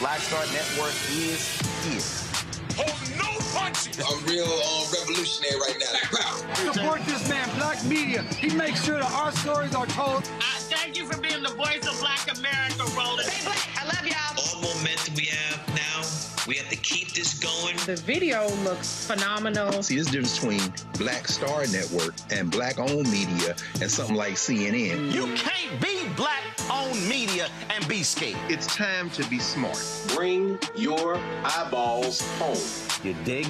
Black Star Network is here. Hold no punches! I'm real revolutionary right now. Support this man, Black Media. He makes sure that our stories are told. Thank you for being the voice of Black America, Roland. Stay black. I love y'all. All momentum we have now, we have to keep this going. The video looks phenomenal. See, there's a difference between Black Star Network and Black-owned media and something like CNN. You can't be Black-owned media and be scared. It's time to be smart. Bring your eyeballs home. You dig?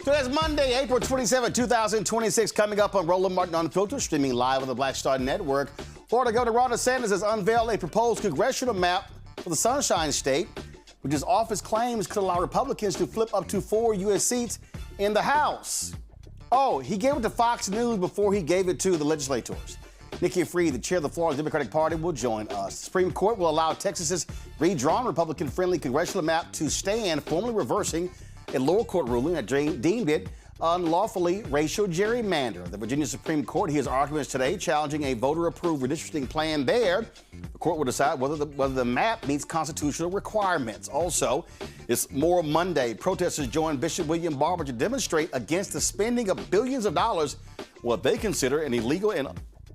Today's Monday, April 27, 2026, coming up on Roland Martin Unfiltered, streaming live on the Black Star Network. Florida Governor Ron DeSantis has unveiled a proposed congressional map for the Sunshine State, which his office claims could allow Republicans to flip up to 4 U.S. seats in the House. Oh, he gave it to Fox News before he gave it to the legislators. Nikki Fried, the chair of the Florida Democratic Party, will join us. The Supreme Court will allow Texas's redrawn Republican-friendly congressional map to stand, formally reversing a lower court ruling that deemed it unlawfully racial gerrymander. The Virginia Supreme Court hears arguments today challenging a voter-approved redistricting plan there. The court will decide whether the map meets constitutional requirements. Also, it's More Monday. Protesters joined Bishop William Barber to demonstrate against the spending of billions of dollars, what they consider an illegal and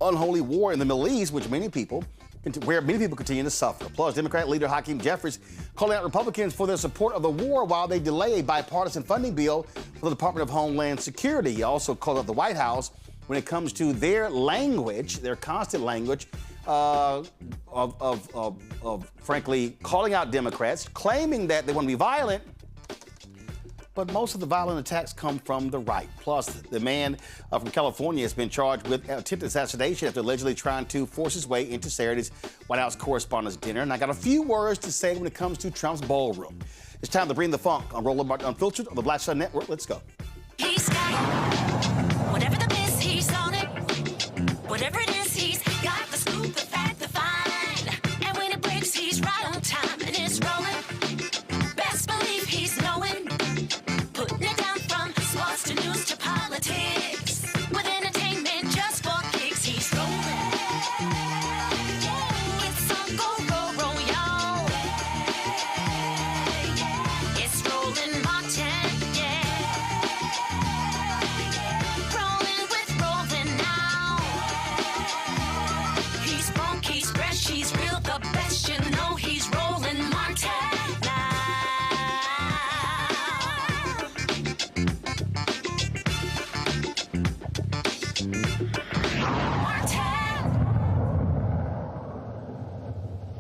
unholy war in the Middle East, where many people continue to suffer. Plus, Democrat leader Hakeem Jeffries calling out Republicans for their support of the war while they delay a bipartisan funding bill for the Department of Homeland Security. He also called out the White House when it comes to their language, their constant language of frankly calling out Democrats, claiming that they want to be violent. But most of the violent attacks come from the right. Plus, the man from California has been charged with attempted assassination after allegedly trying to force his way into Saturday's White House Correspondents' Dinner. And I got a few words to say when it comes to Trump's ballroom. It's time to bring the funk on Roland Unfiltered on the Black Star Network. Let's go. He's got whatever the miss, he's on it. Whatever it is, he's got the scoop, the fact, the fine. And when it breaks, he's right on time and it's rolling. Best believe he's knowing. Putting it down from sports to news to politics. With entertainment just for kicks, he's rolling. It's on go, y'all. It's Roland Martin, yeah. Rolling with Roland now. He's funky, he's fresh, he's real, the best, you know he's Roland Martin.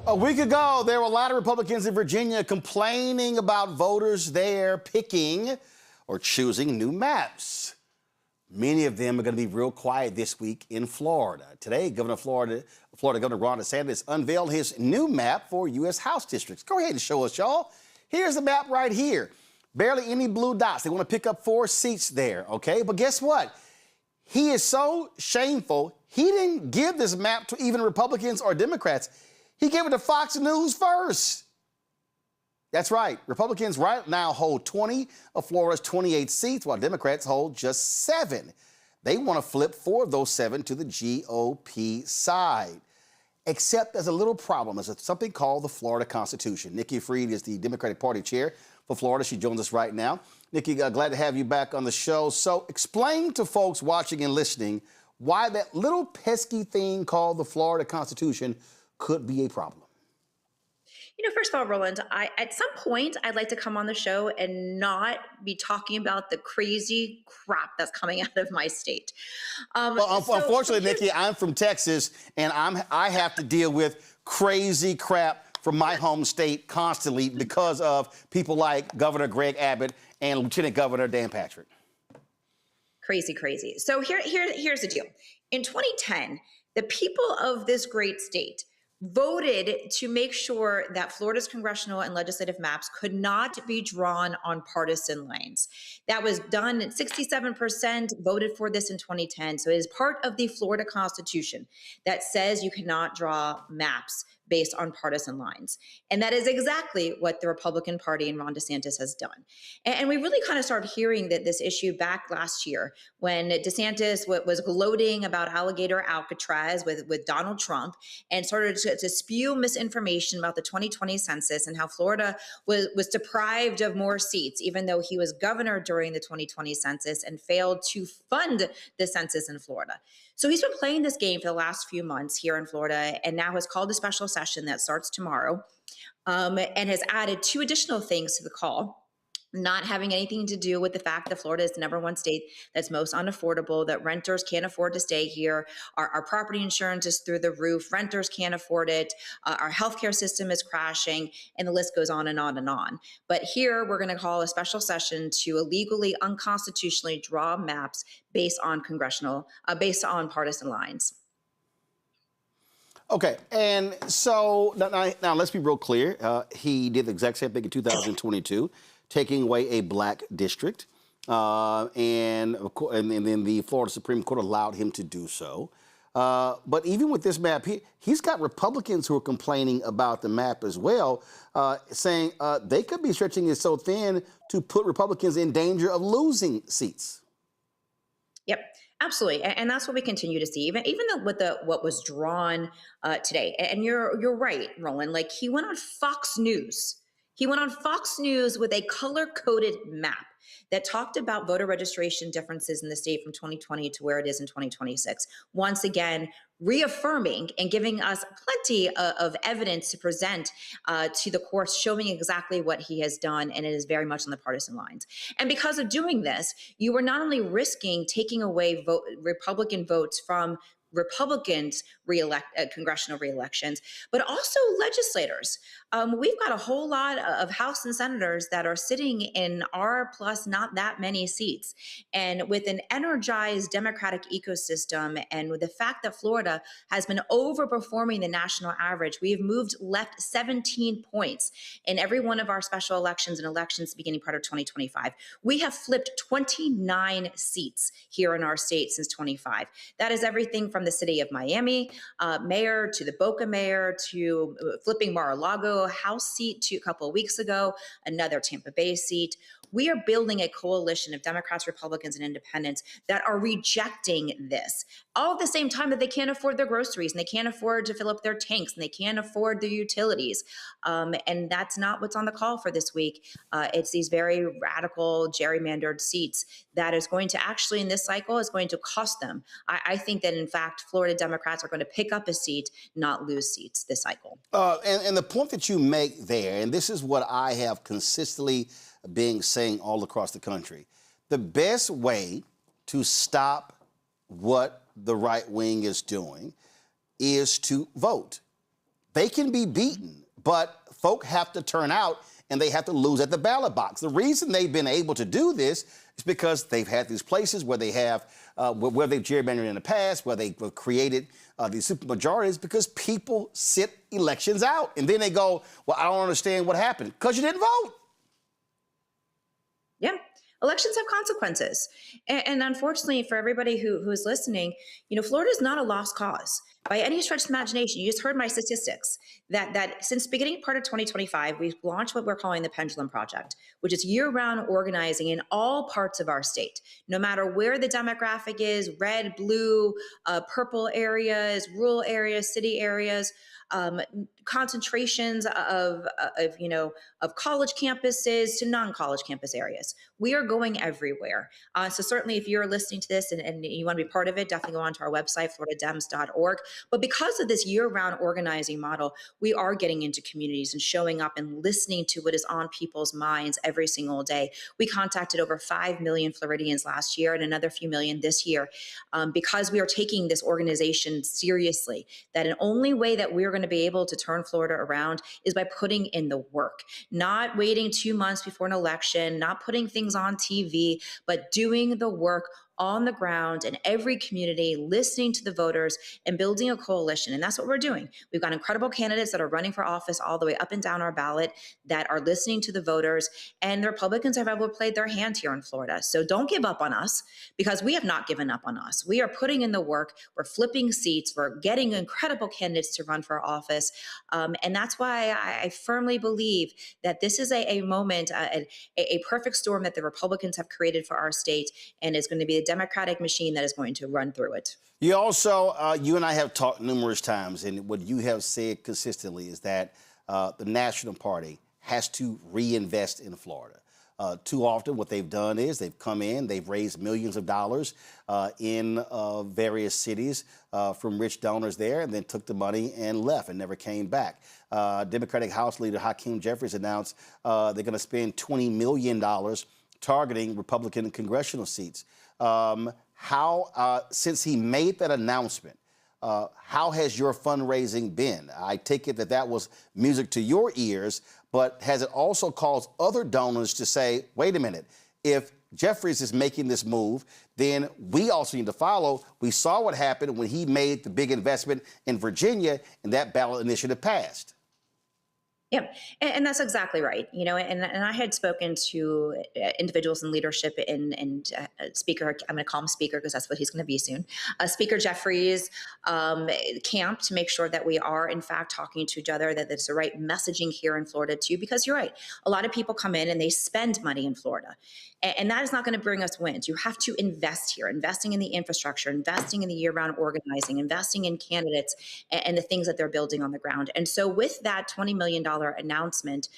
A week ago, there were a lot of Republicans in Virginia complaining about voters there picking or choosing new maps. Many of them are going to be real quiet this week in Florida. Today, Florida Governor Ron DeSantis unveiled his new map for U.S. House districts. Go ahead and show us, y'all. Here's the map right here. Barely any blue dots. They want to pick up 4 seats there, okay? But guess what? He is so shameful, he didn't give this map to even Republicans or Democrats. He gave it to Fox News first. That's right. Republicans right now hold 20 of Florida's 28 seats, while Democrats hold just 7. They want to flip 4 of those 7 to the GOP side. Except there's a little problem. There's something called the Florida Constitution. Nikki Fried is the Democratic Party chair for Florida. She joins us right now. Nikki, glad to have you back on the show. So explain to folks watching and listening why that little pesky thing called the Florida Constitution could be a problem. You know, first of all, Roland, at some point, I'd like to come on the show and not be talking about the crazy crap that's coming out of my state. Unfortunately, Nikki, I'm from Texas, and I have to deal with crazy crap from my home state constantly because of people like Governor Greg Abbott and Lieutenant Governor Dan Patrick. Crazy. So here's the deal. In 2010, the people of this great state voted to make sure that Florida's congressional and legislative maps could not be drawn on partisan lines. That was done, 67% voted for this in 2010. So it is part of the Florida Constitution that says you cannot draw maps based on partisan lines. And that is exactly what the Republican Party and Ron DeSantis has done. And we really kind of started hearing that this issue back last year when DeSantis was gloating about alligator Alcatraz with Donald Trump and started to spew misinformation about the 2020 census and how Florida was deprived of more seats, even though he was governor during the 2020 census and failed to fund the census in Florida. So he's been playing this game for the last few months here in Florida and now has called a special session that starts tomorrow and has added 2 additional things to the call. Not having anything to do with the fact that Florida is the #1 state that's most unaffordable, that renters can't afford to stay here. Our property insurance is through the roof. Renters can't afford it. Our healthcare system is crashing, and the list goes on and on and on. But here we're going to call a special session to illegally, unconstitutionally draw maps based on partisan lines. Okay, and so now let's be real clear. He did the exact same thing in 2022. Taking away a black district, and then the Florida Supreme Court allowed him to do so. But even with this map, he's got Republicans who are complaining about the map as well, saying they could be stretching it so thin to put Republicans in danger of losing seats. Yep, absolutely, and that's what we continue to see. Even what was drawn today, and you're right, Roland. Like, he went on Fox News. He went on Fox News with a color-coded map that talked about voter registration differences in the state from 2020 to where it is in 2026. Once again, reaffirming and giving us plenty of evidence to present to the courts, showing exactly what he has done, and it is very much on the partisan lines. And because of doing this, you are not only risking taking away Republican votes from Republicans congressional reelections, but also legislators. We've got a whole lot of House and senators that are sitting in R plus not that many seats. And with an energized Democratic ecosystem, and with the fact that Florida has been overperforming the national average, we have moved left 17 points in every one of our special elections and elections beginning part of 2025. We have flipped 29 seats here in our state since 25. That is everything from the city of Miami mayor to the Boca mayor to flipping Mar-a-Lago House seat to a couple of weeks ago, another Tampa Bay seat. We are building a coalition of Democrats, Republicans, and independents that are rejecting this, all at the same time that they can't afford their groceries, and they can't afford to fill up their tanks, and they can't afford their utilities. And that's not what's on the call for this week. It's these very radical gerrymandered seats that is going to actually, in this cycle, is going to cost them. I think that, in fact, Florida Democrats are going to pick up a seat, not lose seats this cycle. And the point that you make there, and this is what I have consistently been saying all across the country, the best way to stop what the right wing is doing is to vote. They can be beaten, but folk have to turn out and they have to lose at the ballot box. The reason they've been able to do this is because they've had these places where they have, where they've gerrymandered in the past, where they've created these supermajorities, because people sit elections out. And then they go, well, I don't understand what happened. Because you didn't vote. Yeah. Elections have consequences. And unfortunately, for everybody who is listening, Florida is not a lost cause by any stretch of the imagination. You just heard my statistics that since beginning part of 2025, we've launched what we're calling the Pendulum Project, which is year-round organizing in all parts of our state, no matter where the demographic is, red, blue, purple areas, rural areas, city areas, concentrations of college campuses to non-college campus areas. We are going everywhere. So certainly if you're listening to this and you want to be part of it, definitely go onto our website, floridadems.org. But because of this year-round organizing model, we are getting into communities and showing up and listening to what is on people's minds every single day. We contacted over 5 million Floridians last year and another few million this year, because we are taking this organization seriously, that an only way that we're going to be able to turn Florida around is by putting in the work, not waiting 2 months before an election, not putting things on TV, but doing the work on the ground in every community, listening to the voters and building a coalition. And that's what we're doing. We've got incredible candidates that are running for office all the way up and down our ballot that are listening to the voters, and the Republicans have played their hand here in Florida. So don't give up on us, because we have not given up on us. We are putting in the work. We're flipping seats. We're getting incredible candidates to run for office. And that's why I firmly believe that this is a moment, a perfect storm that the Republicans have created for our state, and is going to be the Democratic machine that is going to run through it. You also, you and I have talked numerous times, and what you have said consistently is that the National Party has to reinvest in Florida. Too often what they've done is they've come in, they've raised millions of dollars in various cities from rich donors there, and then took the money and left and never came back. Democratic House Leader Hakeem Jeffries announced they're going to spend $20 million targeting Republican congressional seats. Since he made that announcement, how has your fundraising been? I take it that was music to your ears, but has it also caused other donors to say, wait a minute, if Jeffries is making this move, then we also need to follow. We saw what happened when he made the big investment in Virginia and that ballot initiative passed. Yeah, and that's exactly right. And I had spoken to individuals in leadership and Speaker, I'm going to call him Speaker because that's what he's going to be soon, Speaker Jeffries' camp to make sure that we are, in fact, talking to each other, that there's the right messaging here in Florida, too, because you're right. A lot of people come in and they spend money in Florida. And that is not going to bring us wins. You have to invest here, investing in the infrastructure, investing in the year-round organizing, investing in candidates and the things that they're building on the ground. And so with that $20 million announcement,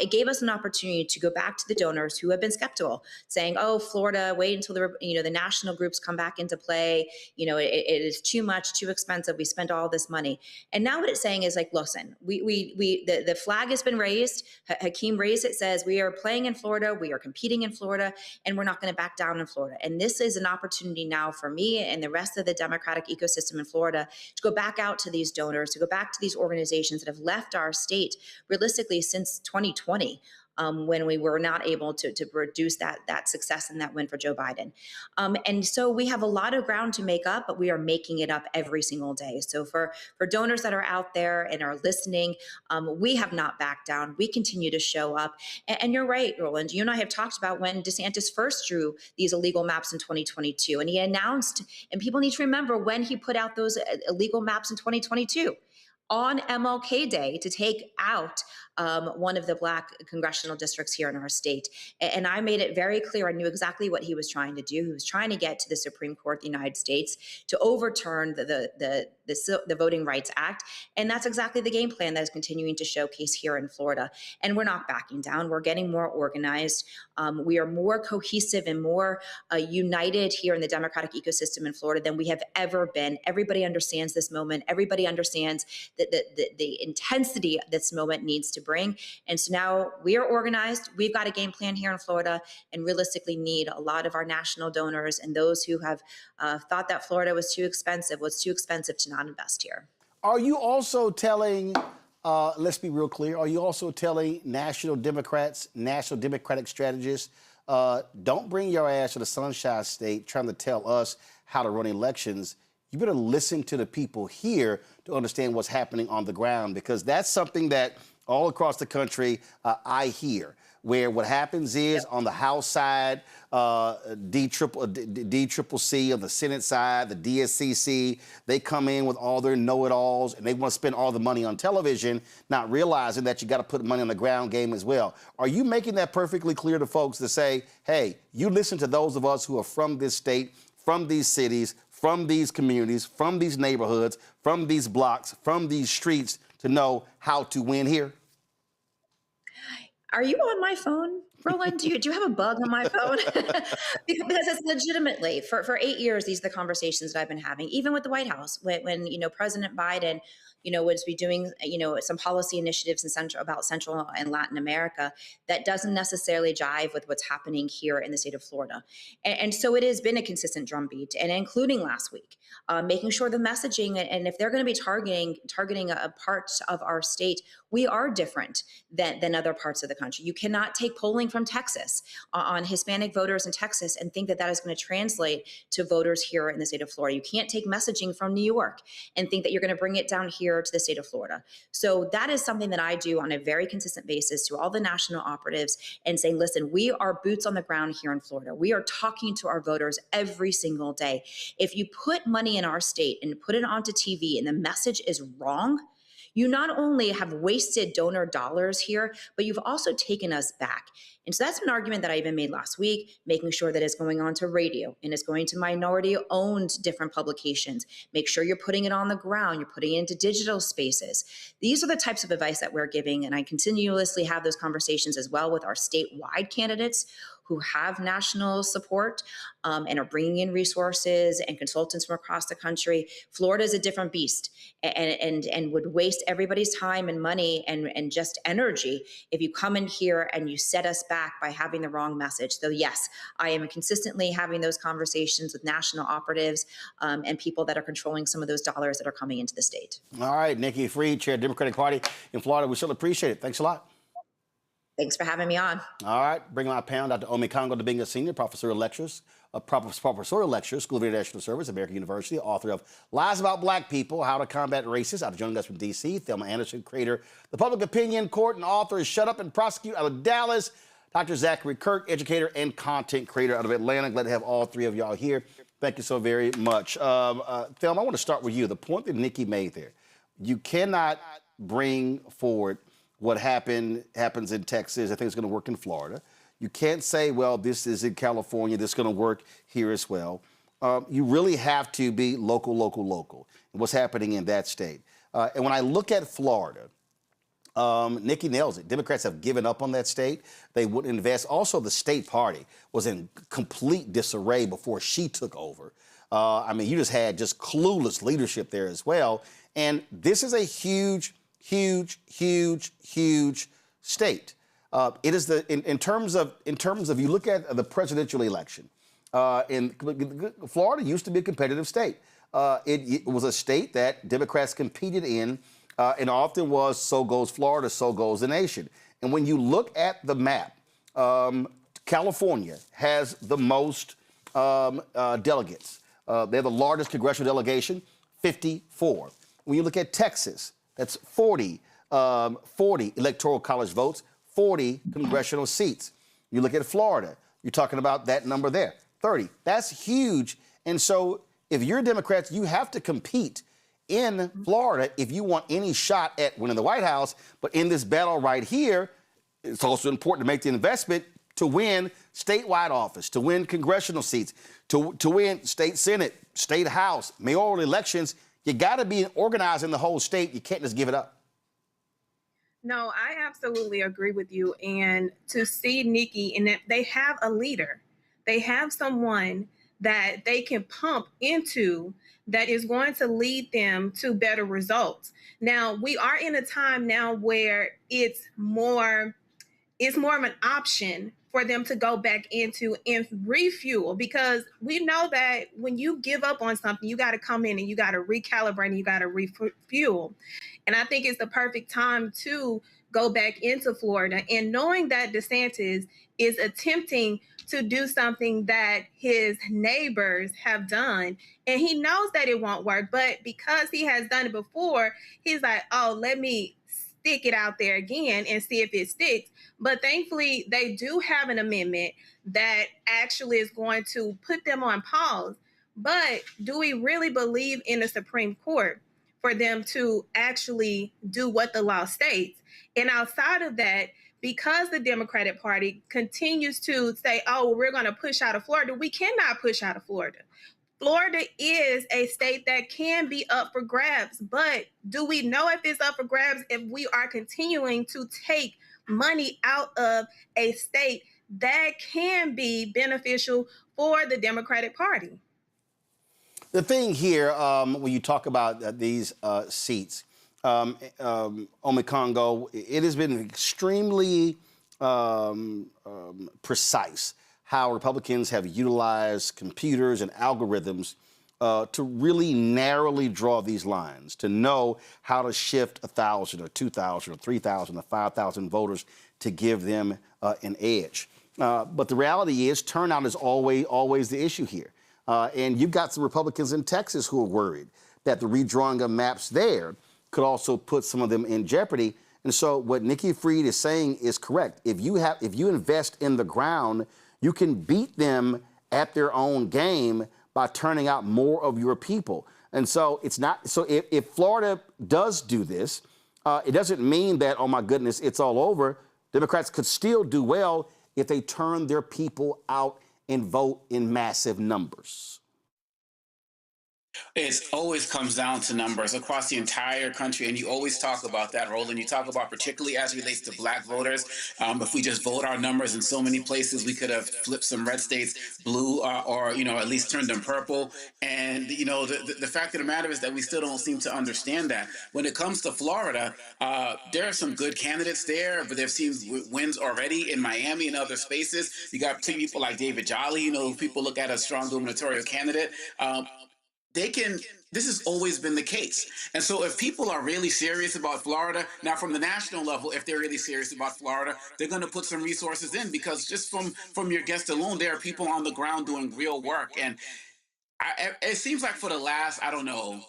it gave us an opportunity to go back to the donors who have been skeptical, saying, oh, Florida, wait until the national groups come back into play. It is too much, too expensive. We spent all this money. And now what it's saying is like, listen, the flag has been raised. Hakeem raised it, says we are playing in Florida. We are competing in Florida. And we're not going to back down in Florida. And this is an opportunity now for me and the rest of the Democratic ecosystem in Florida to go back out to these donors, to go back to these organizations that have left our state realistically since 2020. When we were not able to produce that success and that win for Joe Biden. And so we have a lot of ground to make up, but we are making it up every single day. So for donors that are out there and are listening, we have not backed down. We continue to show up. And you're right, Roland, you and I have talked about when DeSantis first drew these illegal maps in 2022, and he announced, and people need to remember when he put out those illegal maps in 2022, on MLK Day, to take out one of the Black congressional districts here in our state. And I made it very clear I knew exactly what he was trying to do. He was trying to get to the Supreme Court of the United States to overturn the Voting Rights Act. And that's exactly the game plan that is continuing to showcase here in Florida. And we're not backing down. We're getting more organized. We are more cohesive and more united here in the Democratic ecosystem in Florida than we have ever been. Everybody understands this moment. Everybody understands that the intensity this moment needs to bring. And so now we are organized. We've got a game plan here in Florida and realistically need a lot of our national donors and those who have thought that Florida was too expensive to not invest here. Are you also telling, let's be real clear, are you also telling national Democrats, national Democratic strategists, don't bring your ass to the Sunshine State trying to tell us how to run elections? You better listen to the people here to understand what's happening on the ground, because that's something that all across the country I hear, where what happens is on the House side, DCCC, on the Senate side, the DSCC, they come in with all their know-it-alls and they want to spend all the money on television, not realizing that you got to put money on the ground game as well. Are you making that perfectly clear to folks to say, hey, you listen to those of us who are from this state, from these cities, from these communities, from these neighborhoods, from these blocks, from these streets to know how to win here? Are you on my phone, Roland? Do you have a bug on my phone? Because it's legitimately, for 8 years, these are the conversations that I've been having, even with the White House, when President Biden, would be doing, some policy initiatives about Central and Latin America that doesn't necessarily jive with what's happening here in the state of Florida. And so it has been a consistent drumbeat, and including last week, making sure the messaging, and if they're going to be targeting a part of our state, we are different than other parts of the country. You cannot take polling from Texas on Hispanic voters in Texas and think that is going to translate to voters here in the state of Florida. You can't take messaging from New York and think that you're going to bring it down here to the state of Florida. So that is something that I do on a very consistent basis to all the national operatives and saying, listen, we are boots on the ground here in Florida. We are talking to our voters every single day. If you put money in our state and put it onto TV and the message is wrong, you not only have wasted donor dollars here, but you've also taken us back. And so that's an argument that I even made last week, making sure that it's going on to radio and it's going to minority-owned different publications. Make sure you're putting it on the ground, you're putting it into digital spaces. These are the types of advice that we're giving, and I continuously have those conversations as well with our statewide candidates who have national support and are bringing in resources and consultants from across the country. Florida is a different beast and would waste everybody's time and money and just energy if you come in here and you set us back by having the wrong message. So yes, I am consistently having those conversations with national operatives and people that are controlling some of those dollars that are coming into the state. All right, Nikki Fried, Chair of the Democratic Party in Florida. We still appreciate it. Thanks a lot. Thanks for having me on. All right, bring my panel, Dr. Omi Kongo Dibinga Sr., professor of lectures, School of International Service, American University, author of Lies About Black People, How to Combat Racism, out of joining us from D.C., Thelma Anderson, creator, The Public Opinion Court, and author of Shut Up and Prosecute out of Dallas, Dr. Zachary Kirk, educator and content creator out of Atlanta. Glad to have all three of y'all here. Thank you so very much. Thelma, I want to start with you. The point that Nikki made there, you cannot bring forward what happens in Texas. I think it's going to work in Florida. You can't say, well, this is in California. This is going to work here as well. You really have to be local, and what's happening in that state. And when I look at Florida, Nikki nails it. Democrats have given up on that state. They wouldn't invest. Also, the state party was in complete disarray before she took over. I mean, you just had clueless leadership there as well. And this is a huge state. It is in terms of you look at the presidential election. Florida used to be a competitive state. It was a state that Democrats competed in, and often was so goes Florida, so goes the nation. And when you look at the map, California has the most delegates. They have the largest congressional delegation, 54. When you look at Texas, that's 40 electoral college votes, 40 congressional seats. You look at Florida, you're talking about that number there, 30. That's huge. And so if you're Democrats, you have to compete in Florida if you want any shot at winning the White House. But in this battle right here, it's also important to make the investment to win statewide office, to win congressional seats, to win state Senate, state House, mayoral elections. You got to be organizing the whole state. You can't just give it up. No, I absolutely agree with you. And to see Nikki, and that they have a leader, they have someone that they can pump into that is going to lead them to better results. Now, we are in a time now where it's more of an option for them to go back into and refuel, because we know that when you give up on something, you got to come in and you got to recalibrate and you got to refuel. And I think it's the perfect time to go back into Florida, and knowing that DeSantis is attempting to do something that his neighbors have done, and he knows that it won't work, but because he has done it before, he's like, oh, let me stick it out there again and see if it sticks. But thankfully, they do have an amendment that actually is going to put them on pause. But do we really believe in the Supreme Court for them to actually do what the law states? And outside of that, because the Democratic Party continues to say, oh, well, we're going to push out of Florida, we cannot push out of Florida. Florida is a state that can be up for grabs, but do we know if it's up for grabs if we are continuing to take money out of a state that can be beneficial for the Democratic Party? The thing here, when you talk about these seats, Omi Kongo, it has been extremely precise how Republicans have utilized computers and algorithms to really narrowly draw these lines, to know how to shift 1,000 or 2,000 or 3,000 or 5,000 voters to give them an edge. But the reality is turnout is always the issue here. And you've got some Republicans in Texas who are worried that the redrawing of maps there could also put some of them in jeopardy. And so what Nikki Fried is saying is correct. If you invest in the ground, you can beat them at their own game by turning out more of your people. And so it's not, so if Florida does do this, it doesn't mean that, oh my goodness, it's all over. Democrats could still do well if they turn their people out and vote in massive numbers. It always comes down to numbers across the entire country, and you always talk about that, Roland. You talk about, particularly as it relates to black voters, if we just vote our numbers in so many places, we could have flipped some red states blue or at least turned them purple. And, the fact of the matter is that we still don't seem to understand that. When it comes to Florida, there are some good candidates there, but they've seen wins already in Miami and other spaces. You got people like David Jolly, who people look at as a strong gubernatorial candidate. this has always been the case. And so if people are really serious about Florida, now from the national level, if they're really serious about Florida, they're going to put some resources in, because just from your guest alone, there are people on the ground doing real work. And it seems like for the last, I don't know,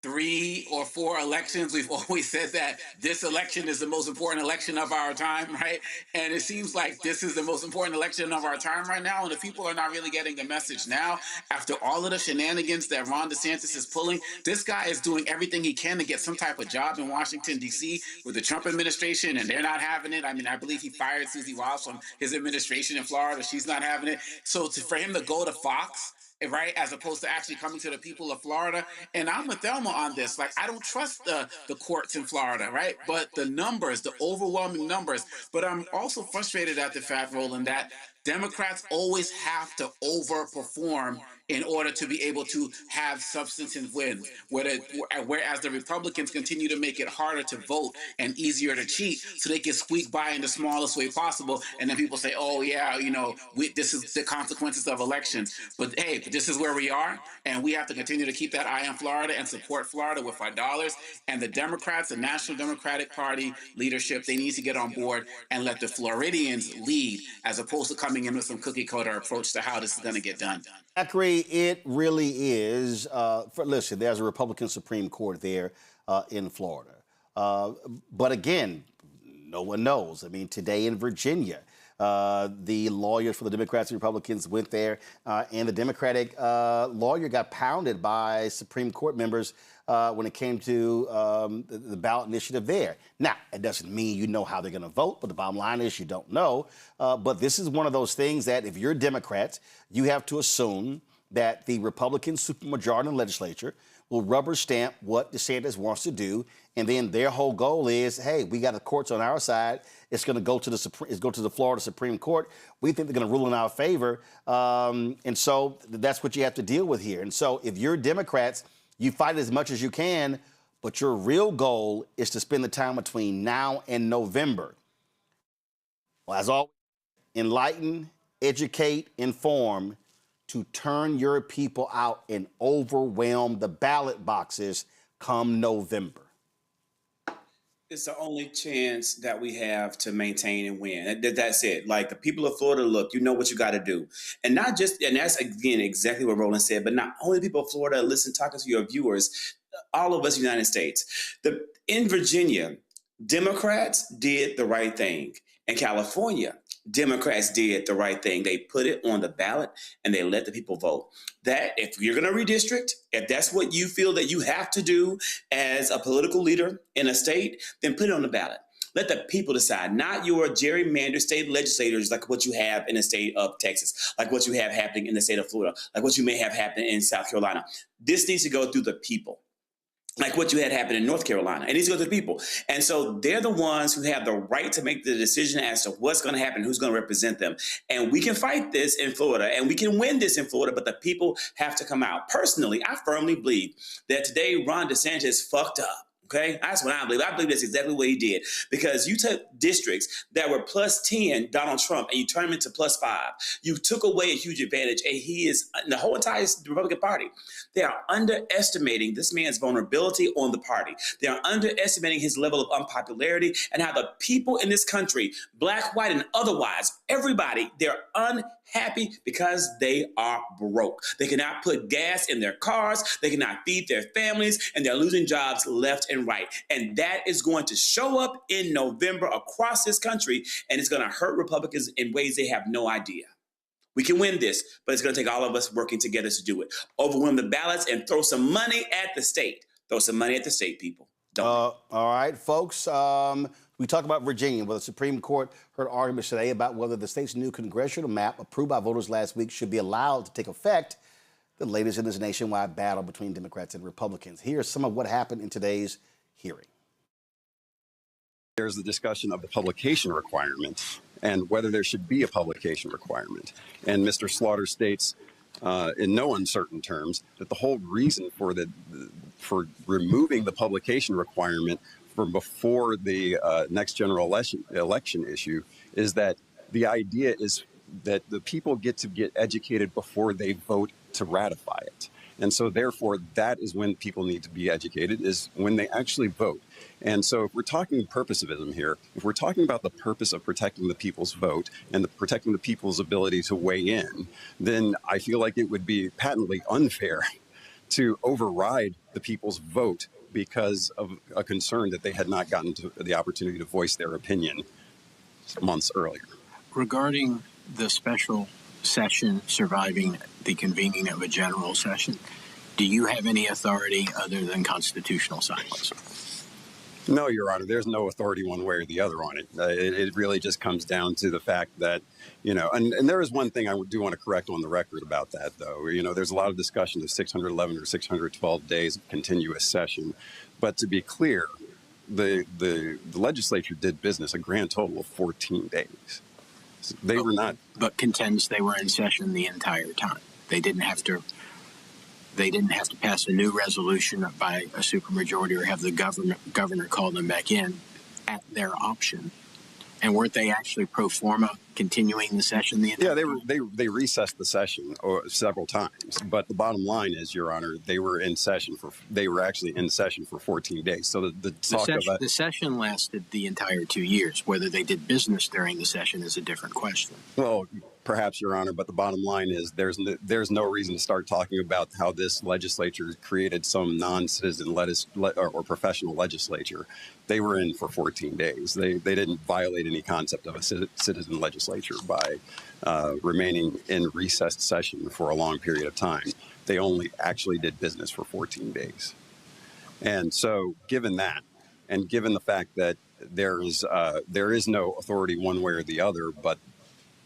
3 or 4 elections, we've always said that this election is the most important election of our time, right? And it seems like this is the most important election of our time right now. And if people are not really getting the message now, after all of the shenanigans that Ron DeSantis is pulling, this guy is doing everything he can to get some type of job in Washington, D.C. with the Trump administration, and they're not having it. I mean, I believe he fired Susie Wiles from his administration in Florida. She's not having it. So for him to go to Fox, right, as opposed to actually coming to the people of Florida. And I'm with Thelma on this. Like, I don't trust the courts in Florida, right? But the numbers, the overwhelming numbers. But I'm also frustrated at the fact, Roland, that Democrats always have to overperform in order to be able to have substantive wins, whereas the Republicans continue to make it harder to vote and easier to cheat, so they can squeak by in the smallest way possible. And then people say, oh, yeah, this is the consequences of elections. But hey, this is where we are, and we have to continue to keep that eye on Florida and support Florida with our dollars. And the Democrats, the National Democratic Party leadership, they need to get on board and let the Floridians lead, as opposed to coming in with some cookie-cutter approach to how this is going to get done. Zachary, it really is. Listen, there's a Republican Supreme Court there in Florida. But again, no one knows. I mean, today in Virginia, the lawyers for the Democrats and Republicans went there, and the Democratic lawyer got pounded by Supreme Court members when it came to the ballot initiative there. Now, it doesn't mean you know how they're going to vote, but the bottom line is you don't know. But this is one of those things that if you're Democrats, you have to assume that the Republican supermajority in the legislature will rubber stamp what DeSantis wants to do, and then their whole goal is, hey, we got the courts on our side. It's going to go to the Florida Supreme Court. We think they're going to rule in our favor, and so that's what you have to deal with here. And so if you're Democrats, you fight as much as you can, but your real goal is to spend the time between now and November. Well, as always, enlighten, educate, inform, to turn your people out and overwhelm the ballot boxes come November. It's the only chance that we have to maintain and win. That's it. Like, the people of Florida, look, you know what you got to do. And not just, and that's, again, exactly what Roland said, but not only people of Florida, listen, talking to your viewers, all of us United States. In Virginia, Democrats did the right thing. In California, Democrats did the right thing. They put it on the ballot and they let the people vote. That if you're going to redistrict, if that's what you feel that you have to do as a political leader in a state, then put it on the ballot. Let the people decide, not your gerrymander state legislators like what you have in the state of Texas, like what you have happening in the state of Florida, like what you may have happening in South Carolina. This needs to go through the people. Like what you had happen in North Carolina. It needs to go to the people. And so they're the ones who have the right to make the decision as to what's going to happen, who's going to represent them. And we can fight this in Florida, and we can win this in Florida, but the people have to come out. Personally, I firmly believe that today Ron DeSantis fucked up. Okay, that's what I believe. I believe that's exactly what he did, because you took districts that were +10 Donald Trump and you turned them into +5. You took away a huge advantage, and he is, the whole entire Republican Party, they are underestimating this man's vulnerability on the party. They are underestimating his level of unpopularity and how the people in this country, black, white, and otherwise, everybody, they're unhappy because they are broke. They cannot put gas in their cars. They cannot feed their families, and they're losing jobs left and right. And that is going to show up in November across this country, and it's going to hurt Republicans in ways they have no idea. We can win this, but it's going to take all of us working together to do it. Overwhelm the ballots and throw some money at the state. Throw some money at the state, people. All right, folks. We talked about Virginia, where the Supreme Court heard arguments today about whether the state's new congressional map, approved by voters last week, should be allowed to take effect. The latest in this nationwide battle between Democrats and Republicans. Here's some of what happened in today's hearing. There's the discussion of the publication requirement and whether there should be a publication requirement. And Mr. Slaughter states in no uncertain terms that the whole reason for removing the publication requirement from before the next general election issue is that the idea is that the people get educated before they vote to ratify it. And so therefore, that is when people need to be educated, is when they actually vote. And so if we're talking purposivism here, if we're talking about the purpose of protecting the people's vote and protecting the people's ability to weigh in, then I feel like it would be patently unfair to override the people's vote because of a concern that they had not gotten to the opportunity to voice their opinion months earlier. Regarding the special session surviving the convening of a general session, do you have any authority other than constitutional silence? No, Your Honor, there's no authority one way or the other on it. It really just comes down to the fact that, and there is one thing I do want to correct on the record about that, though. There's a lot of discussion of 611 or 612 days of continuous session. But to be clear, the legislature did business a grand total of 14 days. They were not. But contends they were in session the entire time. They didn't have to pass a new resolution by a supermajority or have the governor call them back in at their option. And weren't they actually pro forma continuing the session the entire time? Yeah, they recessed the session several times. But the bottom line is, Your Honor, they were actually in session for 14 days. So the session lasted the entire 2 years. Whether they did business during the session is a different question. Well, perhaps, Your Honor, but the bottom line is there's no reason to start talking about how this legislature created some non-citizen or professional legislature. They were in for 14 days. They didn't violate any concept of a citizen legislature by remaining in recessed session for a long period of time. They only actually did business for 14 days. And so given that, and given the fact that there is no authority one way or the other, but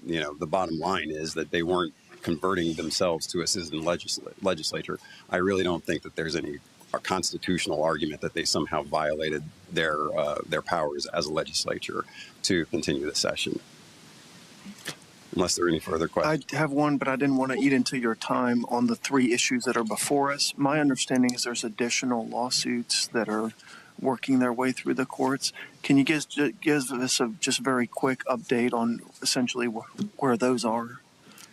the bottom line is that they weren't converting themselves to a citizen legislature. I really don't think that there's any constitutional argument that they somehow violated their powers as a legislature to continue the session. Unless there are any further questions. I have one, but I didn't want to eat into your time on the 3 issues that are before us. My understanding is there's additional lawsuits that are working their way through the courts. Can you give us a just very quick update on essentially where those are,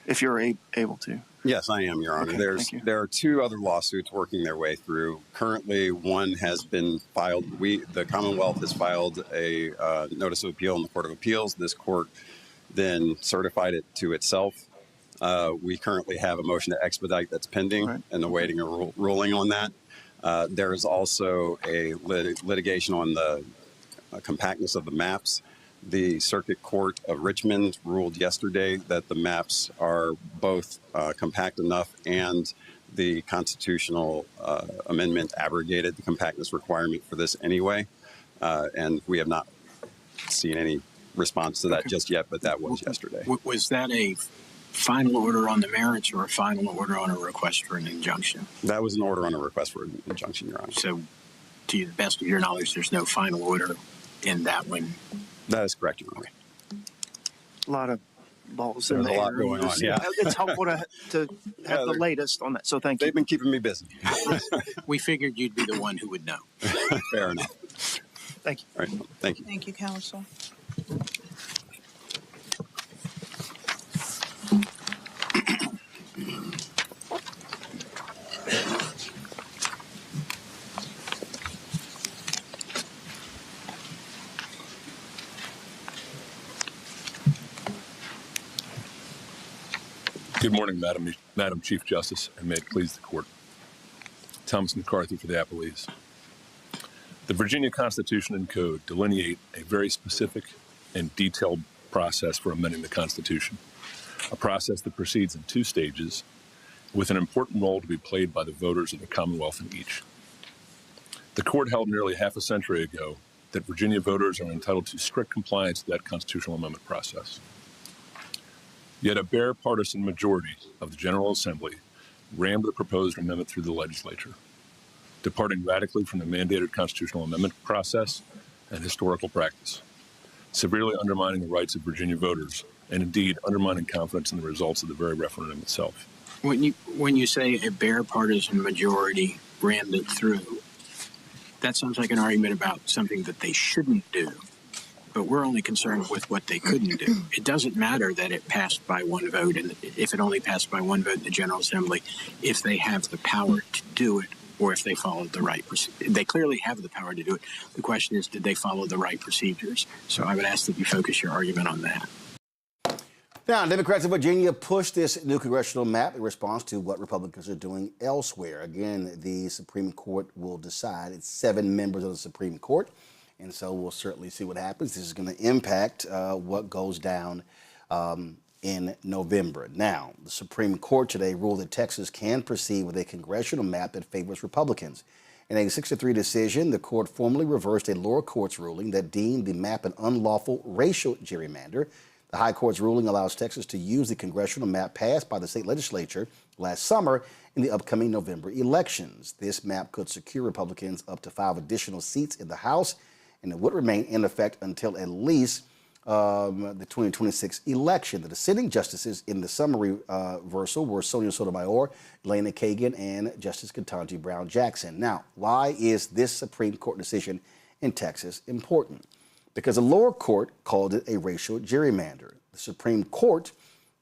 if you're able to? Yes, I am, Your Honor. Okay, there are 2 other lawsuits working their way through. Currently, one has been filed. The Commonwealth has filed a notice of appeal in the Court of Appeals. This court then certified it to itself. We currently have a motion to expedite that's pending and awaiting a ruling on that. There is also a litigation on the compactness of the maps. The Circuit Court of Richmond ruled yesterday that the maps are both compact enough and the constitutional amendment abrogated the compactness requirement for this anyway. And we have not seen any response to that just yet, but that was yesterday. Was that a final order on the merits or a final order on a request for an injunction? That was an order on a request for an injunction, Your Honor. So, to the best of your knowledge, there's no final order in that one? That is correct, Your Honor. A lot of balls in the air. There's a lot going on, yeah. It's helpful to have the latest on that, so thank you. They've been keeping me busy. We figured you'd be the one who would know. Fair enough. Thank you. All right, thank you. Thank you, Counsel. Good morning, Madam Chief Justice, and may it please the Court. Thomas McCarthy for the appellees. The Virginia Constitution and Code delineate a very specific and detailed process for amending the Constitution, a process that proceeds in 2 stages with an important role to be played by the voters of the Commonwealth in each. The Court held nearly half a century ago that Virginia voters are entitled to strict compliance with that constitutional amendment process. Yet a bare partisan majority of the General Assembly rammed the proposed amendment through the legislature, departing radically from the mandated constitutional amendment process and historical practice, severely undermining the rights of Virginia voters, and indeed undermining confidence in the results of the very referendum itself. When you say a bare partisan majority rammed it through, that sounds like an argument about something that they shouldn't do. but we're only concerned with what they couldn't do. It doesn't matter that it passed by one vote, and if it only passed by one vote in the General Assembly, if they have the power to do it, or if they followed the right procedure. They clearly have the power to do it. The question is, did they follow the right procedures? So I would ask that you focus your argument on that. Now, Democrats in Virginia pushed this new congressional map in response to what Republicans are doing elsewhere. Again, the Supreme Court will decide. It's 7 members of the Supreme Court, and so we'll certainly see what happens. This is going to impact what goes down in November. Now, the Supreme Court today ruled that Texas can proceed with a congressional map that favors Republicans. In a 6-3 decision, the court formally reversed a lower court's ruling that deemed the map an unlawful racial gerrymander. The High Court's ruling allows Texas to use the congressional map passed by the state legislature last summer in the upcoming November elections. This map could secure Republicans up to 5 additional seats in the House, and it would remain in effect until at least the 2026 election. The dissenting justices in the summary reversal were Sonia Sotomayor, Elena Kagan, and Justice Ketanji Brown Jackson. Now, why is this Supreme Court decision in Texas important? Because the lower court called it a racial gerrymander. The Supreme Court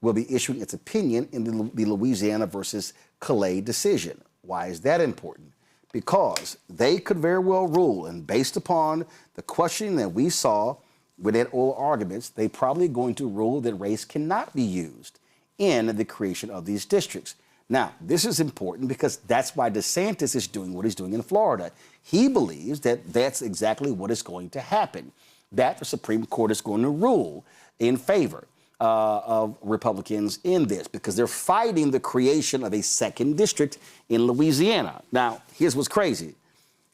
will be issuing its opinion in the Louisiana versus Calais decision. Why is that important? Because they could very well rule, and based upon the questioning that we saw within oral arguments, they probably going to rule that race cannot be used in the creation of these districts. Now, this is important because that's why DeSantis is doing what he's doing in Florida. He believes that that's exactly what is going to happen, that the Supreme Court is going to rule in favor of Republicans in this because they're fighting the creation of a second district in Louisiana. Now, here's what's crazy.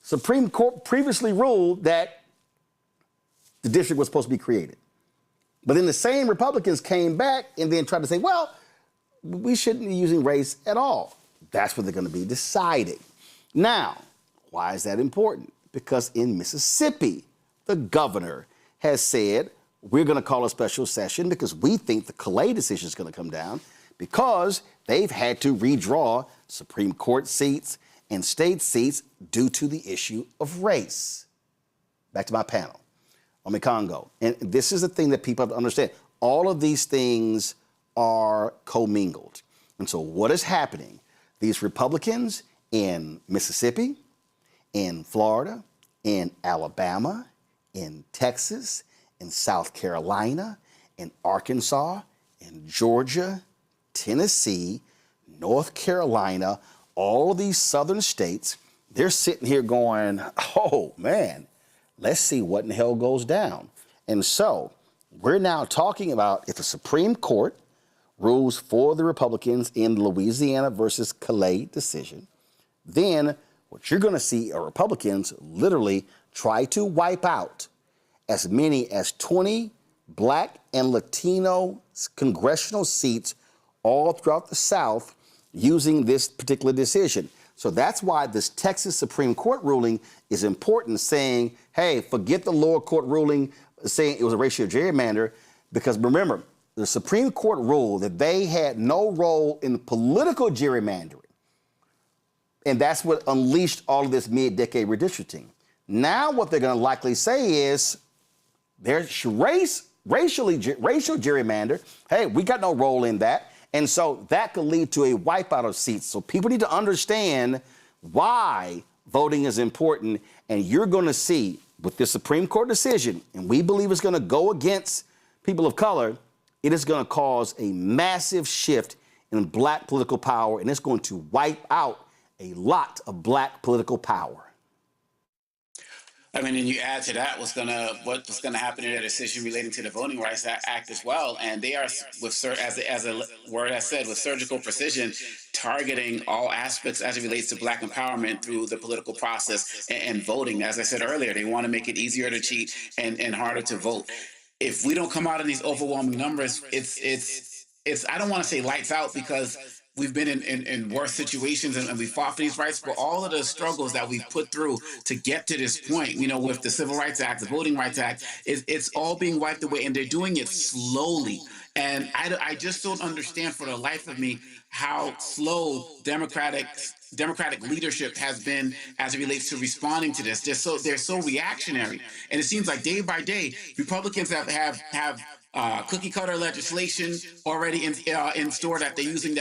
Supreme Court previously ruled that the district was supposed to be created. But then the same Republicans came back and then tried to say, well, we shouldn't be using race at all. That's what they're going to be deciding. Now, why is that important? Because in Mississippi, the governor has said, we're going to call a special session because we think the Calais decision is going to come down because they've had to redraw Supreme Court seats and state seats due to the issue of race. Back to my panel. Congo. And this is the thing that people have to understand. All of these things are commingled. And so what is happening? These Republicans in Mississippi, in Florida, in Alabama, in Texas, in South Carolina, in Arkansas, in Georgia, Tennessee, North Carolina, all of these southern states, they're sitting here going, oh, man, let's see what in the hell goes down. And so we're now talking about if the Supreme Court rules for the Republicans in the Louisiana versus Calais decision, then what you're going to see are Republicans literally try to wipe out as many as 20 Black and Latino congressional seats all throughout the South using this particular decision. So that's why this Texas Supreme Court ruling is important, saying, hey, forget the lower court ruling saying it was a racial gerrymander, because remember, the Supreme Court ruled that they had no role in political gerrymandering. And that's what unleashed all of this mid-decade redistricting. Now what they're going to likely say is there's racial gerrymander. Hey, we got no role in that. And so that could lead to a wipeout of seats. So people need to understand why voting is important. And you're going to see with this Supreme Court decision, and we believe it's going to go against people of color, it is going to cause a massive shift in Black political power, and it's going to wipe out a lot of Black political power. I mean, and you add to that what's gonna happen in their decision relating to the Voting Rights Act as well, and they are, with as a word I said, with surgical precision, targeting all aspects as it relates to Black empowerment through the political process and voting. As I said earlier, they want to make it easier to cheat and harder to vote. If we don't come out in these overwhelming numbers, it's I don't want to say lights out, because we've been in worse situations and we fought for these rights, but all of the struggles that we've put through to get to this point, with the Civil Rights Act, the Voting Rights Act, it's all being wiped away, and they're doing it slowly. And I just don't understand for the life of me how slow Democratic leadership has been as it relates to responding to this. They're so reactionary, and it seems like day by day, Republicans have cookie cutter legislation already in store that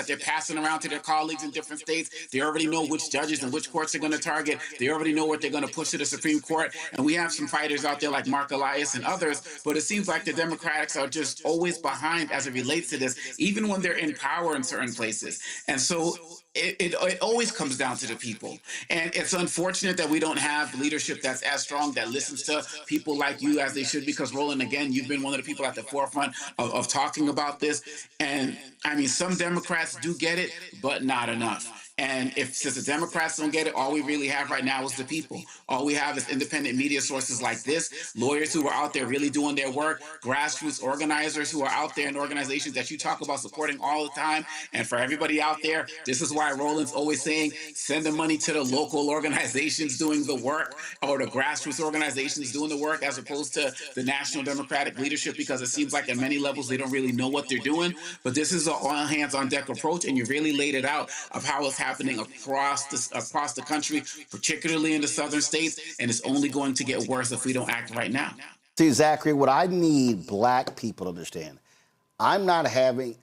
they're passing around to their colleagues in different states. They already know which judges and which courts they're going to target. They already know what they're going to push to the Supreme Court. And we have some fighters out there like Mark Elias and others, but it seems like the Democrats are just always behind as it relates to this, even when they're in power in certain places. And so it always comes down to the people. And it's unfortunate that we don't have leadership that's as strong, that listens to people like you as they should, because Roland, again, you've been one of the people at the forefront of talking about this. And I mean, some Democrats do get it, but not enough. And since the Democrats don't get it, all we really have right now is the people. All we have is independent media sources like this, lawyers who are out there really doing their work, grassroots organizers who are out there in organizations that you talk about supporting all the time. And for everybody out there, this is why Roland's always saying, send the money to the local organizations doing the work, or the grassroots organizations doing the work, as opposed to the national Democratic leadership, because it seems like at many levels they don't really know what they're doing. But this is an all-hands-on-deck approach, and you really laid it out of how it's happening across the country, particularly in the southern states, and it's only going to get worse if we don't act right now. See, Zachary, what I need black people to understand, I'm not having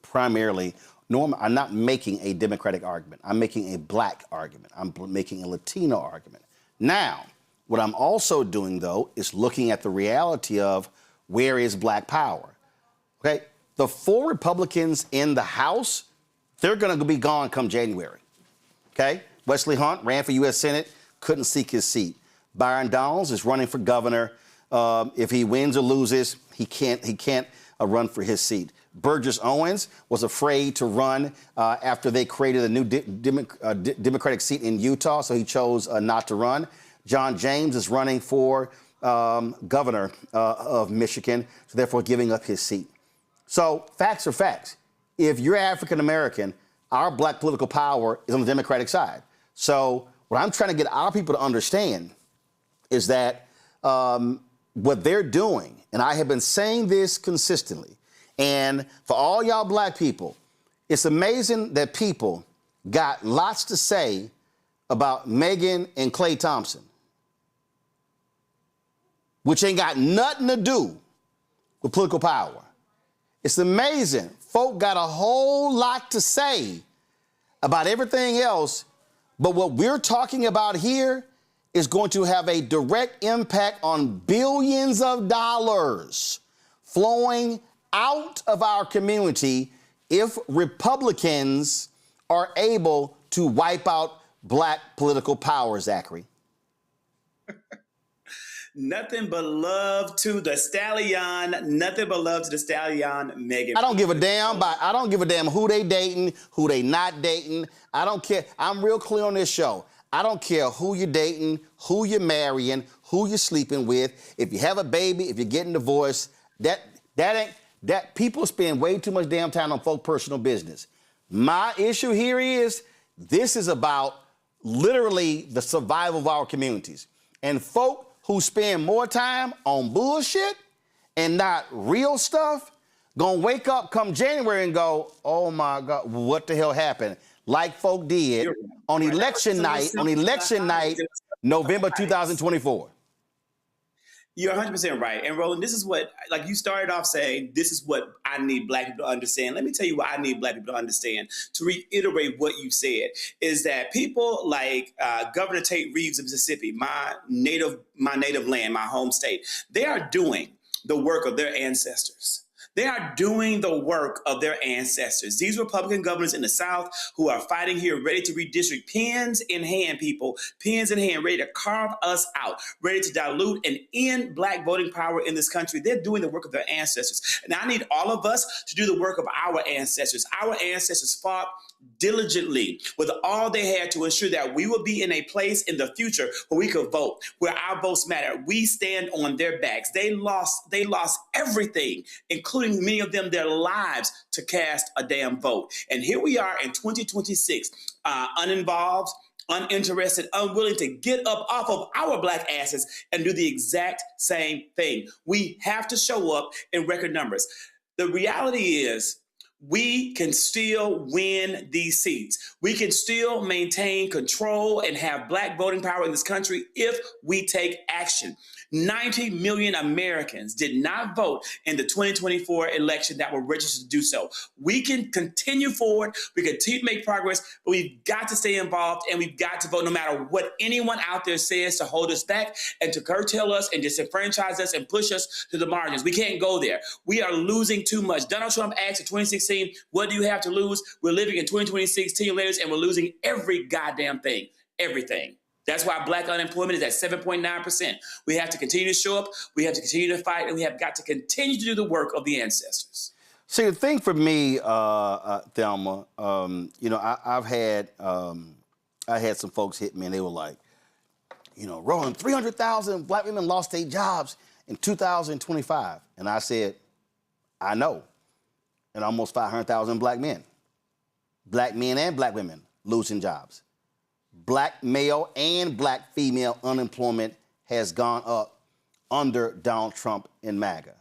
primarily, I'm not making a Democratic argument. I'm making a black argument. I'm making a Latino argument. Now, what I'm also doing, though, is looking at the reality of where is black power. Okay, the 4 Republicans in the House, they're going to be gone come January. Okay, Wesley Hunt ran for U.S. Senate, couldn't seek his seat. Byron Donalds is running for governor. If he wins or loses, he can't run for his seat. Burgess Owens was afraid to run after they created a new Democratic seat in Utah, so he chose not to run. John James is running for governor of Michigan, so therefore giving up his seat. So facts are facts. If you're African American, our black political power is on the Democratic side. So what I'm trying to get our people to understand is that what they're doing, and I have been saying this consistently, and for all y'all black people, it's amazing that people got lots to say about Megan and Klay Thompson, which ain't got nothing to do with political power. It's amazing. Folk got a whole lot to say about everything else, but what we're talking about here is going to have a direct impact on billions of dollars flowing out of our community if Republicans are able to wipe out black political power, Zachary. Nothing but love to the stallion. Nothing but love to the stallion, Megan. I don't give a damn who they dating, who they not dating. I don't care. I'm real clear on this show. I don't care who you're dating, who you're marrying, who you're sleeping with. If you have a baby, if you're getting divorced, that people spend way too much damn time on folk personal business. My issue here is this is about literally the survival of our communities. And folk who spend more time on bullshit and not real stuff gonna wake up come January and go, oh my God, what the hell happened? Like folk did on election night, November 2024. You're 100% right. And Roland, this is what, like you started off saying, this is what I need black people to understand. Let me tell you what I need black people to understand. To reiterate what you said, is that people like Governor Tate Reeves of Mississippi, my native land, my home state, they are doing the work of their ancestors. They are doing the work of their ancestors. These Republican governors in the South who are fighting here, ready to redistrict, pens in hand, people, pens in hand, ready to carve us out, ready to dilute and end black voting power in this country. They're doing the work of their ancestors. And I need all of us to do the work of our ancestors. Our ancestors fought diligently with all they had to ensure that we will be in a place in the future where we could vote, where our votes matter. We stand on their backs. They lost everything, including many of them their lives, to cast a damn vote. And here we are in 2026, uninvolved, uninterested, unwilling to get up off of our black asses and do the exact same thing. We have to show up in record numbers. The reality is, we can still win these seats. We can still maintain control and have black voting power in this country if we take action. 90 million Americans did not vote in the 2024 election that were registered to do so. We can continue forward. We continue to make progress, but we've got to stay involved and we've got to vote no matter what anyone out there says to hold us back and to curtail us and disenfranchise us and push us to the margins. We can't go there. We are losing too much. Donald Trump asked in 2016, what do you have to lose? We're living in 2026, 10 years later, and we're losing every goddamn thing, everything. That's why black unemployment is at 7.9%. We have to continue to show up, we have to continue to fight, and we have got to continue to do the work of the ancestors. See, the thing for me, Thelma, I had some folks hit me and they were like, Roland, 300,000 black women lost their jobs in 2025. And I said, I know. And almost 500,000 black men and black women losing jobs. Black male and black female unemployment has gone up under Donald Trump and MAGA.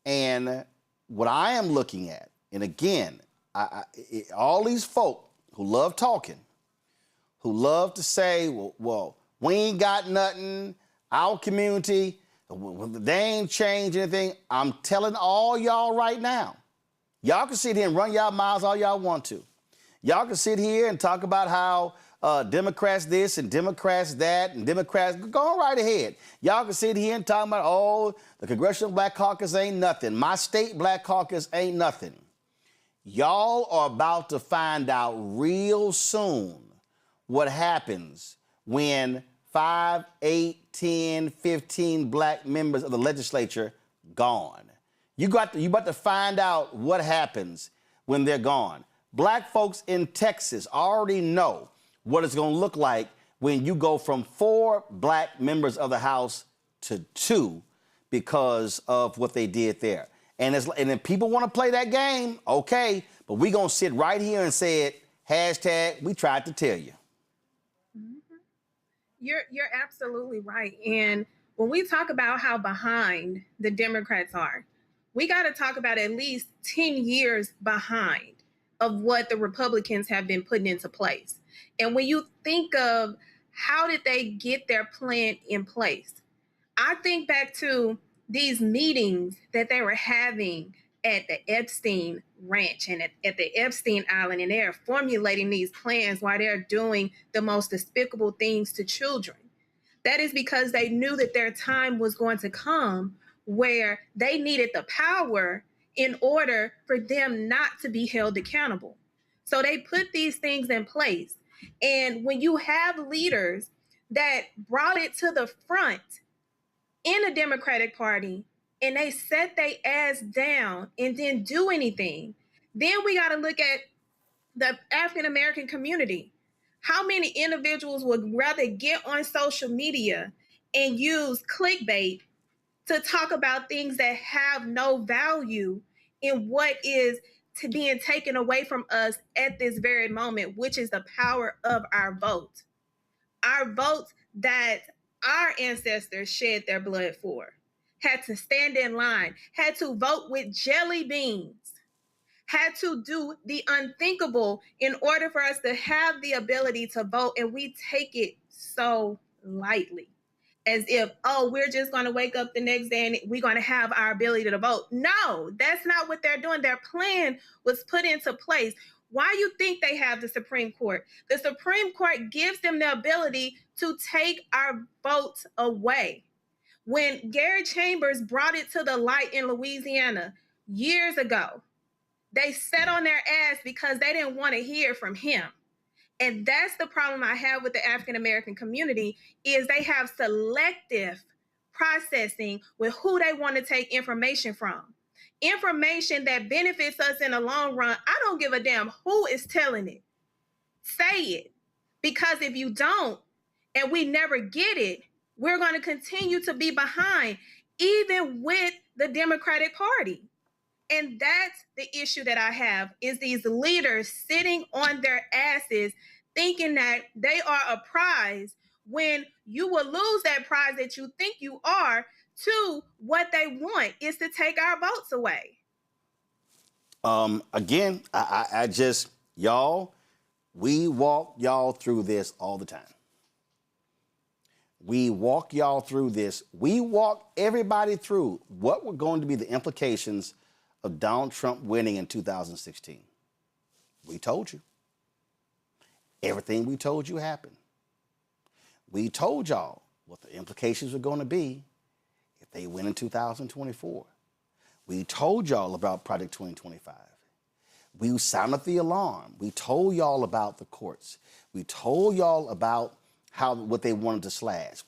And what I am looking at, and again, all these folk who love talking, who love to say, well, we ain't got nothing, our community, they ain't changed anything. I'm telling all y'all right now, y'all can sit here and run y'all mouths all y'all want to. Y'all can sit here and talk about how Democrats this and Democrats that and Democrats, go right ahead. Y'all can sit here and talk about, the Congressional Black Caucus ain't nothing. My state Black Caucus ain't nothing. Y'all are about to find out real soon what happens when 5, 8, 10, 15 black members of the legislature gone. You about to find out what happens when they're gone. Black folks in Texas already know what it's going to look like when you go from 4 black members of the House to 2 because of what they did there. And if people want to play that game, okay, but we're going to sit right here and say it, hashtag, we tried to tell you. Mm-hmm. You're absolutely right. And when we talk about how behind the Democrats are, we got to talk about at least 10 years behind of what the Republicans have been putting into place. And when you think of how did they get their plan in place, I think back to these meetings that they were having at the Epstein Ranch and at the Epstein Island, and they're formulating these plans while they're doing the most despicable things to children. That is because they knew that their time was going to come where they needed the power in order for them not to be held accountable. So they put these things in place. And when you have leaders that brought it to the front in the Democratic Party and they set their ass down and didn't do anything, then we got to look at the African-American community. How many individuals would rather get on social media and use clickbait to talk about things that have no value in what is being taken away from us at this very moment, which is the power of our vote. Our votes that our ancestors shed their blood for, had to stand in line, had to vote with jelly beans, had to do the unthinkable in order for us to have the ability to vote. And we take it so lightly, as if, we're just going to wake up the next day and we're going to have our ability to vote. No, that's not what they're doing. Their plan was put into place. Why you think they have the Supreme Court? The Supreme Court gives them the ability to take our votes away. When Gary Chambers brought it to the light in Louisiana years ago, they sat on their ass because they didn't want to hear from him. And that's the problem I have with the African-American community, is they have selective processing with who they want to take information from. information that benefits us in the long run, I don't give a damn who is telling it. Say it. Because if you don't, and we never get it, we're going to continue to be behind, even with the Democratic Party. And that's the issue that I have, is these leaders sitting on their asses thinking that they are a prize when you will lose that prize that you think you are to what they want is to take our votes away. Again, I just, y'all, we walk y'all through this all the time. We walk y'all through this. We walk everybody through what were going to be the implications of Donald Trump winning in 2016. We told you. Everything we told you happened. We told y'all what the implications were going to be if they win in 2024. We told y'all about Project 2025. We sounded the alarm. We told y'all about the courts. We told y'all about what they wanted to slash.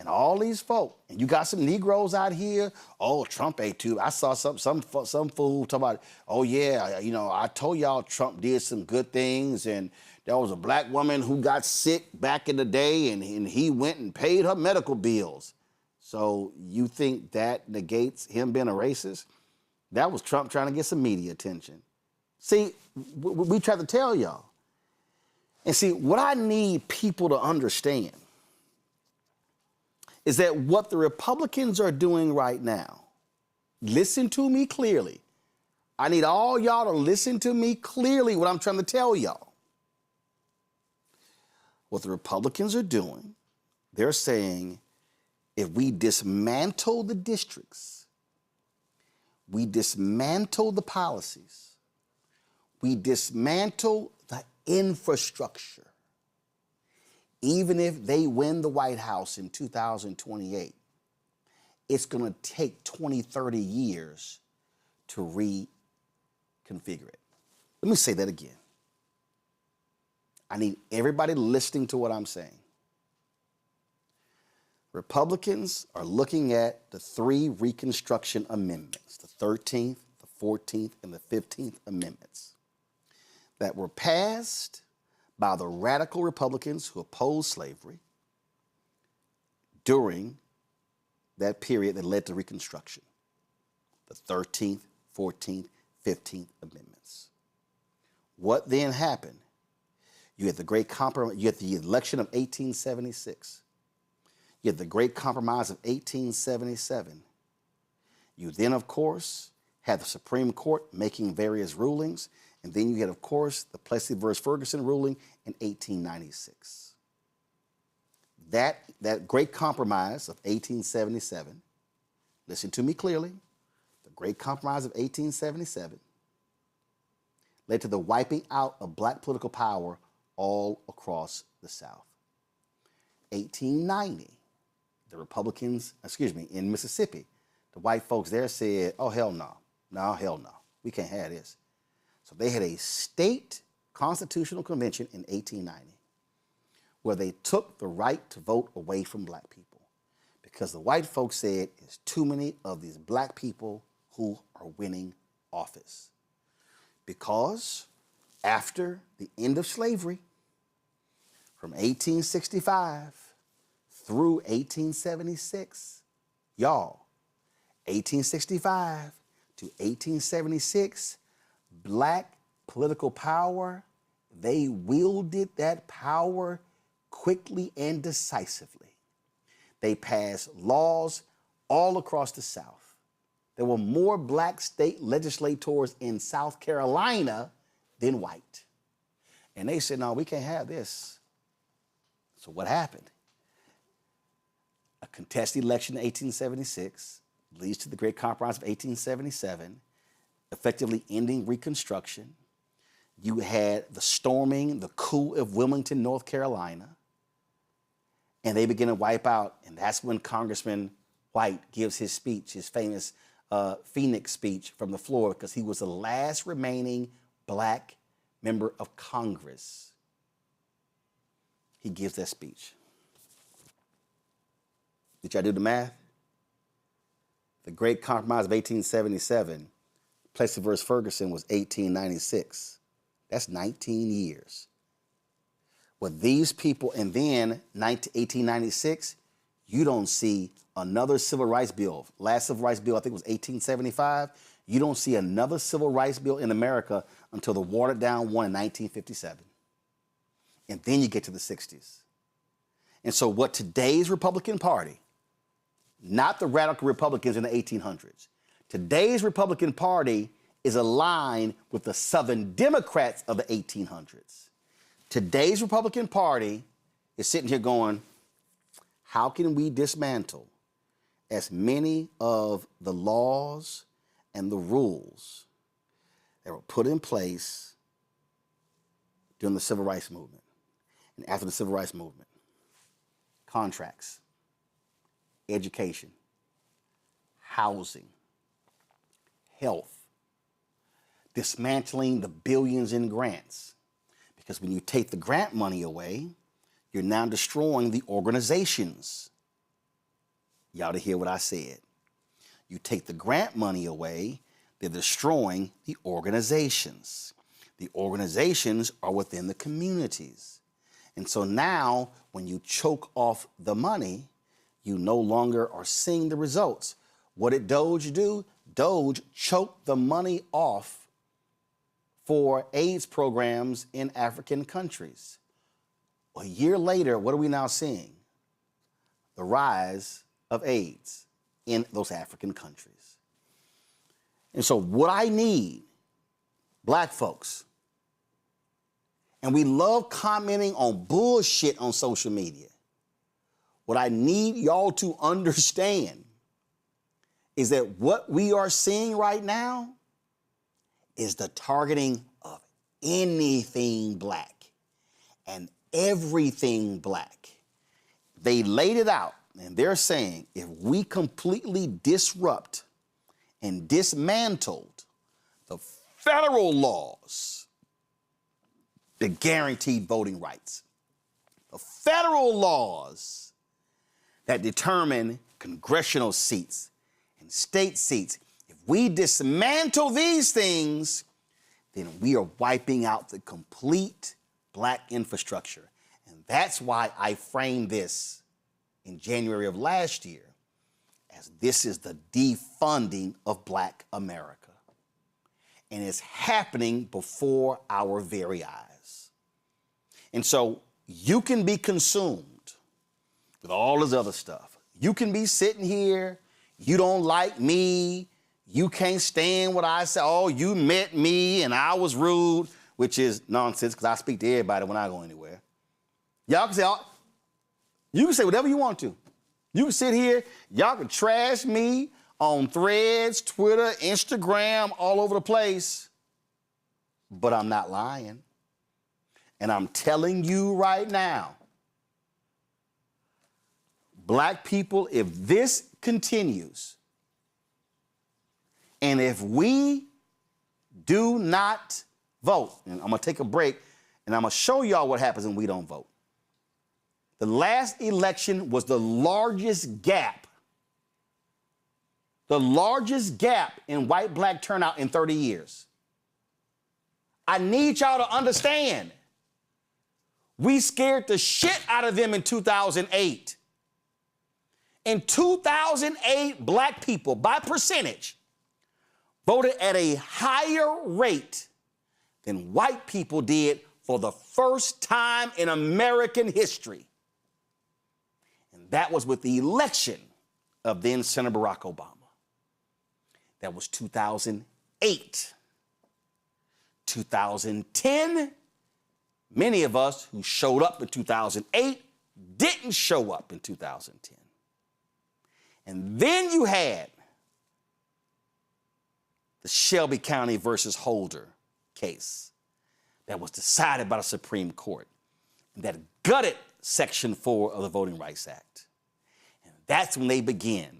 And all these folk, and you got some Negroes out here. Oh, Trump ate too. I saw some fool talk about, oh yeah, I told y'all Trump did some good things, and there was a black woman who got sick back in the day, and he went and paid her medical bills. So you think that negates him being a racist? That was Trump trying to get some media attention. See, we tried to tell y'all. And see, what I need people to understand is that what the Republicans are doing right now, listen to me clearly. I need all y'all to listen to me clearly what I'm trying to tell y'all. What the Republicans are doing, they're saying, if we dismantle the districts, we dismantle the policies, we dismantle the infrastructure, even if they win the White House in 2028, it's going to take 20, 30 years to reconfigure it. Let me say that again. I need everybody listening to what I'm saying. Republicans are looking at the 3 Reconstruction Amendments, the 13th, the 14th, and the 15th Amendments that were passed by the radical Republicans who opposed slavery during that period that led to Reconstruction, the 13th, 14th, 15th Amendments. What then happened? You had the Great Compromise, you had the election of 1876. You had the Great Compromise of 1877. You then, of course, had the Supreme Court making various rulings. And then you had, of course, the Plessy versus Ferguson ruling in 1896. That Great Compromise of 1877, listen to me clearly, the Great Compromise of 1877 led to the wiping out of black political power all across the South. 1890, the Republicans, in Mississippi, the white folks there said, oh, hell no. No, hell no. We can't have this. So they had a state constitutional convention in 1890 where they took the right to vote away from black people because the white folks said it's too many of these black people who are winning office. Because after the end of slavery, from 1865 through 1876, y'all, 1865 to 1876, black political power, they wielded that power quickly and decisively. They passed laws all across the South. There were more black state legislators in South Carolina than white. And they said, no, we can't have this. So what happened? A contested election in 1876 leads to the Great Compromise of 1877, effectively ending Reconstruction. You had the storming, the coup of Wilmington, North Carolina, and they begin to wipe out. And that's when Congressman White gives his speech, his famous Phoenix speech from the floor, because he was the last remaining black member of Congress. He gives that speech. Did y'all do the math? The Great Compromise of 1877, Plessy versus Ferguson was 1896. That's 19 years. With these people, and then 1896, you don't see another civil rights bill. Last civil rights bill, I think, was 1875. You don't see another civil rights bill in America until the watered down one in 1957. And then you get to the 60s. And so what today's Republican Party, not the radical Republicans in the 1800s, today's Republican Party is aligned with the Southern Democrats of the 1800s. Today's Republican Party is sitting here going, how can we dismantle as many of the laws and the rules that were put in place during the Civil Rights Movement and after the Civil Rights Movement? Contracts, education, housing, health, dismantling the billions in grants. Because when you take the grant money away, you're now destroying the organizations. Y'all to hear what I said. You take the grant money away, they're destroying the organizations. The organizations are within the communities. And so now, when you choke off the money, you no longer are seeing the results. What did Doge do? Doge choked the money off for AIDS programs in African countries. A year later, what are we now seeing? The rise of AIDS in those African countries. And so what I need, black folks, and we love commenting on bullshit on social media. What I need y'all to understand is that what we are seeing right now is the targeting of anything black and everything black. They laid it out, and they're saying if we completely disrupt and dismantled the federal laws that guaranteed voting rights, the federal laws that determine congressional seats and state seats, if we dismantle these things, then we are wiping out the complete black infrastructure. And that's why I framed this in January of last year as this is the defunding of black America. And it's happening before our very eyes. And so you can be consumed with all this other stuff. You can be sitting here, you don't like me, you can't stand what I say, oh, you met me and I was rude, which is nonsense because I speak to everybody when I go anywhere. Y'all can say, you can say whatever you want to. You can sit here, y'all can trash me on Threads, Twitter, Instagram, all over the place, but I'm not lying. And I'm telling you right now, black people, if this continues, and if we do not vote, and I'm gonna take a break, and I'm gonna show y'all what happens when we don't vote. The last election was the largest gap in white-black turnout in 30 years. I need y'all to understand. We scared the shit out of them in 2008. In 2008, black people, by percentage, voted at a higher rate than white people did for the first time in American history. And that was with the election of then Senator Barack Obama. That was 2008. 2010, many of us who showed up in 2008 didn't show up in 2010. And then you had the Shelby County versus Holder case that was decided by the Supreme Court and that gutted Section 4 of the Voting Rights Act. And that's when they began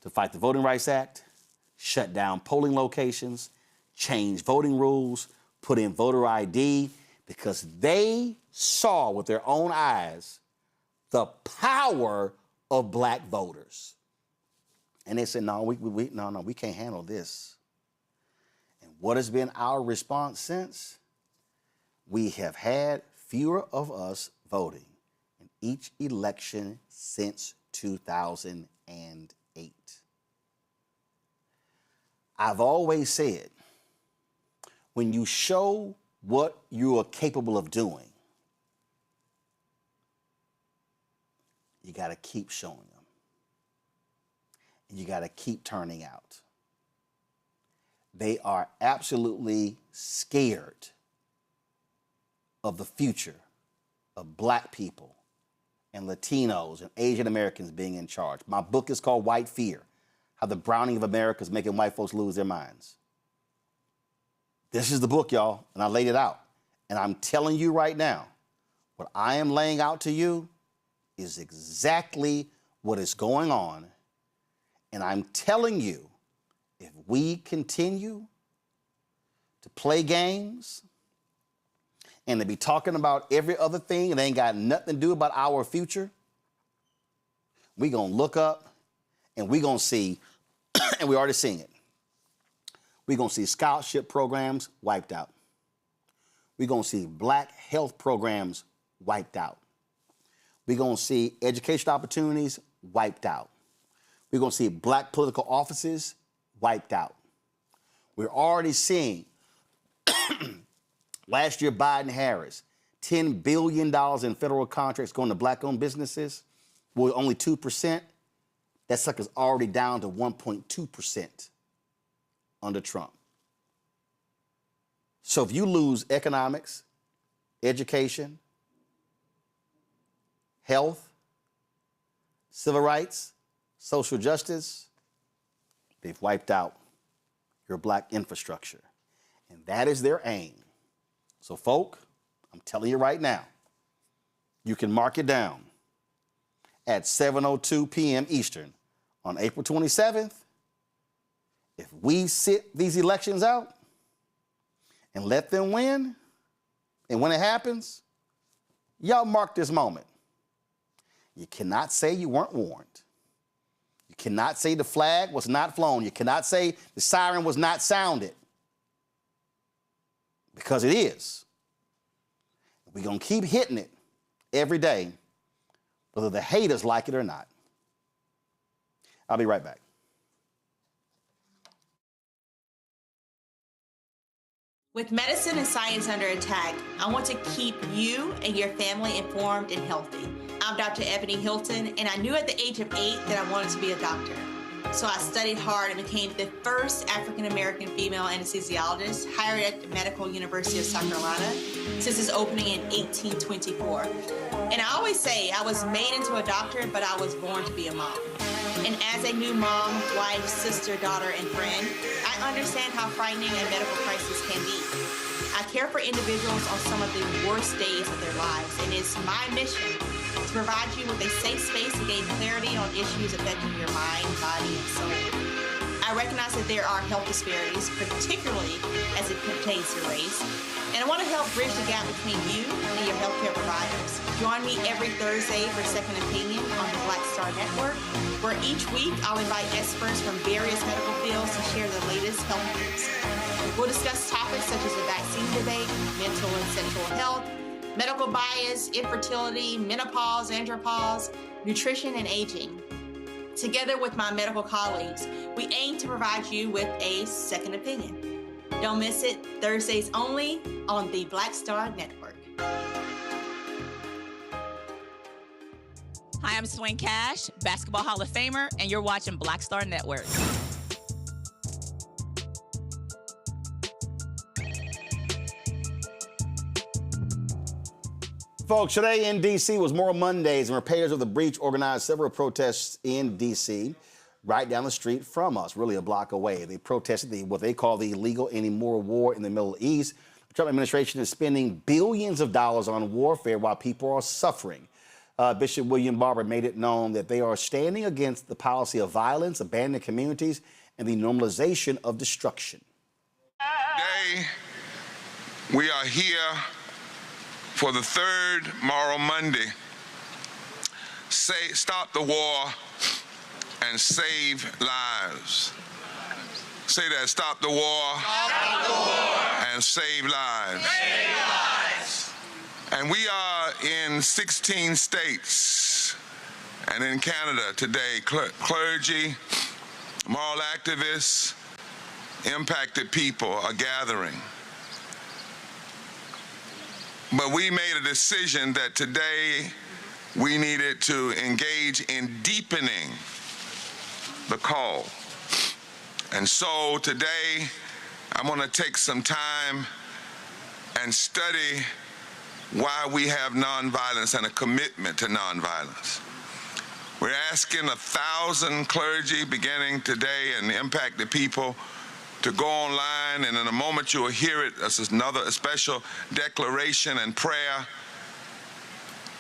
to fight the Voting Rights Act, shut down polling locations, change voting rules, put in voter ID, because they saw with their own eyes the power of black voters. And they said, no, we can't handle this. And what has been our response since? We have had fewer of us voting in each election since 2008. I've always said, when you show what you are capable of doing, you got to keep showing them. You got to keep turning out. They are absolutely scared of the future of Black people and Latinos and Asian Americans being in charge. My book is called White Fear, How the Browning of America is Making White Folks Lose Their Minds. This is the book, y'all, and I laid it out. And I'm telling you right now, what I am laying out to you is exactly what is going on. And I'm telling you, if we continue to play games and to be talking about every other thing and ain't got nothing to do about our future, we gonna look up and we gonna see, and we already seeing it, we gonna see scholarship programs wiped out. We gonna see Black health programs wiped out. We gonna see education opportunities wiped out. We're going to see Black political offices wiped out. We're already seeing, last year, Biden-Harris, $10 billion in federal contracts going to Black-owned businesses. Well, only 2%. That sucker's already down to 1.2% under Trump. So if you lose economics, education, health, civil rights, social justice, they've wiped out your Black infrastructure. And that is their aim. So, folk, I'm telling you right now, you can mark it down at 7:02 p.m. Eastern on April 27th. If we sit these elections out and let them win, and when it happens, y'all mark this moment. You cannot say you weren't warned. You cannot say the flag was not flown. You cannot say the siren was not sounded. Because it is. We're going to keep hitting it every day, whether the haters like it or not. I'll be right back. With medicine and science under attack, I want to keep you and your family informed and healthy. I'm Dr. Ebony Hilton, and I knew at the age of 8 that I wanted to be a doctor. So I studied hard and became the first African-American female anesthesiologist hired at the Medical University of South Carolina since its opening in 1824. And I always say I was made into a doctor, but I was born to be a mom. And as a new mom, wife, sister, daughter, and friend, I understand how frightening a medical crisis can be. I care for individuals on some of the worst days of their lives, and it's my mission to provide you with a safe space to gain clarity on issues affecting your mind, body, and soul. I recognize that there are health disparities, particularly as it pertains to race, and I want to help bridge the gap between you and your healthcare providers. Join me every Thursday for Second Opinion on the Black Star Network, where each week I'll invite experts from various medical fields to share the latest health news. We'll discuss topics such as the vaccine debate, mental and sexual health, medical bias, infertility, menopause, andropause, nutrition, and aging. Together with my medical colleagues, we aim to provide you with a second opinion. Don't miss it, Thursdays only on the Black Star Network. Hi, I'm Swing Cash, Basketball Hall of Famer, and you're watching Black Star Network. Folks, today in D.C. was Moral Mondays, and repairs of the breach organized several protests in D.C. right down the street from us, really a block away. They protested what they call the illegal and immoral war in the Middle East. The Trump administration is spending billions of dollars on warfare while people are suffering. Bishop William Barber made it known that they are standing against the policy of violence, abandoned communities, and the normalization of destruction. Today, we are here for the third Moral Monday. Say, stop the war and save lives. Say that, stop the war, and save lives. And we are in 16 states and in Canada today, clergy, moral activists, impacted people are gathering. But we made a decision that today we needed to engage in deepening the call. And so today, I'm going to take some time and study why we have nonviolence and a commitment to nonviolence. We're asking 1,000 clergy beginning today and impacted people to go online, and in a moment you will hear it. This is another special declaration and prayer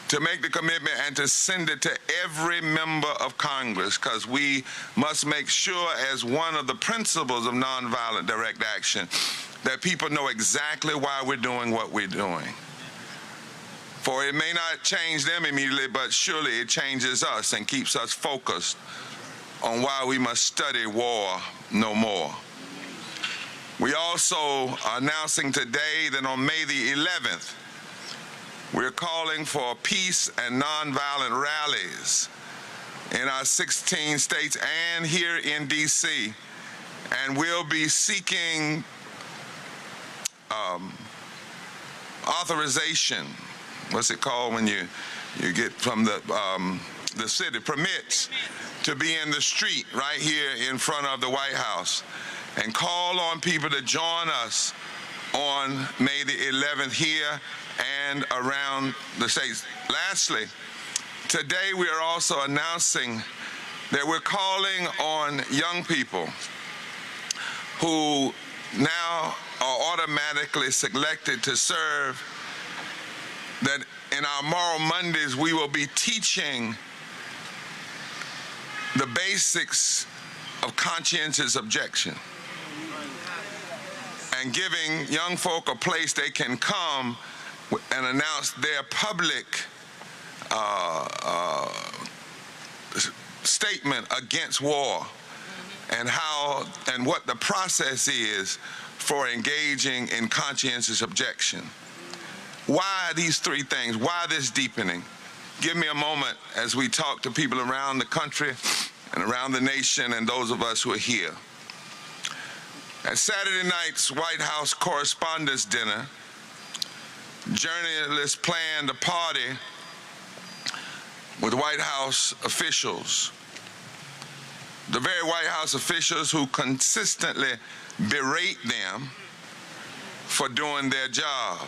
to make the commitment and to send it to every member of Congress, because we must make sure, as one of the principles of nonviolent direct action, that people know exactly why we're doing what we're doing. For it may not change them immediately, but surely it changes us and keeps us focused on why we must study war no more. We also are announcing today that on May the 11th, we're calling for peace and nonviolent rallies in our 16 states and here in D.C. And we'll be seeking authorization. What's it called when you get from the city? Permits to be in the street right here in front of the White House, and call on people to join us on May the 11th here and around the states. Lastly, today we are also announcing that we're calling on young people who now are automatically selected to serve, that in our Moral Mondays we will be teaching the basics of conscientious objection and giving young folk a place they can come and announce their public statement against war, and how and what the process is for engaging in conscientious objection. Why these three things? Why this deepening? Give me a moment as we talk to people around the country and around the nation and those of us who are here. At Saturday night's White House Correspondents' Dinner, journalists planned a party with White House officials. The very White House officials who consistently berate them for doing their job.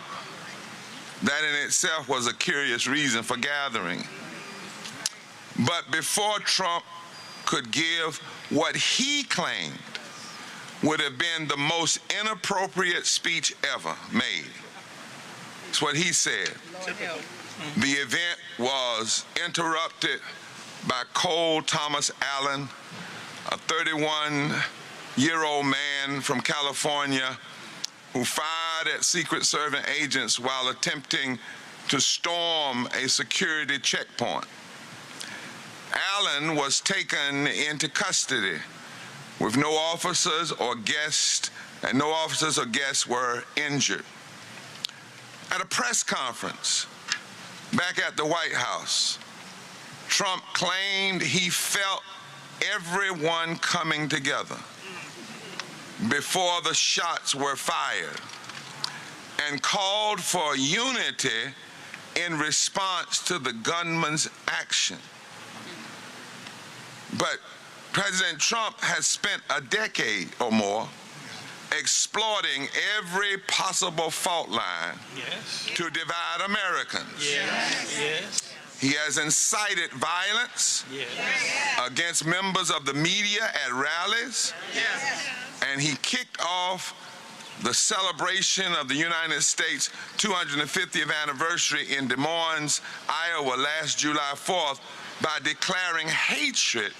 That in itself was a curious reason for gathering. But before Trump could give what he claimed would have been the most inappropriate speech ever made, it's what he said. The event was interrupted by Cole Thomas Allen, a 31-year-old man from California who fired at Secret Service agents while attempting to storm a security checkpoint. Allen was taken into custody with no officers or guests, and no officers or guests were injured. At a press conference back at the White House, Trump claimed he felt everyone coming together before the shots were fired, and called for unity in response to the gunman's action. But President Trump has spent a decade or more exploiting every possible fault line to divide Americans. He has incited violence against members of the media at rallies, and he kicked off the celebration of the United States 250th anniversary in Des Moines, Iowa last July 4th by declaring hatred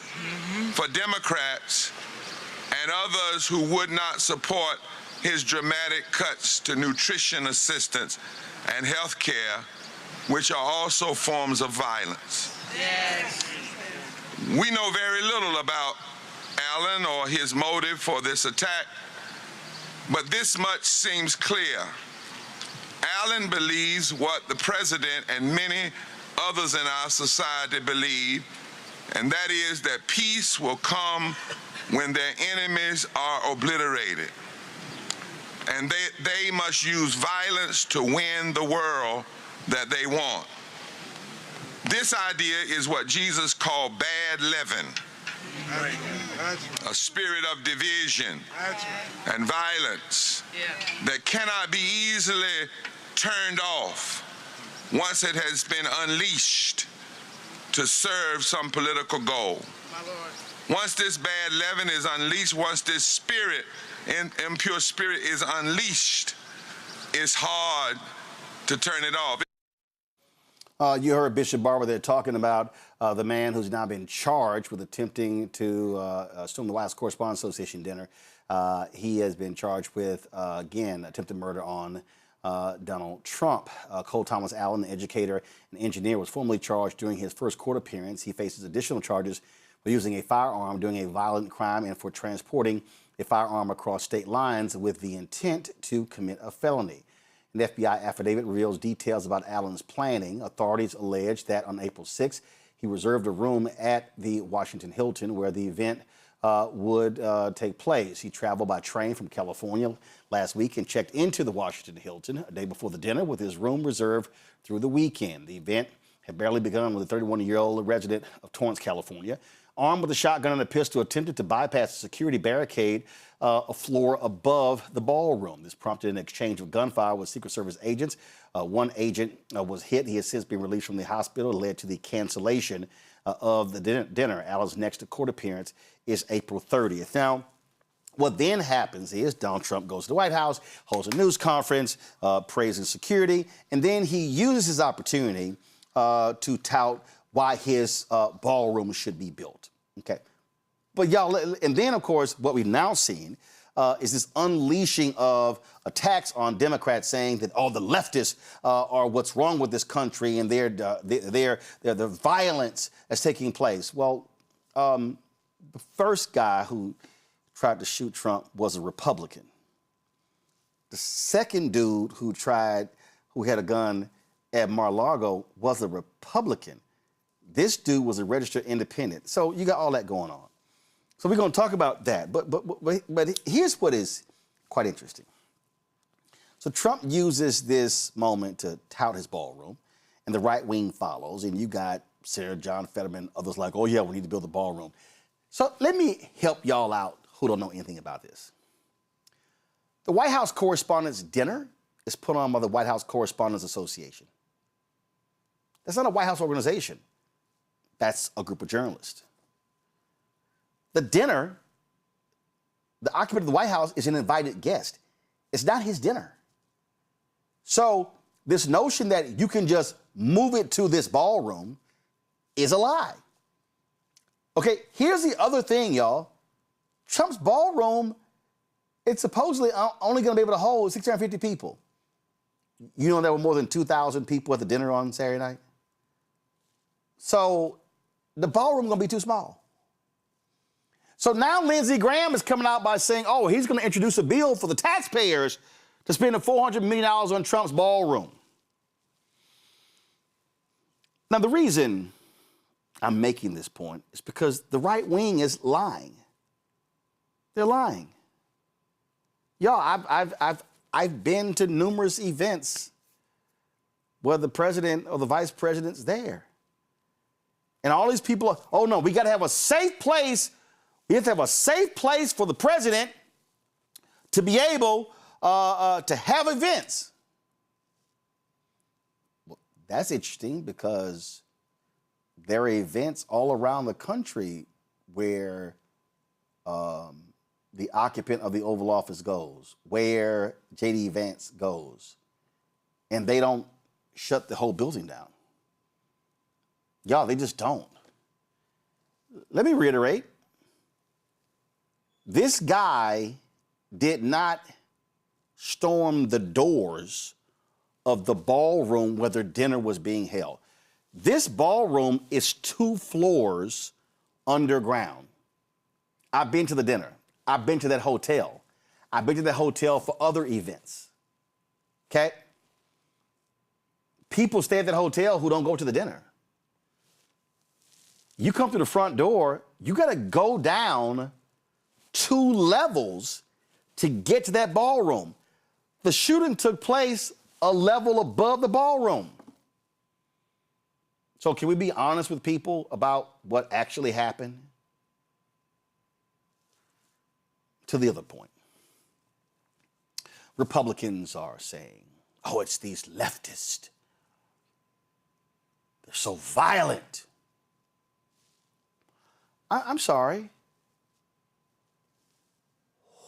for Democrats and others who would not support his dramatic cuts to nutrition assistance and health care, which are also forms of violence. We know very little about Allen or his motive for this attack, but this much seems clear. Allen believes what the president and many others in our society believe, and that is that peace will come when their enemies are obliterated. And they must use violence to win the world that they want. This idea is what Jesus called bad leaven, a spirit of division and violence that cannot be easily turned off once it has been unleashed to serve some political goal. Once this bad leaven is unleashed, once this spirit, impure spirit is unleashed, it's hard to turn it off. You heard Bishop Barber there talking about the man who's now been charged with attempting to storm the White House Correspondents Association dinner. He has been charged with, again, attempted murder on Donald Trump. Cole Thomas Allen, the educator and engineer, was formally charged during his first court appearance. He faces additional charges for using a firearm, doing a violent crime, and for transporting a firearm across state lines with the intent to commit a felony. An FBI affidavit reveals details about Allen's planning. Authorities allege that on April 6th, he reserved a room at the Washington Hilton where the event would take place. He traveled by train from California last week and checked into the Washington Hilton a day before the dinner with his room reserved through the weekend. The event had barely begun when the 31-year-old resident of Torrance, California, armed with a shotgun and a pistol, attempted to bypass a security barricade a floor above the ballroom. This prompted an exchange of gunfire with Secret Service agents. One agent was hit. He has since been released from the hospital. It led to the cancellation of the dinner. Allen's next court appearance is April 30th. Now, what then happens is Donald Trump goes to the White House, holds a news conference, praising security, and then he uses his opportunity to tout why his ballroom should be built. Okay. But y'all, and then, of course, what we've now seen is this unleashing of attacks on Democrats saying that all the leftists are what's wrong with this country and they're the violence that's taking place. Well, the first guy who tried to shoot Trump was a Republican. The second dude who had a gun at Mar-a-Lago was a Republican. This dude was a registered independent. So you got all that going on. So we're going to talk about that. But here's what is quite interesting. So Trump uses this moment to tout his ballroom, and the right wing follows. And you got Sarah John Fetterman, others like, oh, yeah, we need to build a ballroom. So let me help y'all out who don't know anything about this. The White House Correspondents' Dinner is put on by the White House Correspondents Association. That's not a White House organization. That's a group of journalists. The dinner, the occupant of the White House is an invited guest. It's not his dinner. So this notion that you can just move it to this ballroom is a lie. Okay, here's the other thing, y'all. Trump's ballroom, it's supposedly only going to be able to hold 650 people. You know there were more than 2,000 people at the dinner on Saturday night? So the ballroom going to be too small. So now Lindsey Graham is coming out by saying, oh, he's going to introduce a bill for the taxpayers to spend $400 million on Trump's ballroom. Now, the reason I'm making this point is because the right wing is lying. They're lying. Y'all, I've been to numerous events where the president or the vice president's there. And all these people are, oh, no, we got to have a safe place. We have to have a safe place for the president to be able to have events. Well, that's interesting because there are events all around the country where the occupant of the Oval Office goes, where J.D. Vance goes, and they don't shut the whole building down. Y'all, they just don't. Let me reiterate. This guy did not storm the doors of the ballroom where the dinner was being held. This ballroom is 2 floors underground. I've been to the dinner. I've been to that hotel. I've been to that hotel for other events. Okay? People stay at that hotel who don't go to the dinner. You come through the front door, you got to go down 2 levels to get to that ballroom. The shooting took place a level above the ballroom. So can we be honest with people about what actually happened? To the other point. Republicans are saying, oh, it's these leftists. They're so violent. I'm sorry.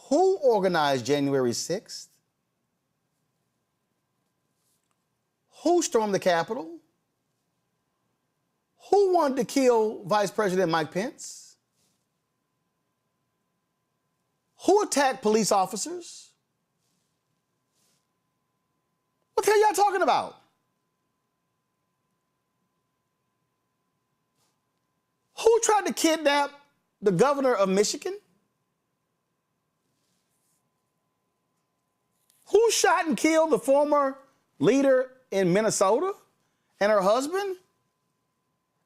Who organized January 6th? Who stormed the Capitol? Who wanted to kill Vice President Mike Pence? Who attacked police officers? What the hell y'all talking about? Who tried to kidnap the governor of Michigan? Who shot and killed the former leader in Minnesota and her husband?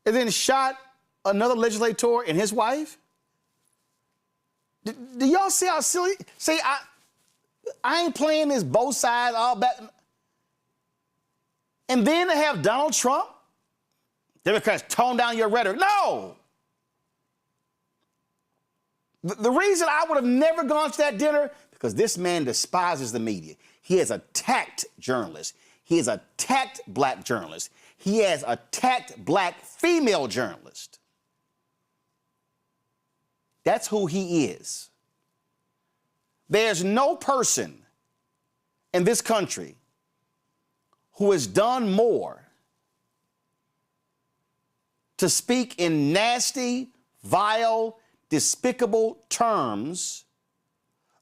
And then shot another legislator and his wife? Do y'all see how silly? See, I ain't playing this both sides all back. And then they have Donald Trump. Democrats, tone down your rhetoric. No! The reason I would have never gone to that dinner, because this man despises the media. He has attacked journalists. He has attacked black journalists. He has attacked black female journalists. That's who he is. There's no person in this country who has done more to speak in nasty, vile, despicable terms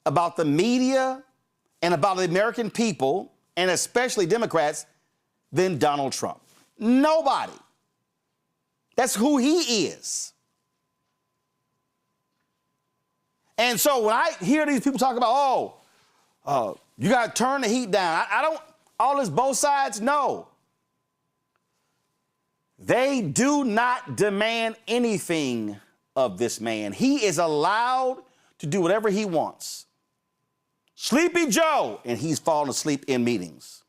about the media and about the American people, and especially Democrats, than Donald Trump. Nobody. That's who he is. And so when I hear these people talk about, you got to turn the heat down. I don't, all this both sides, no. They do not demand anything of this man. He is allowed to do whatever he wants. Sleepy Joe, and he's fallen asleep in meetings.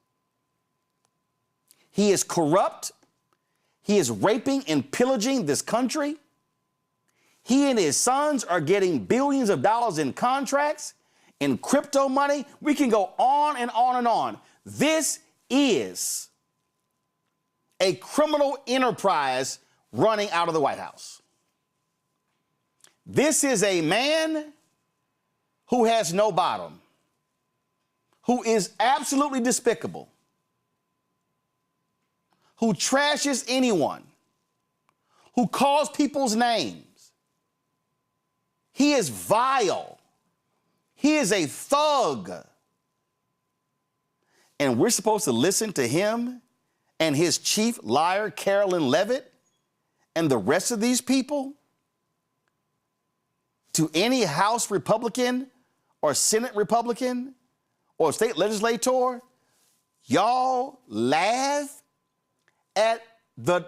He is corrupt. He is raping and pillaging this country. He and his sons are getting billions of dollars in contracts, in crypto money. We can go on and on and on. This is a criminal enterprise running out of the White House. This is a man who has no bottom, who is absolutely despicable, who trashes anyone, who calls people's names. He is vile. He is a thug. And we're supposed to listen to him and his chief liar, Carolyn Levitt, and the rest of these people? To any House Republican or Senate Republican or state legislator, y'all laugh at the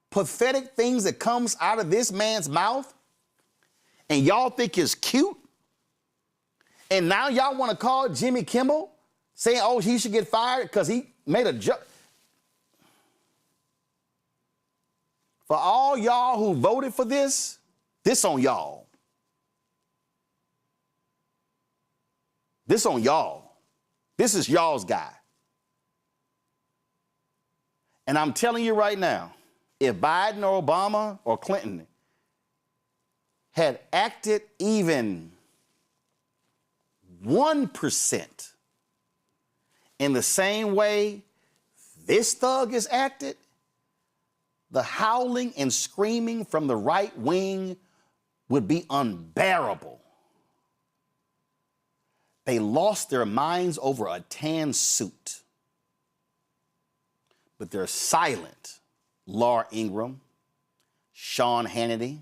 pathetic things that comes out of this man's mouth, and y'all think it's cute? And now y'all want to call Jimmy Kimmel saying, oh, he should get fired because he made a joke? For all y'all who voted for this on y'all. This on y'all. This is y'all's guy. And I'm telling you right now, if Biden or Obama or Clinton had acted even 1% in the same way this thug is acted, the howling and screaming from the right wing would be unbearable. They lost their minds over a tan suit. But they're silent. Laura Ingraham, Sean Hannity,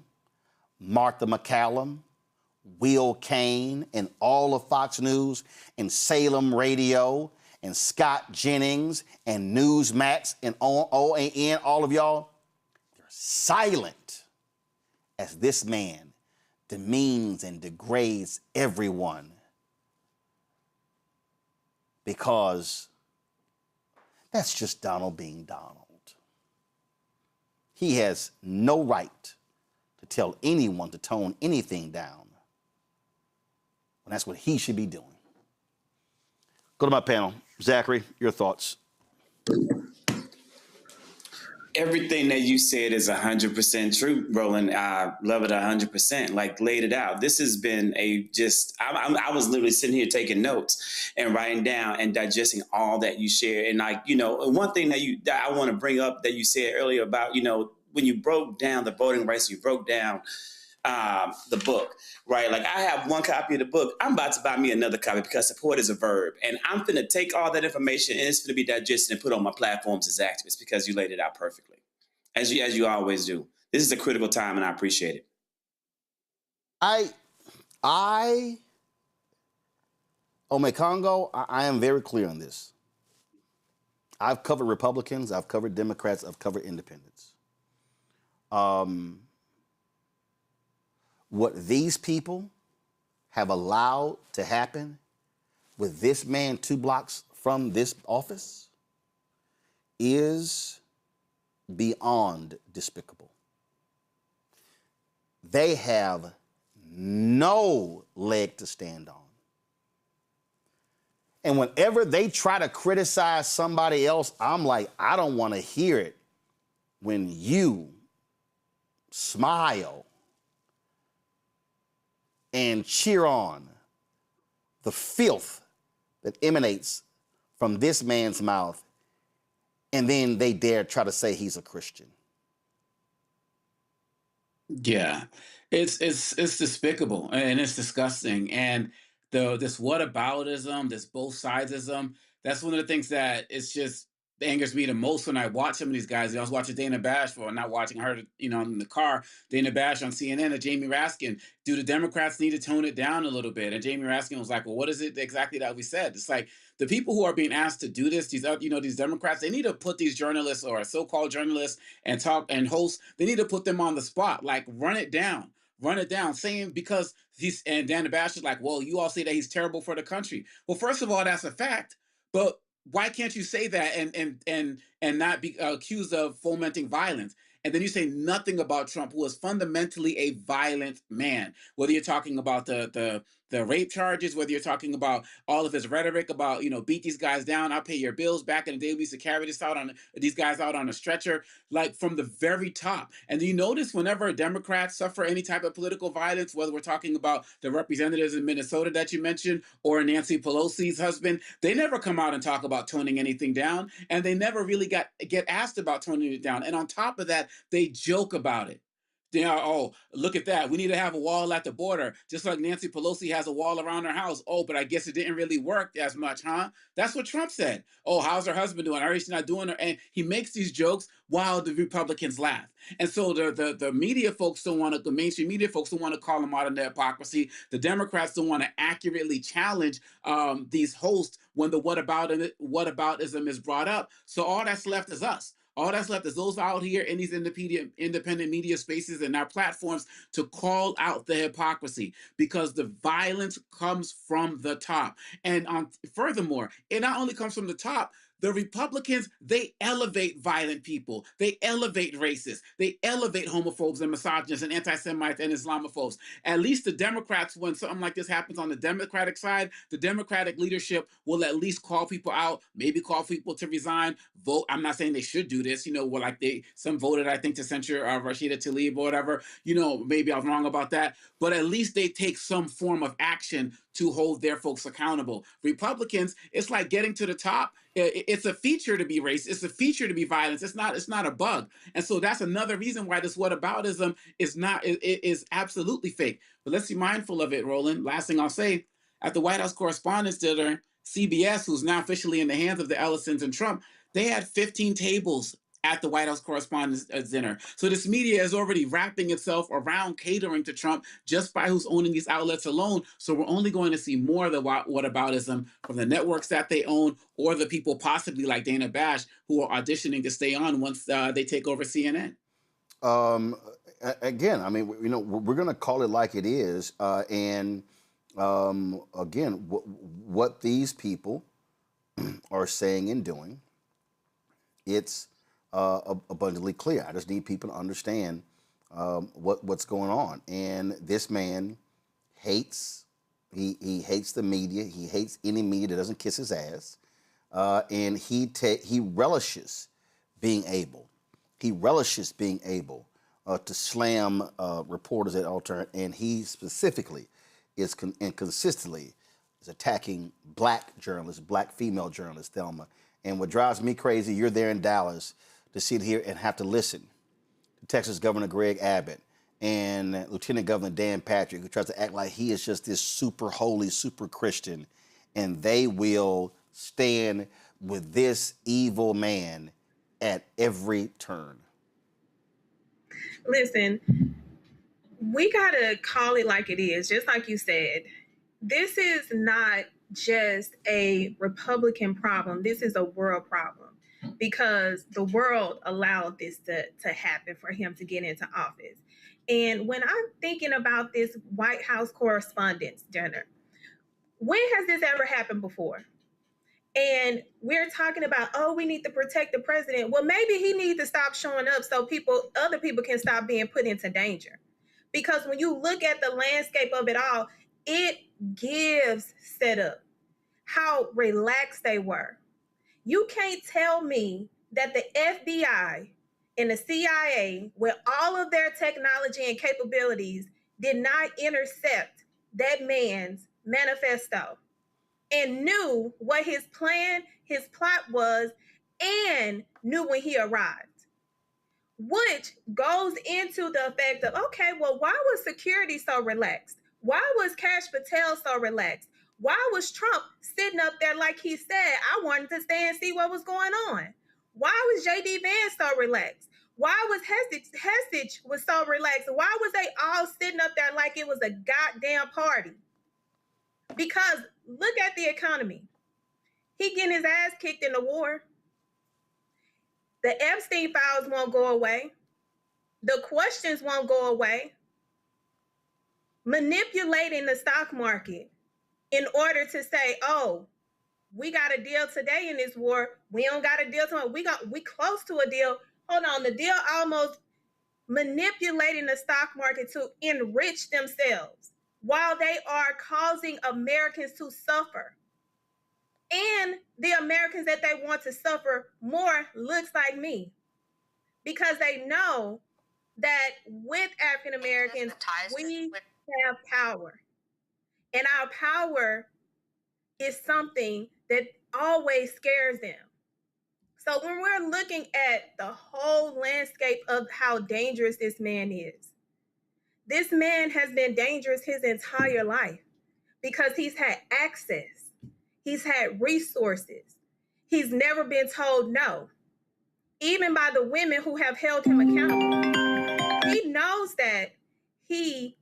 Martha McCallum, Will Kane, and all of Fox News, and Salem Radio, and Scott Jennings, and Newsmax, and OAN, all of y'all, they're silent as this man demeans and degrades everyone because that's just Donald being Donald. He has no right to tell anyone to tone anything down when that's what he should be doing. Go to my panel. Zachary, your thoughts. Everything that you said is 100% true, Roland. I love it 100%. Like, laid it out. This has been I was literally sitting here taking notes and writing down and digesting all that you shared. And one thing that I want to bring up that you said earlier about, when you broke down the voting rights, you broke down the book, right? Like, I have one copy of the book. I'm about to buy me another copy because support is a verb. And I'm going to take all that information and it's going to be digested and put on my platforms as activists because you laid it out perfectly, as you always do. This is a critical time and I appreciate it. Congo, I am very clear on this. I've covered Republicans, I've covered Democrats, I've covered independents. What these people have allowed to happen with this man 2 blocks from this office is beyond despicable. They have no leg to stand on. And whenever they try to criticize somebody else, I'm like, I don't want to hear it when you smile and cheer on the filth that emanates from this man's mouth, and then they dare try to say he's a Christian. Yeah, it's despicable and it's disgusting. And this whataboutism, this both sidesism, that's one of the things that it's just angers me the most when I watch some of these guys. I was watching Dana Bash, not watching her, in the car. Dana Bash on CNN and Jamie Raskin. Do the Democrats need to tone it down a little bit? And Jamie Raskin was like, well, what is it exactly that we said? It's like the people who are being asked to do this, these Democrats, they need to put these journalists or so-called journalists and talk and hosts, they need to put them on the spot, like run it down, saying because and Dana Bash is like, well, you all say that he's terrible for the country. Well, first of all, that's a fact, but why can't you say that and not be accused of fomenting violence? And then you say nothing about Trump, who is fundamentally a violent man. Whether you're talking about the rape charges, whether you're talking about all of his rhetoric about, beat these guys down, I'll pay your bills. Back in the day, we used to carry these guys out on a stretcher, like from the very top. And you notice whenever Democrats suffer any type of political violence, whether we're talking about the representatives in Minnesota that you mentioned, or Nancy Pelosi's husband, they never come out and talk about toning anything down. And they never really get asked about toning it down. And on top of that, they joke about it. Oh, look at that. We need to have a wall at the border, just like Nancy Pelosi has a wall around her house. Oh, but I guess it didn't really work as much, huh? That's what Trump said. Oh, how's her husband doing? I heard she's not doing her. And he makes these jokes while the Republicans laugh. And so the media folks don't want to, the mainstream media folks don't want to call them out on their hypocrisy. The Democrats don't want to accurately challenge these hosts when the whataboutism is brought up. So all that's left is us. All that's left is those out here in these independent media spaces and our platforms to call out the hypocrisy, because the violence comes from the top. And furthermore, it not only comes from the top, the Republicans, they elevate violent people. They elevate racists. They elevate homophobes and misogynists and anti-Semites and Islamophobes. At least the Democrats, when something like this happens on the Democratic side, the Democratic leadership will at least call people out, maybe call people to resign, vote. I'm not saying they should do this, some voted, I think, to censure Rashida Tlaib or whatever. Maybe I was wrong about that. But at least they take some form of action to hold their folks accountable. Republicans, it's like getting to the top. It's a feature to be racist. It's a feature to be violent. It's not a bug. And so that's another reason why this whataboutism is absolutely fake. But let's be mindful of it, Roland. Last thing I'll say, at the White House Correspondents' Dinner, CBS, who's now officially in the hands of the Ellisons and Trump, they had 15 tables at the White House Correspondents' Dinner. So this media is already wrapping itself around catering to Trump just by who's owning these outlets alone. So we're only going to see more of the whataboutism from the networks that they own, or the people possibly like Dana Bash who are auditioning to stay on once they take over CNN. Again, I mean, we're going to call it like it is. Again, what these people are saying and doing, it's abundantly clear. I just need people to understand what's going on. And this man hates, he hates the media. He hates any media that doesn't kiss his ass. And he relishes being able. He relishes being able to slam reporters at all turns. And he specifically is and consistently is attacking black journalists, black female journalists, Thelma. And what drives me crazy, you're there in Dallas to sit here and have to listen to Texas Governor Greg Abbott and Lieutenant Governor Dan Patrick, who tries to act like he is just this super holy, super Christian, and they will stand with this evil man at every turn. Listen, we got to call it like it is, just like you said. This is not just a Republican problem. This is a world problem, because the world allowed this to happen for him to get into office. And when I'm thinking about this White House Correspondents' Dinner, when has this ever happened before? And we're talking about, oh, we need to protect the president. Well, maybe he needs to stop showing up so other people can stop being put into danger. Because when you look at the landscape of it all, it gives setup how relaxed they were. You can't tell me that the FBI and the CIA, with all of their technology and capabilities, did not intercept that man's manifesto and knew what his plot was, and knew when he arrived. Which goes into the effect of, okay, well, why was security so relaxed? Why was Kash Patel so relaxed? Why was Trump sitting up there like he said, I wanted to stay and see what was going on? Why was J.D. Vance so relaxed? Why was Hestage was so relaxed? Why was they all sitting up there like it was a goddamn party? Because look at the economy. He getting his ass kicked in the war. The Epstein files won't go away. The questions won't go away. Manipulating the stock market in order to say, oh, we got a deal today in this war. We don't got a deal tomorrow. We close to a deal. Hold on, the deal almost manipulating the stock market to enrich themselves while they are causing Americans to suffer. And the Americans that they want to suffer more looks like me, because they know that with African Americans, we have power. And our power is something that always scares them. So when we're looking at the whole landscape of how dangerous this man is, this man has been dangerous his entire life because he's had access. He's had resources. He's never been told no, even by the women who have held him accountable. He knows that he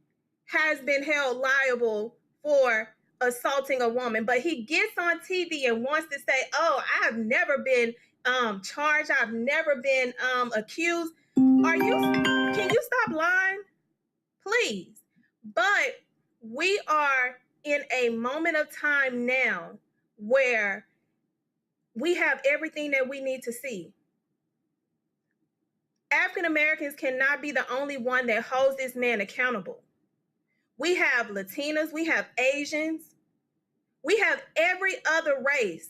has been held liable for assaulting a woman, but he gets on TV and wants to say, oh, I've never been charged. I've never been accused. Can you stop lying? Please. But we are in a moment of time now where we have everything that we need to see. African Americans cannot be the only one that holds this man accountable. We have Latinas, we have Asians, we have every other race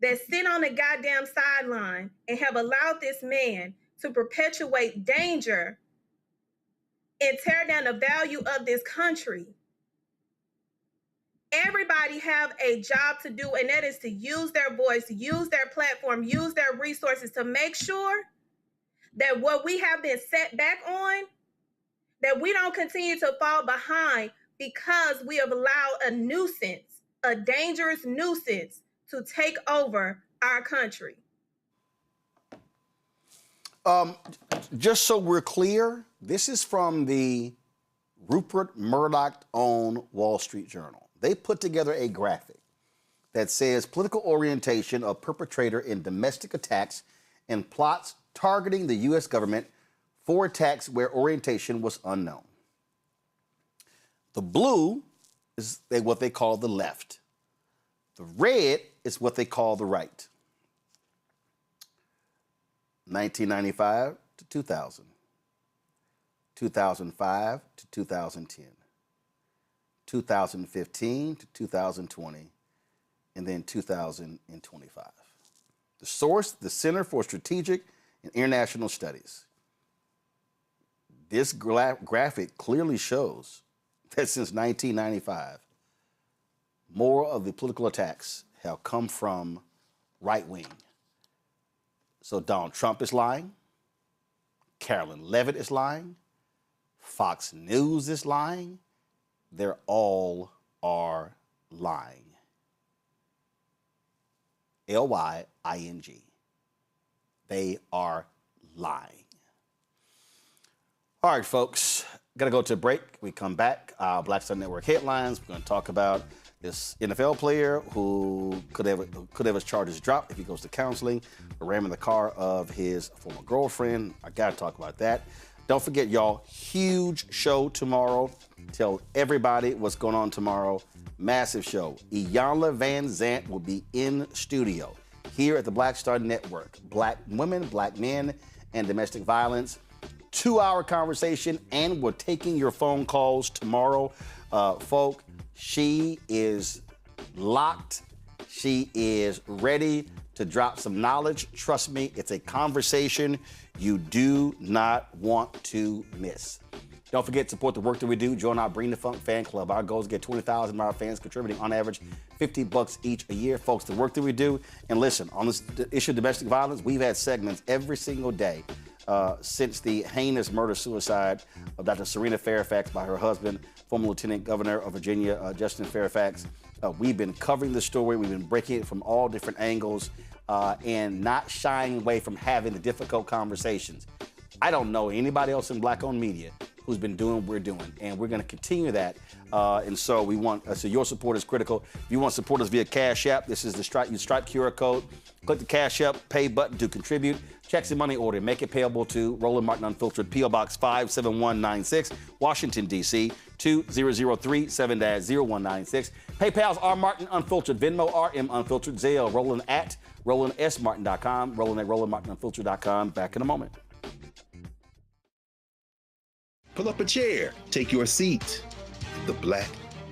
that sit on the goddamn sideline and have allowed this man to perpetuate danger and tear down the value of this country. Everybody have a job to do, and that is to use their voice, use their platform, use their resources to make sure that what we have been set back on, that we don't continue to fall behind because we have allowed a nuisance, a dangerous nuisance, to take over our country. Just so we're clear, this is from the Rupert Murdoch-owned Wall Street Journal. They put together a graphic that says political orientation of perpetrator in domestic attacks and plots targeting the U.S. government for attacks where orientation was unknown. The blue is what they call the left. The red is what they call the right. 1995 to 2000, 2005 to 2010, 2015 to 2020, and then 2025. The source, the Center for Strategic and International Studies. This graphic clearly shows that since 1995, more of the political attacks have come from right wing. So Donald Trump is lying, Carolyn Levitt is lying, Fox News is lying. They're all are lying. L-Y-I-N-G. They are lying. All right, folks, got to go to a break. We come back. Black Star Network headlines. We're going to talk about this NFL player who could have his charges dropped if he goes to counseling, or ram in the car of his former girlfriend. I got to talk about that. Don't forget, y'all, huge show tomorrow. Tell everybody what's going on tomorrow. Massive show. Iyanla Van Zant will be in studio here at the Black Star Network. Black women, black men, and domestic violence. 2-hour conversation, and we're taking your phone calls tomorrow. Folk, she is locked. She is ready to drop some knowledge. Trust me, it's a conversation you do not want to miss. Don't forget to support the work that we do. Join our Bring the Funk fan club. Our goal is to get 20,000 of our fans contributing on average $50 each a year. Folks, the work that we do. And listen, on this issue of domestic violence, we've had segments every single day since the heinous murder-suicide of Dr. Serena Fairfax by her husband, former Lieutenant Governor of Virginia, Justin Fairfax. We've been covering the story. We've been breaking it from all different angles and not shying away from having the difficult conversations. I don't know anybody else in black-owned media who's been doing what we're doing, and we're going to continue that. And so we want, so your support is critical. If you want to support us via Cash App, this is the Stripe QR code. Click the Cash App Pay button to contribute. Checks and money order. Make it payable to Roland Martin Unfiltered, P.O. Box 57196, Washington, D.C. 2003 7-0196. PayPal's R Martin Unfiltered, Venmo RM Unfiltered, Zelle Roland at RolandSMartin.com, Roland at RolandMartinUnfiltered.com. Back in a moment. Pull up a chair, take your seat. The Black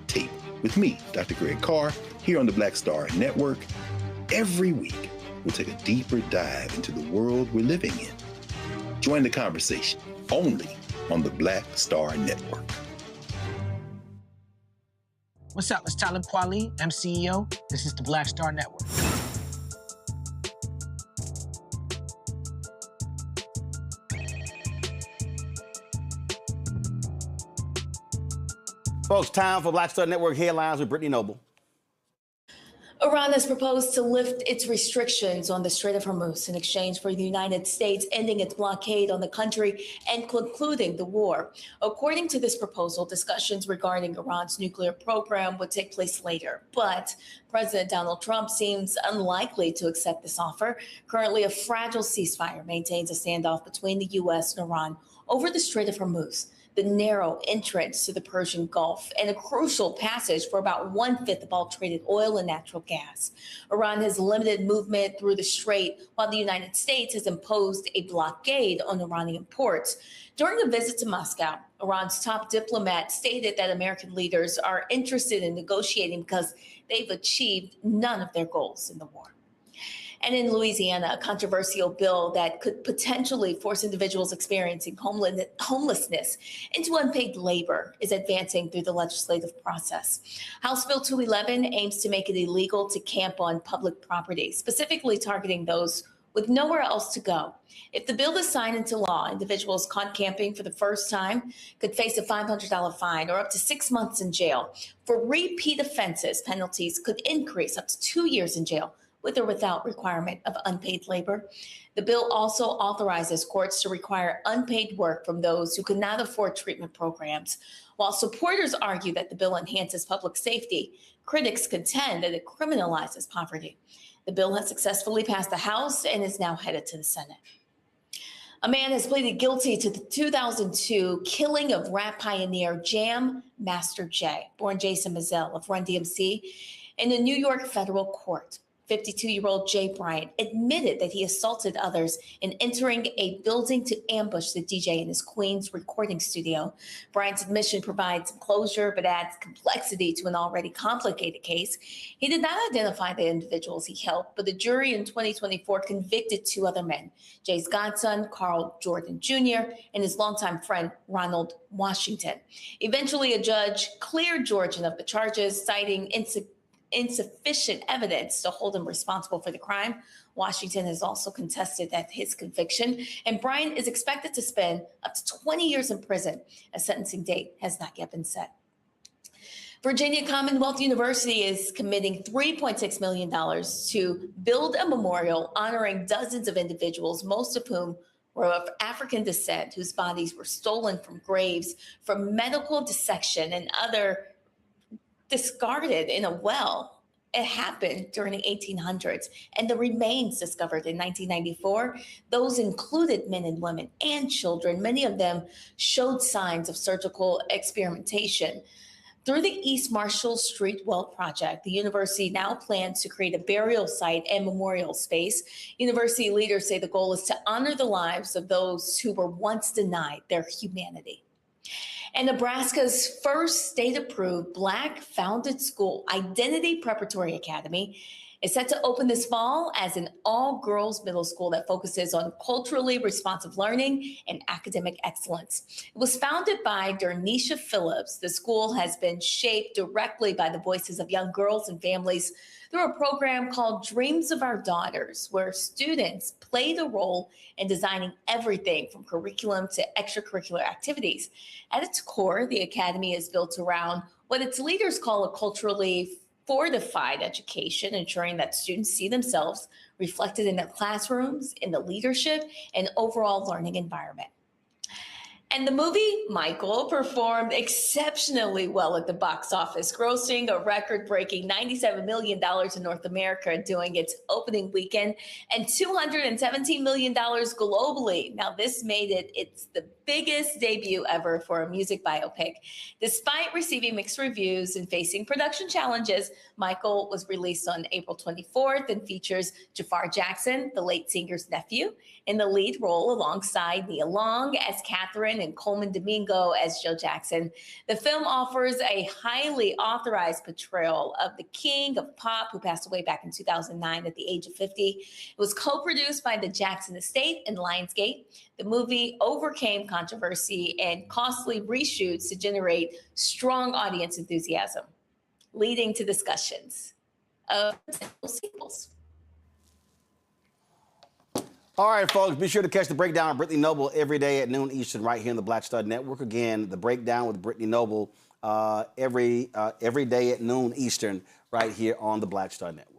Tape with me, Dr. Greg Carr, here on the Black Star Network. Every week, we'll take a deeper dive into the world we're living in. Join the conversation only on the Black Star Network. What's up? It's Talib Kweli. I'm CEO. This is the Black Star Network. Folks, time for Black Star Network headlines with Brittany Noble. Iran has proposed to lift its restrictions on the Strait of Hormuz in exchange for the United States ending its blockade on the country and concluding the war. According to this proposal, discussions regarding Iran's nuclear program would take place later. But President Donald Trump seems unlikely to accept this offer. Currently, a fragile ceasefire maintains a standoff between the U.S. and Iran over the Strait of Hormuz, the narrow entrance to the Persian Gulf, and a crucial passage for about 1/5 of all traded oil and natural gas. Iran has limited movement through the strait, while the United States has imposed a blockade on Iranian ports. During a visit to Moscow, Iran's top diplomat stated that American leaders are interested in negotiating because they've achieved none of their goals in the war. And in Louisiana, a controversial bill that could potentially force individuals experiencing homelessness into unpaid labor is advancing through the legislative process. House Bill 211 aims to make it illegal to camp on public property, specifically targeting those with nowhere else to go. If the bill is signed into law, individuals caught camping for the first time could face a $500 fine or up to 6 months in jail. For repeat offenses, penalties could increase up to 2 years in jail with or without requirement of unpaid labor. The bill also authorizes courts to require unpaid work from those who could not afford treatment programs. While supporters argue that the bill enhances public safety, critics contend that it criminalizes poverty. The bill has successfully passed the House and is now headed to the Senate. A man has pleaded guilty to the 2002 killing of rap pioneer Jam Master Jay, born Jason Mizell of Run DMC, in a New York federal court. 52-year-old Jay Bryant admitted that he assaulted others in entering a building to ambush the DJ in his Queens recording studio. Bryant's admission provides closure but adds complexity to an already complicated case. He did not identify the individuals he helped, but the jury in 2024 convicted 2 other men, Jay's godson, Carl Jordan Jr., and his longtime friend, Ronald Washington. Eventually, a judge cleared Jordan of the charges, citing insufficient evidence to hold him responsible for the crime. Washington has also contested that his conviction, and Bryant is expected to spend up to 20 years in prison. A sentencing date has not yet been set. Virginia Commonwealth University is committing $3.6 million to build a memorial honoring dozens of individuals, most of whom were of African descent, whose bodies were stolen from graves for medical dissection and other discarded in a well. It happened during the 1800s, and the remains discovered in 1994, those included men and women and children. Many of them showed signs of surgical experimentation. Through the East Marshall Street Well Project, the university now plans to create a burial site and memorial space. University leaders say the goal is to honor the lives of those who were once denied their humanity. And Nebraska's first state-approved Black-founded school, Identity Preparatory Academy, is set to open this fall as an all-girls middle school that focuses on culturally responsive learning and academic excellence. It was founded by Dernisha Phillips. The school has been shaped directly by the voices of young girls and families through a program called Dreams of Our Daughters, where students play the role in designing everything from curriculum to extracurricular activities. At its core, the academy is built around what its leaders call a culturally fortified education, ensuring that students see themselves reflected in their classrooms, in the leadership, and overall learning environment. And the movie Michael performed exceptionally well at the box office, grossing a record-breaking $97 million in North America during its opening weekend and $217 million globally. Now, this made it's the biggest debut ever for a music biopic. Despite receiving mixed reviews and facing production challenges, Michael was released on April 24th and features Jafar Jackson, the late singer's nephew, in the lead role alongside Nia Long as Catherine and Coleman Domingo as Joe Jackson. The film offers a highly authorized portrayal of the king of pop who passed away back in 2009 at the age of 50. It was co-produced by the Jackson Estate and Lionsgate. The movie overcame controversy and costly reshoots to generate strong audience enthusiasm, leading to discussions of potential sequels. All right, folks, be sure to catch the breakdown of Brittany Noble every day at noon Eastern right here in the Black Star Network. Again, the breakdown with Brittany Noble every day at noon Eastern right here on the Black Star Network.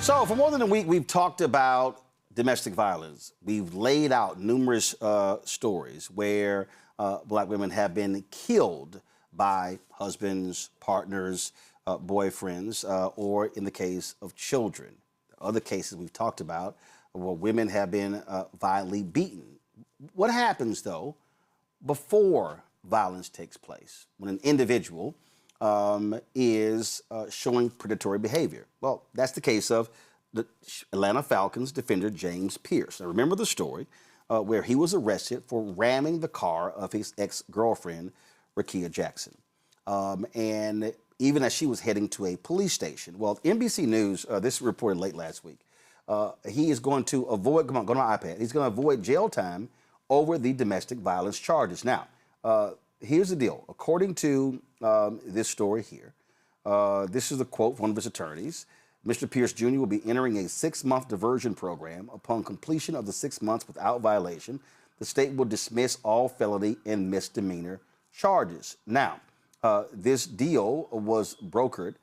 So for more than a week, we've talked about domestic violence. We've laid out numerous stories where Black women have been killed by husbands, partners, boyfriends, or in the case of children. Other cases we've talked about where women have been violently beaten. What happens, though, before violence takes place, when an individual is showing predatory behavior? Well, that's the case of the Atlanta Falcons defender James Pierce. Now, remember the story where he was arrested for ramming the car of his ex-girlfriend, Rakia Jackson. And even as she was heading to a police station. Well, NBC News, this reported late last week, he is going to avoid, come on, go to my iPad, he's going to avoid jail time over the domestic violence charges. Now, here's the deal. According to this story here, This is a quote from one of his attorneys. Mr. Pierce Jr. will be entering a 6-month diversion program. Upon completion of the 6 months without violation, the state will dismiss all felony and misdemeanor charges. Now, this deal was brokered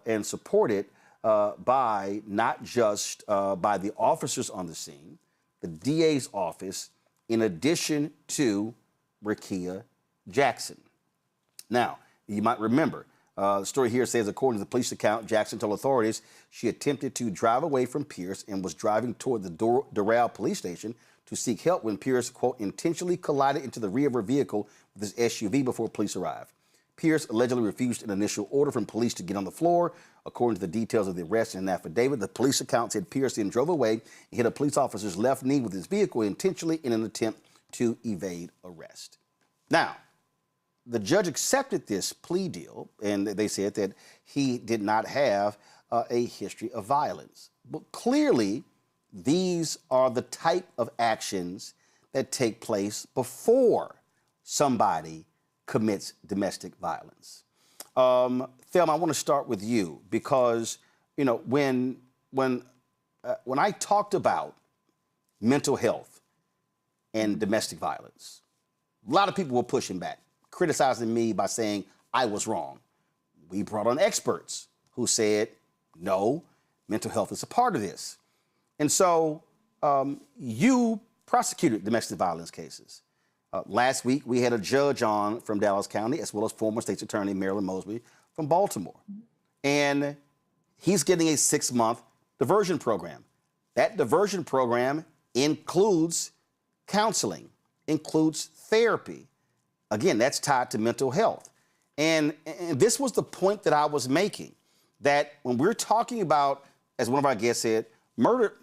and supported by not just by the officers on the scene, the DA's office, in addition to Rekia Jackson. Now, you might remember, the story here says, according to the police account, Jackson told authorities she attempted to drive away from Pierce and was driving toward the Doral police station to seek help when Pierce, quote, intentionally collided into the rear of her vehicle with his SUV before police arrived. Pierce allegedly refused an initial order from police to get on the floor. According to the details of the arrest in an affidavit, the police account said Pierce then drove away and hit a police officer's left knee with his vehicle intentionally in an attempt to evade arrest. Now, the judge accepted this plea deal, and they said that he did not have a history of violence. But clearly, these are the type of actions that take place before somebody commits domestic violence. Thelma, I want to start with you because, you know, when I talked about mental health and domestic violence, a lot of people were pushing back, criticizing me by saying I was wrong. We brought on experts who said, no, mental health is a part of this. And so you prosecuted domestic violence cases. Last week, we had a judge on from Dallas County, as well as former state's attorney Marilyn Mosby from Baltimore. And he's getting a 6-month diversion program. That diversion program includes counseling, includes therapy. Again, that's tied to mental health. And this was the point that I was making, that when we're talking about, as one of our guests said, murder,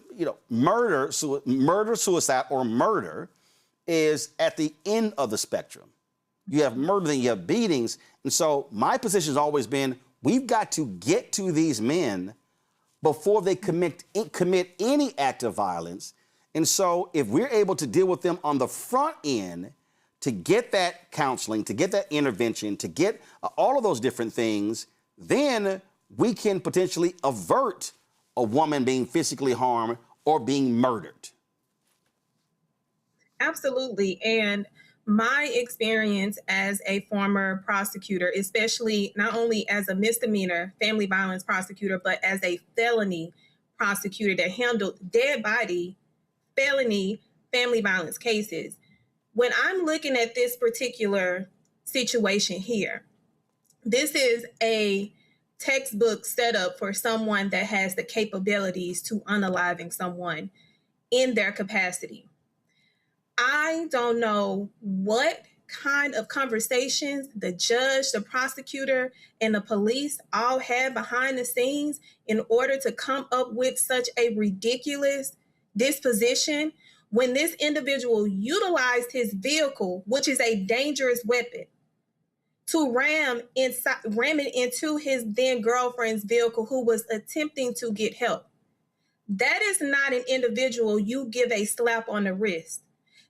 suicide, or murder is at the end of the spectrum. You have murder, then you have beatings. And so my position has always been, we've got to get to these men before they commit any act of violence. And so if we're able to deal with them on the front end, to get that counseling, to get that intervention, to get all of those different things, then we can potentially avert a woman being physically harmed or being murdered. Absolutely. And my experience as a former prosecutor, especially not only as a misdemeanor family violence prosecutor, but as a felony prosecutor that handled dead body felony family violence cases. When I'm looking at this particular situation here, this is a textbook setup for someone that has the capabilities to unaliving someone in their capacity. I don't know what kind of conversations the judge, the prosecutor, and the police all had behind the scenes in order to come up with such a ridiculous disposition when this individual utilized his vehicle, which is a dangerous weapon, to ram it into his then girlfriend's vehicle who was attempting to get help. That is not an individual you give a slap on the wrist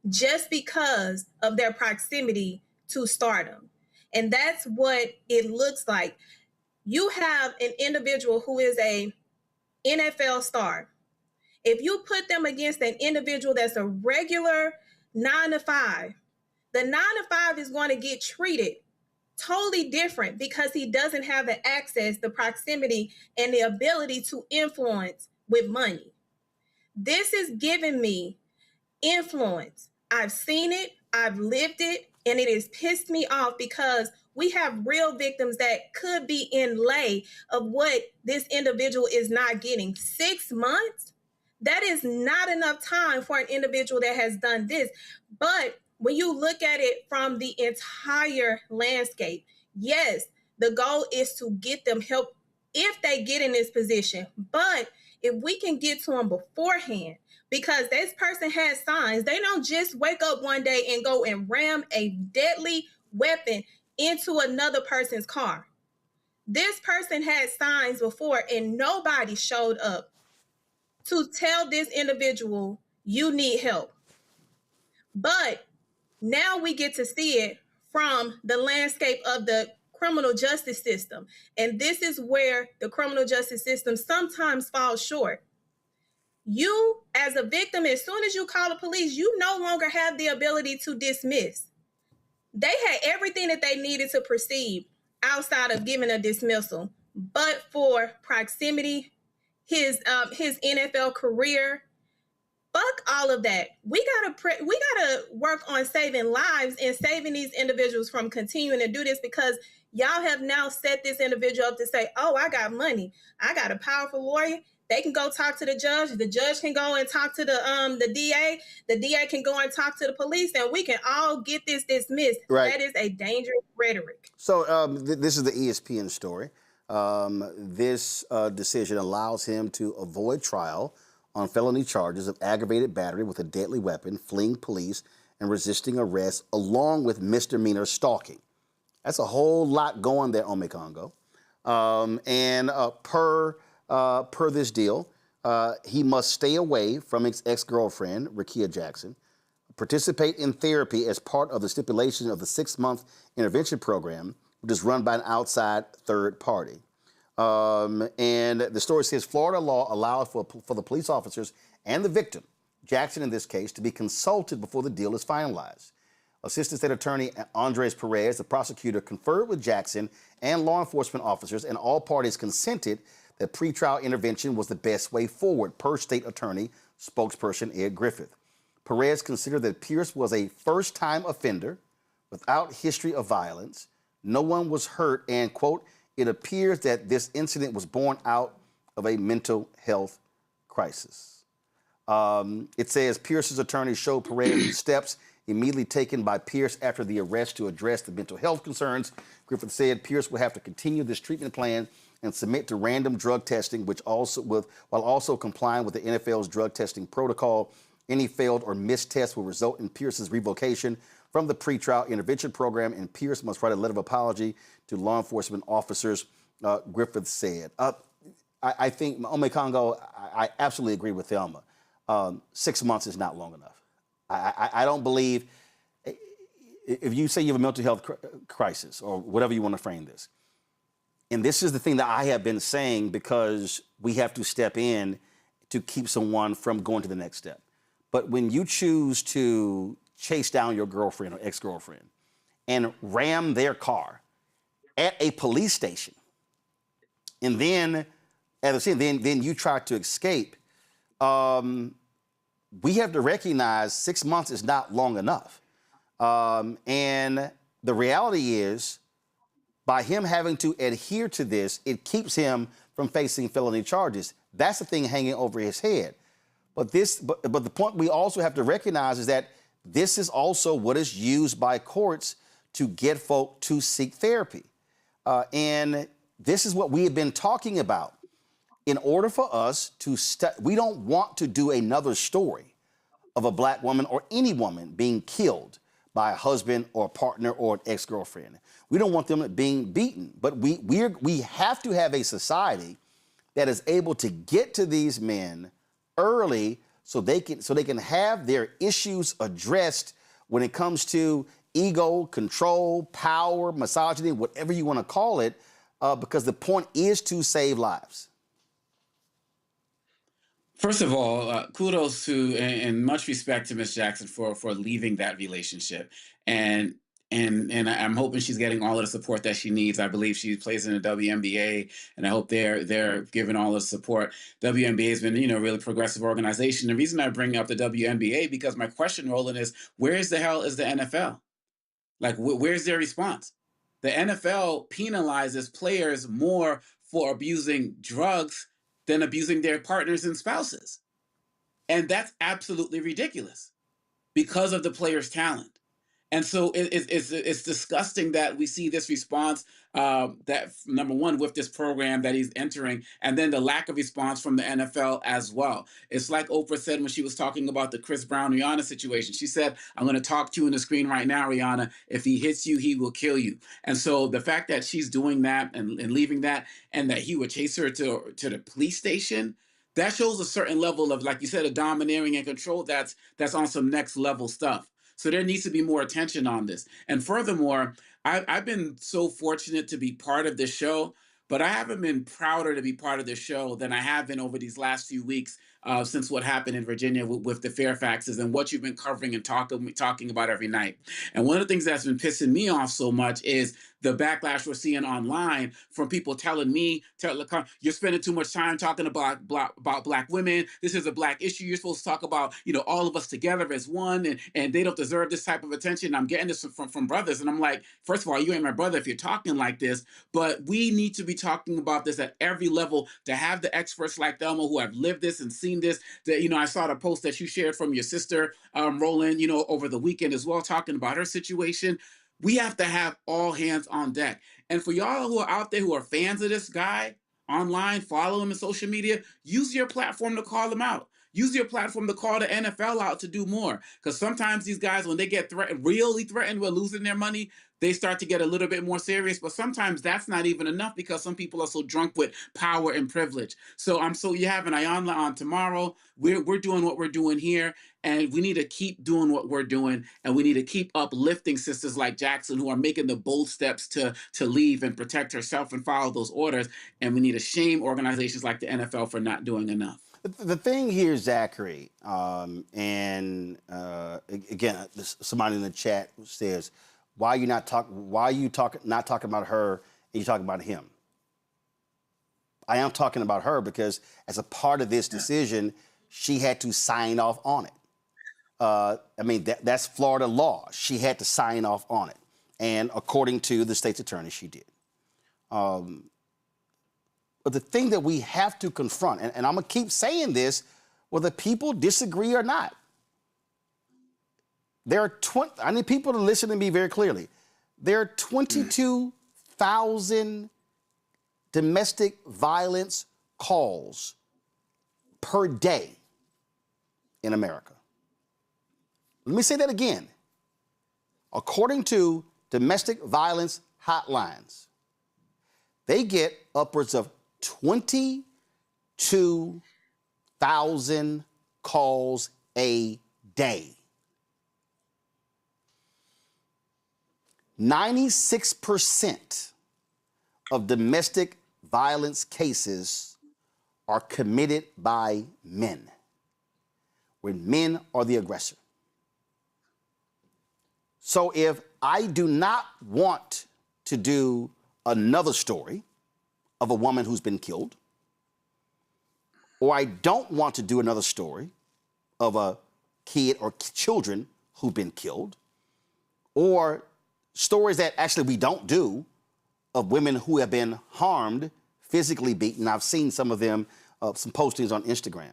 just because of their proximity to stardom. And that's what it looks like. You have an individual who is a NFL star. If you put them against an individual that's a regular 9-to-5, the 9-to-5 is going to get treated totally different because he doesn't have the access, the proximity, and the ability to influence with money. This is giving me influence. I've seen it, I've lived it, and it has pissed me off because we have real victims that could be in lay of what this individual is not getting. 6 months? That is not enough time for an individual that has done this. But when you look at it from the entire landscape, yes, the goal is to get them help if they get in this position. But if we can get to them beforehand, because this person has signs, they don't just wake up one day and go and ram a deadly weapon into another person's car. This person had signs before and nobody showed up to tell this individual, you need help. But now we get to see it from the landscape of the criminal justice system. And this is where the criminal justice system sometimes falls short. You, as a victim, as soon as you call the police, you no longer have the ability to dismiss. They had everything that they needed to proceed outside of giving a dismissal, but for proximity, his NFL career, fuck all of that. We gotta work on saving lives and saving these individuals from continuing to do this, because y'all have now set this individual up to say, oh, I got money, I got a powerful lawyer. They can go talk to the judge. The judge can go and talk to the DA. The DA can go and talk to the police, and we can all get this dismissed. Right. That is a dangerous rhetoric. So this is the ESPN story. This decision allows him to avoid trial on felony charges of aggravated battery with a deadly weapon, fleeing police, and resisting arrest, along with misdemeanor stalking. That's a whole lot going there, Omekongo. Per this deal, he must stay away from his ex-girlfriend, Rekia Jackson, participate in therapy as part of the stipulation of the 6-month intervention program, which is run by an outside third party. And the story says Florida law allows for the police officers and the victim, Jackson in this case, to be consulted before the deal is finalized. Assistant State Attorney Andres Perez, the prosecutor, conferred with Jackson and law enforcement officers, and all parties consented that pretrial intervention was the best way forward, per State Attorney spokesperson Ed Griffith. Perez considered that Pierce was a first-time offender without history of violence. No one was hurt, and, quote, it appears that this incident was born out of a mental health crisis. It says Pierce's attorney showed Perez steps immediately taken by Pierce after the arrest to address the mental health concerns. Griffith said Pierce will have to continue this treatment plan and submit to random drug testing, while also complying with the NFL's drug testing protocol. Any failed or missed tests will result in Pierce's revocation from the pretrial intervention program, and Pierce must write a letter of apology to law enforcement officers, Griffith said. I think, Omekongo, I absolutely agree with Thelma. 6 months is not long enough. I don't believe, if you say you have a mental health crisis, or whatever you want to frame this, and this is the thing that I have been saying, because we have to step in to keep someone from going to the next step. But when you choose to chase down your girlfriend or ex-girlfriend and ram their car at a police station, and then, as I said, then you try to escape, we have to recognize 6 months is not long enough. And the reality is, by him having to adhere to this, it keeps him from facing felony charges. That's the thing hanging over his head. But the point we also have to recognize is that this is also what is used by courts to get folk to seek therapy. And this is what we have been talking about. In order for us to we don't want to do another story of a black woman or any woman being killed by a husband or a partner or an ex-girlfriend. We don't want them being beaten, but we have to have a society that is able to get to these men early so they can have their issues addressed when it comes to ego, control, power, misogyny, whatever you want to call it, because the point is to save lives. First of all, kudos to and much respect to Miss Jackson for leaving that relationship, and I'm hoping she's getting all of the support that she needs. I believe she plays in the WNBA, and I hope they're giving all the support. WNBA has been, a really progressive organization. The reason I bring up the WNBA, because my question, Roland, is where the hell is the NFL? Like, where's their response? The NFL penalizes players more for abusing drugs than abusing their partners and spouses. And that's absolutely ridiculous because of the player's talent. And so it's disgusting that we see this response, that number one, with this program that he's entering, and then the lack of response from the NFL as well. It's like Oprah said when she was talking about the Chris Brown-Rihanna situation. She said, I'm going to talk to you on the screen right now, Rihanna. If he hits you, he will kill you. And so the fact that she's doing that and leaving that, and that he would chase her to the police station, that shows a certain level of, like you said, a domineering and control that's on some next level stuff. So there needs to be more attention on this. And furthermore, I've been so fortunate to be part of this show, but I haven't been prouder to be part of this show than I have been over these last few weeks since what happened in Virginia with the Fairfaxes and what you've been covering and talking about every night. And one of the things that's been pissing me off so much is the backlash we're seeing online from people telling me, you're spending too much time talking about black women. This is a black issue. You're supposed to talk about, all of us together as one, and they don't deserve this type of attention. And I'm getting this from brothers. And I'm like, first of all, you ain't my brother if you're talking like this, but we need to be talking about this at every level to have the experts like Thelma who have lived this and seen this. That, I saw the post that you shared from your sister, Roland, over the weekend as well, talking about her situation. We have to have all hands on deck. And for y'all who are out there who are fans of this guy online, follow him on social media, use your platform to call him out. Use your platform to call the NFL out to do more. Because sometimes these guys, when they get really threatened with losing their money, they start to get a little bit more serious. But sometimes that's not even enough because some people are so drunk with power and privilege. So you have an Ayanla on tomorrow. We're doing what we're doing here. And we need to keep doing what we're doing. And we need to keep uplifting sisters like Jackson who are making the bold steps to leave and protect herself and follow those orders. And we need to shame organizations like the NFL for not doing enough. The thing here, Zachary, again, somebody in the chat says, why are you not talking about her and you're talking about him? I am talking about her because as a part of this decision, she had to sign off on it. That's Florida law. She had to sign off on it. And according to the state's attorney, she did. But the thing that we have to confront, and I'm going to keep saying this, whether people disagree or not, I need people to listen to me very clearly. There are 22,000 domestic violence calls per day in America. Let me say that again. According to domestic violence hotlines, they get upwards of 22,000 calls a day. 96% of domestic violence cases are committed by men, when men are the aggressor. So if I do not want to do another story of a woman who's been killed, or I don't want to do another story of a kid or children who've been killed, or stories that actually we don't do of women who have been harmed, physically beaten. I've seen some of them, some postings on Instagram.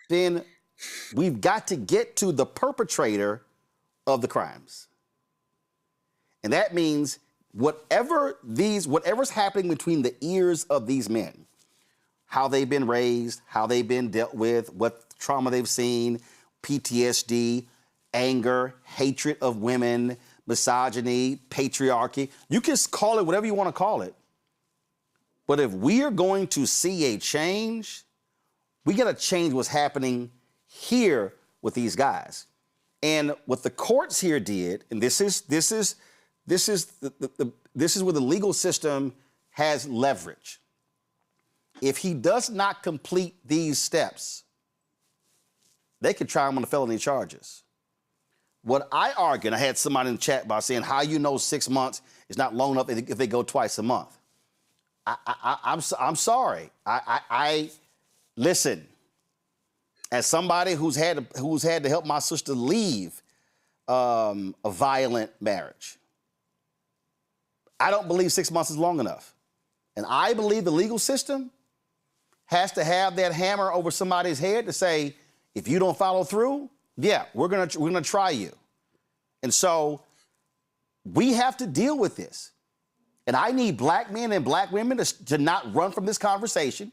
Then we've got to get to the perpetrator of the crimes. And that means whatever's happening between the ears of these men, how they've been raised, how they've been dealt with, what trauma they've seen, PTSD, anger, hatred of women, misogyny, patriarchy. You can call it whatever you want to call it. But if we are going to see a change, we got to change what's happening here with these guys. And what the courts here did, and this is where the legal system has leverage. If he does not complete these steps, they could try him on the felony charges. What I argue, and I had somebody in the chat about saying, how you know 6 months is not long enough if they go twice a month. I'm sorry. I listen, as somebody who's had to help my sister leave a violent marriage, I don't believe 6 months is long enough. And I believe the legal system has to have that hammer over somebody's head to say, if you don't follow through, yeah, we're gonna try you. And so we have to deal with this. And I need black men and black women to not run from this conversation,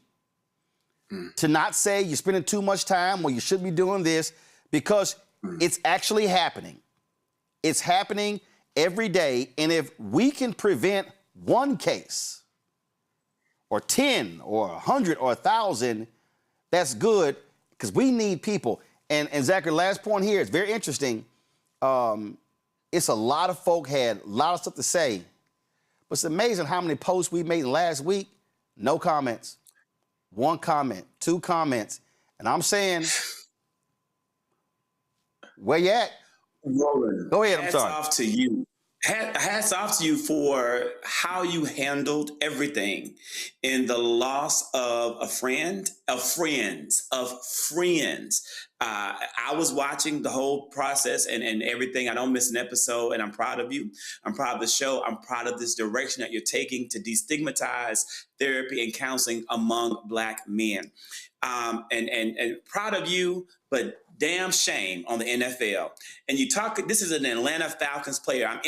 to not say you're spending too much time or you shouldn't be doing this, because it's actually happening. It's happening every day. And if we can prevent one case or 10 or 100 or 1,000, that's good, because we need people. And Zachary, last point here is very interesting. It's a lot of folk had a lot of stuff to say. But it's amazing how many posts we made last week. No comments. 1 comment, 2 comments. And I'm saying, where you at? Roland, go ahead, I'm sorry. Hats off to you. Hats off to you for how you handled everything in the loss of a friend, of friends. I was watching the whole process and everything. I don't miss an episode, and I'm proud of you. I'm proud of the show. I'm proud of this direction that you're taking to destigmatize therapy and counseling among Black men. And proud of you, but damn shame on the NFL. And you talk, this is an Atlanta Falcons player. I'm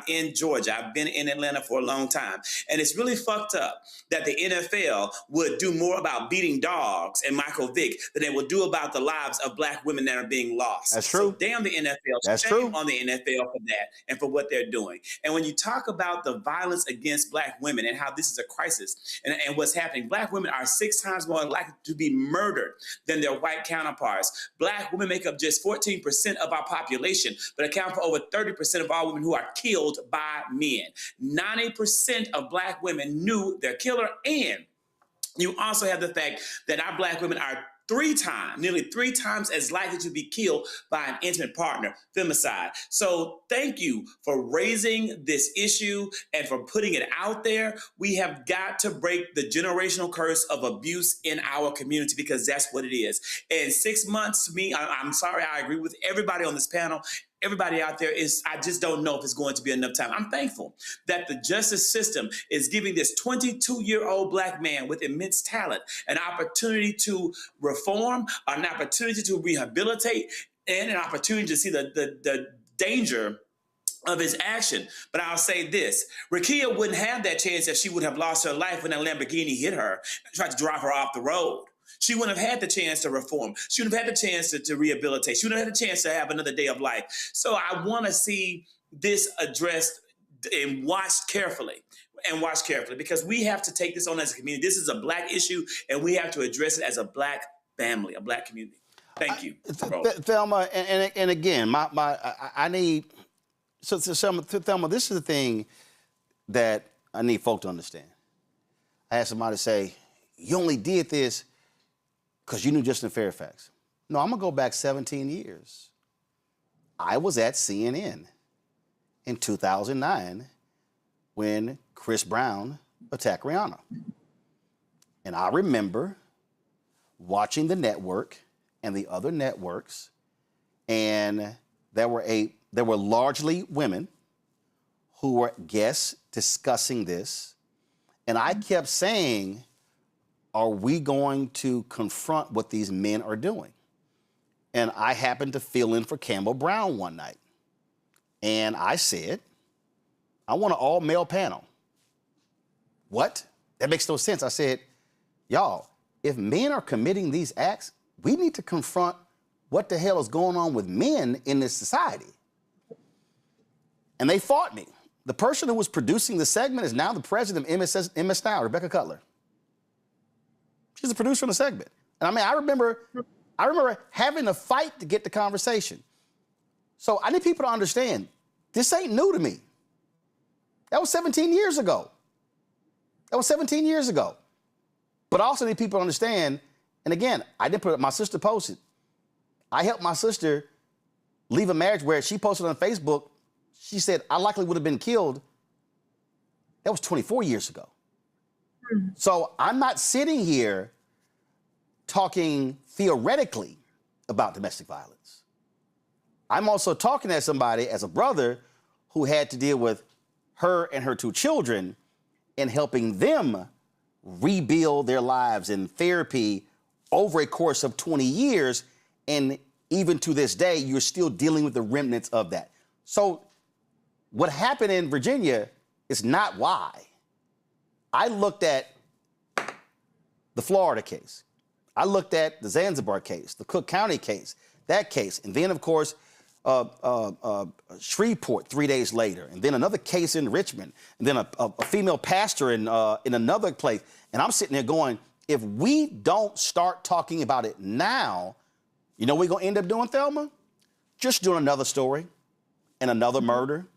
in Georgia. I've been in Atlanta for a long time. And it's really fucked up that the NFL would do more about beating dogs and Michael Vick than they would do about the lives of Black women that are being lost. That's true. So damn the NFL. That's shame true. on the NFL for that and for what they're doing. And when you talk about the violence against Black women and how this is a crisis and what's happening, Black women are 6 times more likely to be murdered than their white counterparts. Black women make up just 14% of our population, but account for over 30% of all women who are killed by men. 90% of Black women knew their killer, and you also have the fact that our Black women are nearly three times as likely to be killed by an intimate partner, femicide. So thank you for raising this issue and for putting it out there. We have got to break the generational curse of abuse in our community, because that's what it is. And 6 months, to me, I'm sorry, I agree with everybody on this panel. Everybody out there I just don't know if it's going to be enough time. I'm thankful that the justice system is giving this 22-year-old Black man with immense talent an opportunity to reform, an opportunity to rehabilitate, and an opportunity to see the danger of his action. But I'll say this, Rakia wouldn't have that chance if she would have lost her life when that Lamborghini hit her and tried to drive her off the road. She wouldn't have had the chance to reform. She wouldn't have had the chance to rehabilitate. She wouldn't have had the chance to have another day of life. So I want to see this addressed and watched carefully. Because we have to take this on as a community. This is a Black issue, and we have to address it as a Black family, a Black community. Thank you, Thelma. And again, I need. So Thelma, this is the thing that I need folk to understand. I had somebody say, "You only did this because you knew Justin Fairfax." No, I'm gonna go back 17 years. I was at CNN in 2009 when Chris Brown attacked Rihanna. And I remember watching the network and the other networks, and there were largely women who were guests discussing this. And I kept saying, are we going to confront what these men are doing? And I happened to fill in for Campbell Brown one night. And I said, I want an all-male panel. What? That makes no sense. I said, y'all, if men are committing these acts, we need to confront what the hell is going on with men in this society. And they fought me. The person who was producing the segment is now the president of MS Now, Rebecca Cutler. She's the producer on the segment. And I mean, I remember having to fight to get the conversation. So I need people to understand, this ain't new to me. That was 17 years ago. But I also need people to understand, and again, I didn't put it, my sister posted. I helped my sister leave a marriage where she posted on Facebook, she said, I likely would have been killed. That was 24 years ago. So I'm not sitting here talking theoretically about domestic violence. I'm also talking as somebody, as a brother, who had to deal with her and her 2 children and helping them rebuild their lives in therapy over a course of 20 years. And even to this day, you're still dealing with the remnants of that. So what happened in Virginia is not why. I looked at the Florida case. I looked at the Zanzibar case, the Cook County case, that case. And then, of course, Shreveport 3 days later. And then another case in Richmond. And then a female pastor in another place. And I'm sitting there going, if we don't start talking about it now, you know what we're going to end up doing, Thelma? Just doing another story and another murder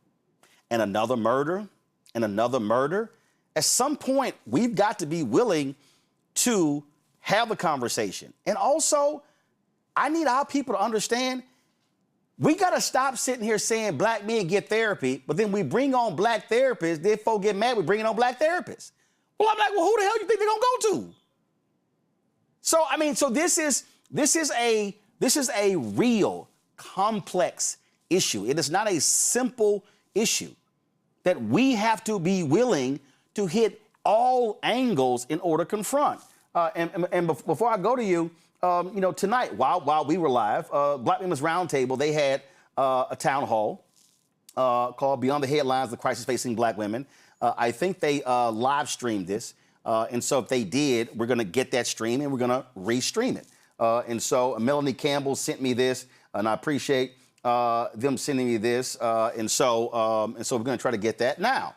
and another murder and another murder, at some point, we've got to be willing to have a conversation. And also, I need our people to understand we got to stop sitting here saying black men get therapy, but then we bring on black therapists. Then folks get mad we bringing on black therapists. Well, I'm like, well, who the hell do you think they're gonna go to? So I mean, so this is a real complex issue. It is not a simple issue that we have to be willing to hit all angles in order to confront. And before I go to you, tonight, while we were live, Black Women's Roundtable, they had a town hall called Beyond the Headlines, the Crisis Facing Black Women. I think they live streamed this. And so if they did, we're going to get that stream and we're going to restream it. And so Melanie Campbell sent me this, and I appreciate them sending me this. And so we're going to try to get that. Now,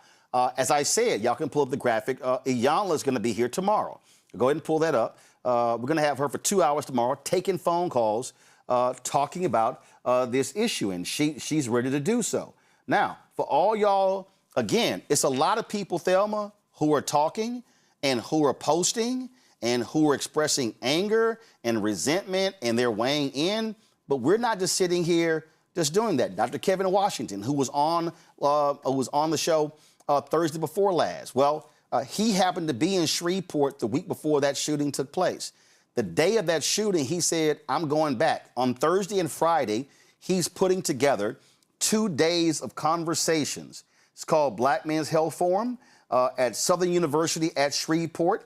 as I said, y'all can pull up the graphic. Iyanla is going to be here tomorrow. Go ahead and pull that up. We're going to have her for 2 hours tomorrow, taking phone calls, talking about this issue, and she's ready to do so. Now, for all y'all, again, it's a lot of people, Thelma, who are talking and who are posting and who are expressing anger and resentment, and they're weighing in. But we're not just sitting here just doing that. Dr. Kevin Washington, who was on the show Thursday before last, well, he happened to be in Shreveport the week before that shooting took place. The day of that shooting, he said, I'm going back. On Thursday and Friday, he's putting together 2 days of conversations. It's called Black Men's Health Forum at Southern University at Shreveport,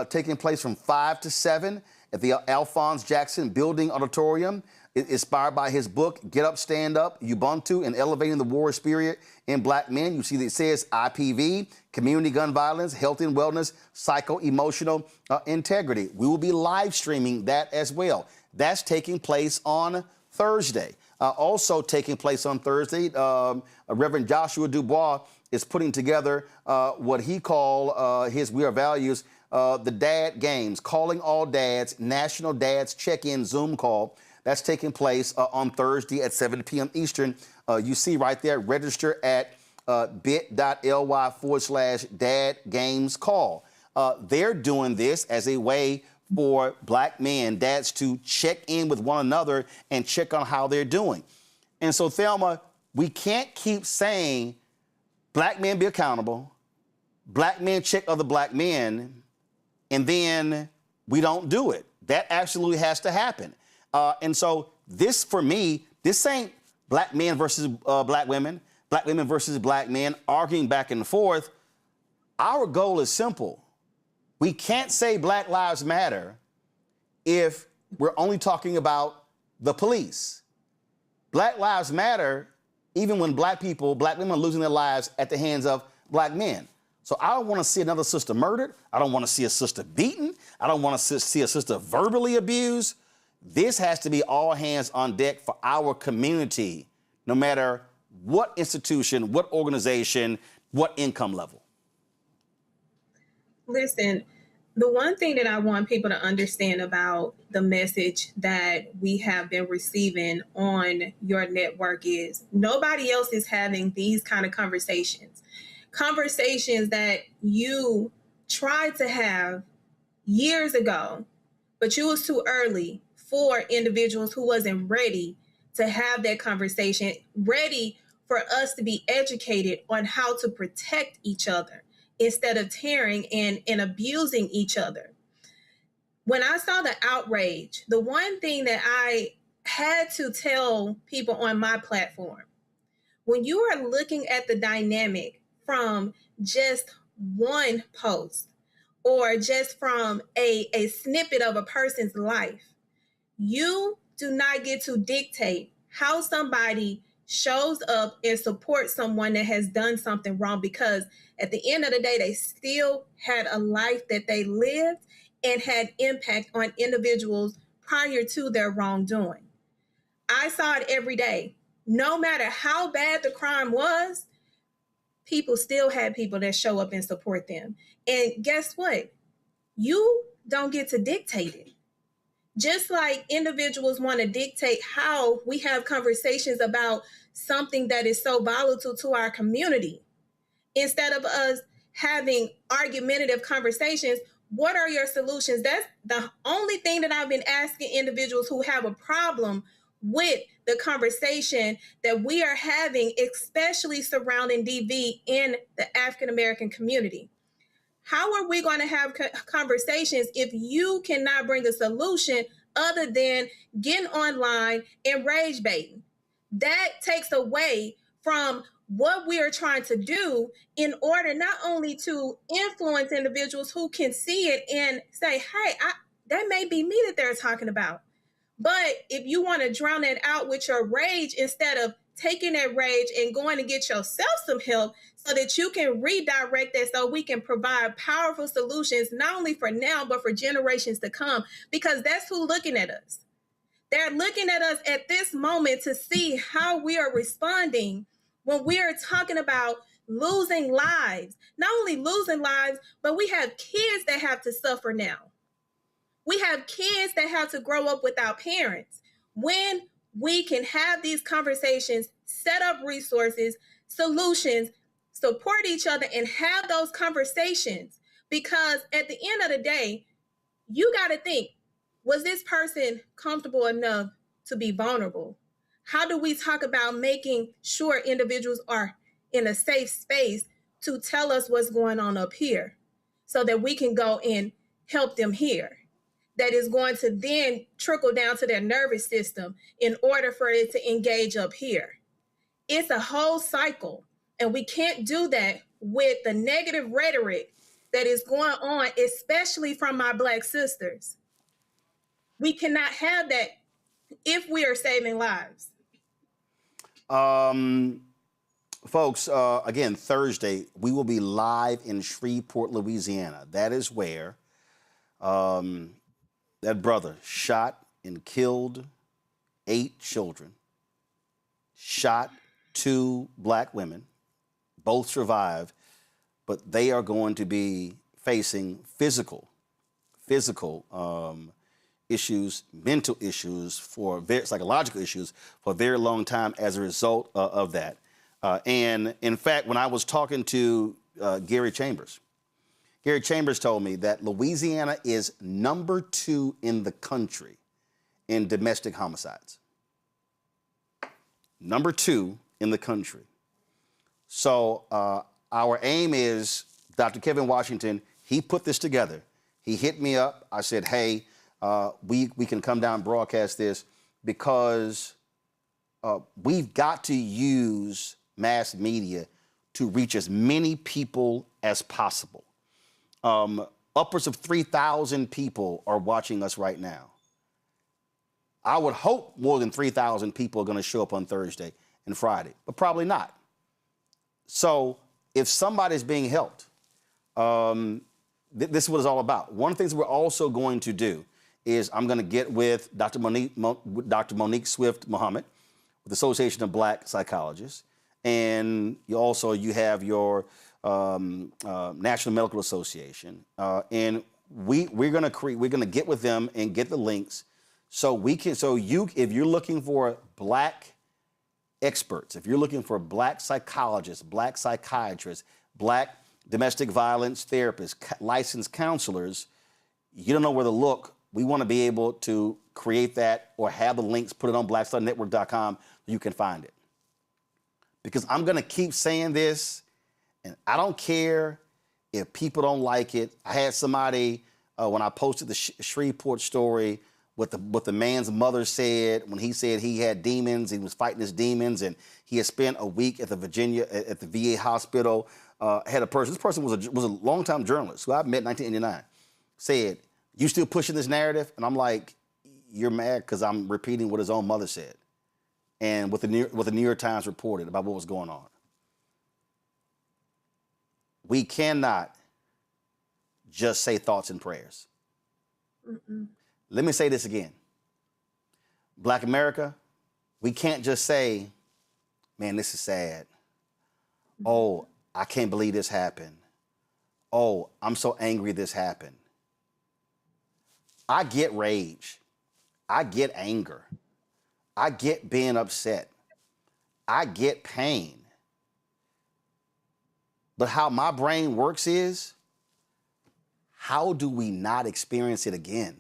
taking place from 5 to 7 at the Alphonse Jackson Building Auditorium. Inspired by his book, Get Up, Stand Up, Ubuntu, and Elevating the War Spirit in Black Men. You see that it says IPV, community gun violence, health and wellness, psycho-emotional integrity. We will be live streaming that as well. That's taking place on Thursday. Also taking place on Thursday, Reverend Joshua Dubois is putting together what he called his We Are Values, the Dad Games, calling all dads, National Dads Check-In Zoom call. That's taking place on Thursday at 7 p.m. Eastern. You see right there, register at bit.ly/dadgamescall. They're doing this as a way for black men, dads, to check in with one another and check on how they're doing. And so, Thelma, we can't keep saying black men be accountable, black men check other black men, and then we don't do it. That absolutely has to happen. And so this, for me, this ain't black men versus black women versus black men arguing back and forth. Our goal is simple. We can't say Black Lives Matter if we're only talking about the police. Black Lives Matter even when black women are losing their lives at the hands of black men. So I don't want to see another sister murdered. I don't want to see a sister beaten. I don't want to see a sister verbally abused. This has to be all hands on deck for our community, no matter what institution, what organization, what income level. Listen, the one thing that I want people to understand about the message that we have been receiving on your network is nobody else is having these kind of conversations that you tried to have years ago, but you was too early for individuals who wasn't ready to have that conversation, ready for us to be educated on how to protect each other instead of tearing and abusing each other. When I saw the outrage, the one thing that I had to tell people on my platform, when you are looking at the dynamic from just one post or just from a snippet of a person's life, you do not get to dictate how somebody shows up and supports someone that has done something wrong, because at the end of the day, they still had a life that they lived and had impact on individuals prior to their wrongdoing. I saw it every day. No matter how bad the crime was, people still had people that show up and support them. And guess what? You don't get to dictate it. Just like individuals want to dictate how we have conversations about something that is so volatile to our community, instead of us having argumentative conversations, what are your solutions? That's the only thing that I've been asking individuals who have a problem with the conversation that we are having, especially surrounding DV in the African American community. How are we going to have conversations if you cannot bring a solution other than getting online and rage baiting? That takes away from what we are trying to do in order not only to influence individuals who can see it and say, hey, that may be me that they're talking about. But if you want to drown it out with your rage instead of taking that rage and going to get yourself some help so that you can redirect that so we can provide powerful solutions, not only for now, but for generations to come, because that's who's looking at us. They're looking at us at this moment to see how we are responding when we are talking about losing lives. Not only losing lives, but we have kids that have to suffer now. We have kids that have to grow up without parents. When we can have these conversations, set up resources, solutions, support each other, and have those conversations, because at the end of the day, you got to think, was this person comfortable enough to be vulnerable? How do we talk about making sure individuals are in a safe space to tell us what's going on up here so that we can go and help them here? That is going to then trickle down to their nervous system in order for it to engage up here. It's a whole cycle, and we can't do that with the negative rhetoric that is going on, especially from my Black sisters. We cannot have that if we are saving lives. Folks, again, Thursday, we will be live in Shreveport, Louisiana. That is where that brother shot and killed 8 children, shot 2 Black women, both survived, but they are going to be facing physical issues, mental issues, psychological issues for a very long time as a result of that. And in fact, when I was talking to Gary Chambers told me that Louisiana is number 2 in the country in domestic homicides. Number 2 in the country. So our aim is, Dr. Kevin Washington, he put this together. He hit me up. I said, hey, we can come down and broadcast this because we've got to use mass media to reach as many people as possible. Upwards of 3,000 people are watching us right now. I would hope more than 3,000 people are going to show up on Thursday and Friday, but probably not. So if somebody's being helped, this is what it's all about. One of the things we're also going to do is I'm going to get with Dr. Monique Swift Muhammad with the Association of Black Psychologists, and you have your National Medical Association, and we're going to get with them and get the links if you're looking for Black experts, if you're looking for Black psychologists, Black psychiatrists, Black domestic violence therapists, licensed counselors, you don't know where to look. We want to be able to create that or have the links, put it on blackstarnetwork.com, you can find it. Because I'm going to keep saying this, and I don't care if people don't like it. I had somebody, when I posted the Shreveport story, what the man's mother said when he said he had demons, he was fighting his demons, and he had spent a week at the VA hospital. Had a person. This person was a longtime journalist who I met in 1989. Said, "You still pushing this narrative?" And I'm like, "You're mad because I'm repeating what his own mother said, and what the New York Times reported about what was going on." We cannot just say thoughts and prayers. Mm-mm. Let me say this again. Black America, we can't just say, "Man, this is sad. Oh, I can't believe this happened. Oh, I'm so angry this happened." I get rage. I get anger. I get being upset. I get pain. But how my brain works is, how do we not experience it again?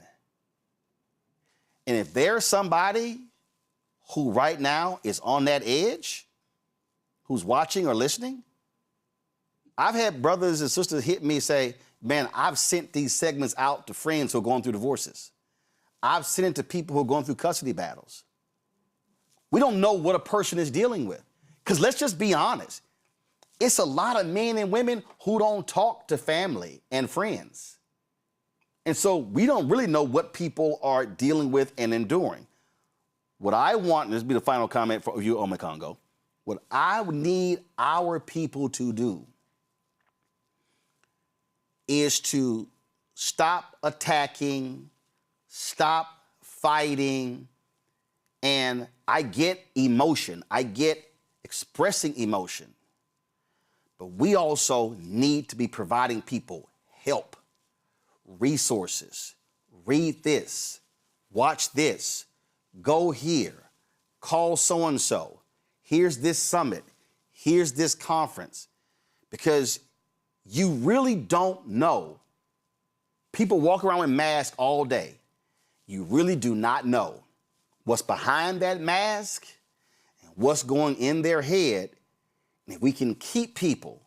And if there's somebody who right now is on that edge, who's watching or listening, I've had brothers and sisters hit me say, man, I've sent these segments out to friends who are going through divorces. I've sent it to people who are going through custody battles. We don't know what a person is dealing with. Because let's just be honest. It's a lot of men and women who don't talk to family and friends. And so we don't really know what people are dealing with and enduring. What I want, and this will be the final comment for you, Ome Congo, what I need our people to do is to stop attacking, stop fighting, and I get emotion. I get expressing emotion. But we also need to be providing people help, resources. Read this, watch this, go here, call so-and-so. Here's this summit, here's this conference. Because you really don't know. People walk around with masks all day. You really do not know what's behind that mask and what's going in their head. And if we can keep people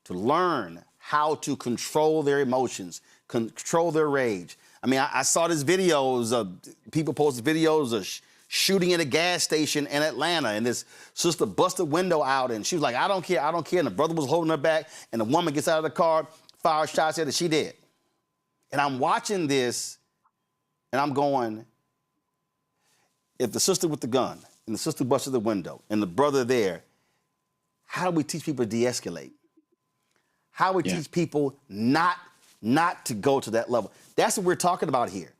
to learn how to control their emotions, control their rage. I mean, I saw these videos of people posted videos of shooting at a gas station in Atlanta, and this sister busted a window out, and she was like, I don't care, and the brother was holding her back, and the woman gets out of the car, fires shots at her, she dead. And I'm watching this, and I'm going, if the sister with the gun, and the sister busted the window, and the brother there, how do we teach people to de-escalate? How do we teach people not to go to that level? That's what we're talking about here.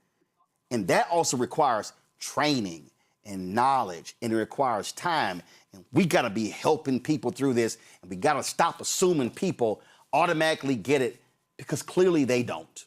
And that also requires training and knowledge, and it requires time. And we got to be helping people through this, and we got to stop assuming people automatically get it, because clearly they don't.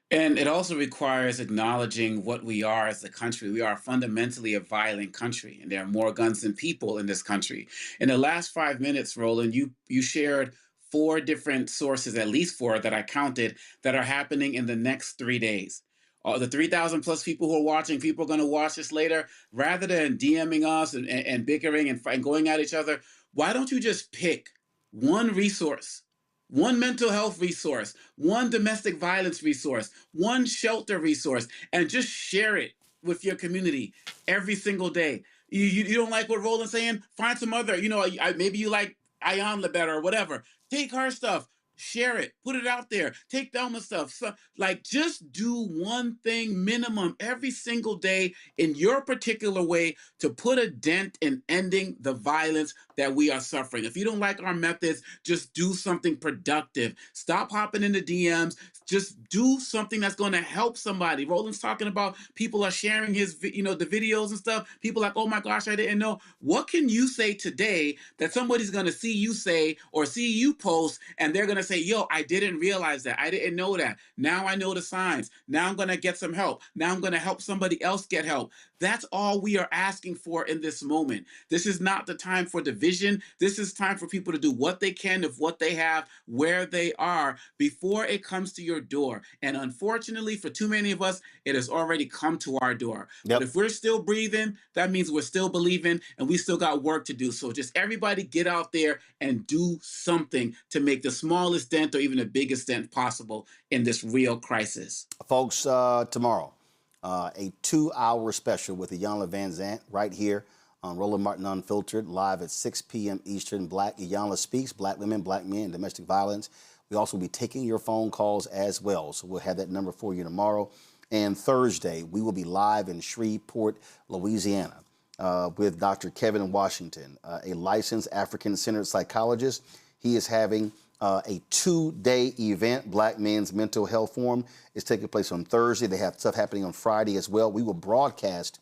And it also requires acknowledging what we are as a country. We are fundamentally a violent country, and there are more guns than people in this country. In the last 5 minutes, Roland, you shared 4 different sources, at least 4 that I counted, that are happening in the next 3 days. The 3,000 plus people who are watching, people are going to watch this later, rather than DMing us and bickering and going at each other, why don't you just pick one resource, one mental health resource, one domestic violence resource, one shelter resource, and just share it with your community every single day. You don't like what Roland's saying? Find some other, maybe you like Ayanla better or whatever. Take her stuff. Share it, put it out there, take Thelma's stuff. So, just do one thing minimum every single day in your particular way to put a dent in ending the violence that we are suffering. If you don't like our methods, just do something productive. Stop hopping into DMs. Just do something that's going to help somebody. Roland's talking about people are sharing his, the videos and stuff. People like, oh my gosh, I didn't know. What can you say today that somebody's going to see you say or see you post, and they're going to say, yo, I didn't realize that. I didn't know that. Now I know the signs. Now I'm going to get some help. Now I'm going to help somebody else get help. That's all we are asking for in this moment. This is not the time for division. This is time for people to do what they can of what they have, where they are, before it comes to your door. And unfortunately, for too many of us, it has already come to our door. Yep. But if we're still breathing, that means we're still believing, and we still got work to do. So just everybody get out there and do something to make the smallest dent or even the biggest dent possible in this real crisis. Folks, tomorrow, a 2-hour special with Iyanla Vanzant right here on Roland Martin Unfiltered, live at 6 p.m. Eastern. Black Iyanla Speaks, Black Women, Black Men, Domestic Violence. We also will be taking your phone calls as well, so we'll have that number for you tomorrow. And Thursday, we will be live in Shreveport, Louisiana, with Dr. Kevin Washington, a licensed African-centered psychologist. He is having a 2-day event, Black Men's Mental Health Forum. It's taking place on Thursday. They have stuff happening on Friday as well. We will broadcast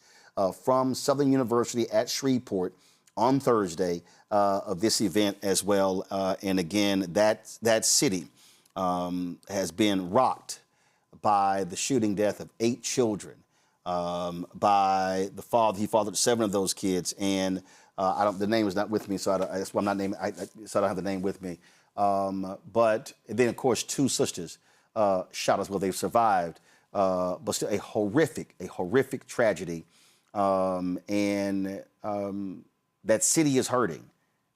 from Southern University at Shreveport on Thursday of this event as well. And again, that city has been rocked by the shooting death of 8 children, by the father. He fathered 7 of those kids, and the name is not with me, so that's why I'm not naming. So I don't have the name with me. But then, of course, 2 sisters shot as well. They've survived, but still a horrific tragedy. That city is hurting.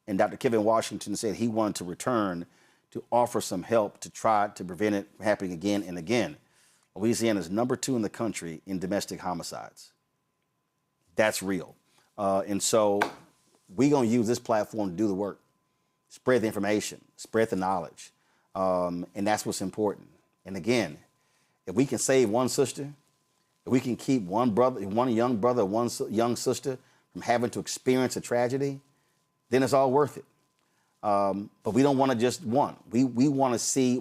And Dr. Kevin Washington said he wanted to return to offer some help to try to prevent it from happening again and again. Louisiana is number 2 in the country in domestic homicides. That's real. And so we're going to use this platform to do the work, spread the information, spread the knowledge. And that's what's important. And again, if we can save one sister, if we can keep one young brother, one young sister from having to experience a tragedy, then it's all worth it. But we don't want to just one. We don't want to see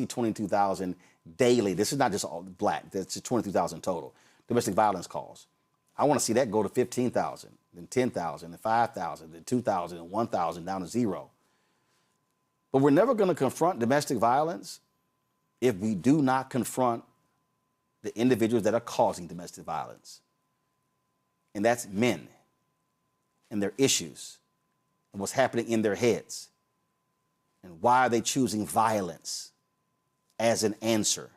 22,000 daily. This is not just all black. That's just 22,000 total domestic violence calls. I want to see that go to 15,000, then 10,000, then 5,000, then 2,000, and 1,000 down to 0. But we're never going to confront domestic violence if we do not confront the individuals that are causing domestic violence. And that's men and their issues and what's happening in their heads. And why are they choosing violence as an answer?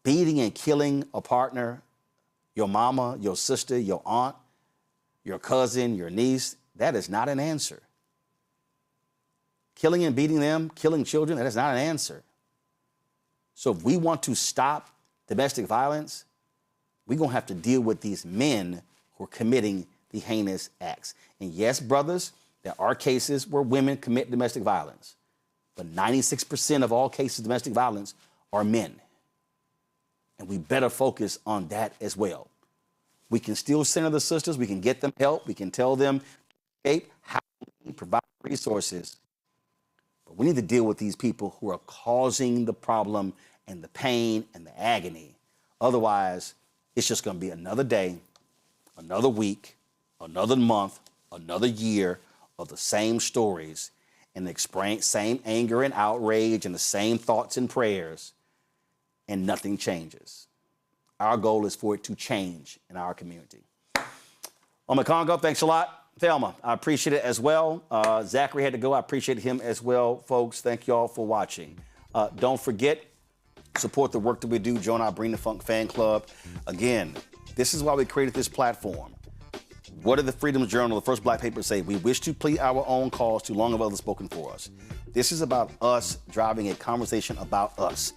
Beating and killing a partner, your mama, your sister, your aunt, your cousin, your niece, that is not an answer. Killing and beating them, killing children, that is not an answer. So if we want to stop domestic violence, we're going to have to deal with these men who are committing the heinous acts. And yes, brothers, there are cases where women commit domestic violence, but 96% of all cases of domestic violence are men. And we better focus on that as well. We can still center the sisters. We can get them help. We can tell them how we provide resources. But we need to deal with these people who are causing the problem and the pain and the agony. Otherwise, it's just going to be another day, another week, another month, another year of the same stories and the same anger and outrage and the same thoughts and prayers, and nothing changes. Our goal is for it to change in our community. Congo, thanks a lot. Thelma, I appreciate it as well. Zachary had to go. I appreciate him as well. Folks, thank you all for watching. Don't forget, support the work that we do. Join our Bring the Funk fan club. Again, this is why we created this platform. What did the Freedom Journal, the first black paper, say? We wish to plead our own cause, too long have others spoken for us. This is about us driving a conversation about us.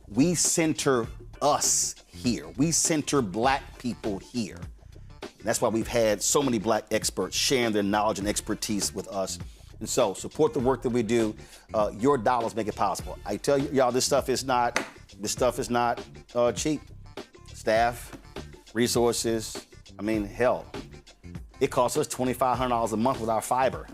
We center us here. We center black people here. And that's why we've had so many black experts sharing their knowledge and expertise with us. And so support the work that we do. Your dollars make it possible. I tell you, y'all, this stuff is not cheap. Staff, resources. I mean, hell, it costs us $2,500 a month with our fiber.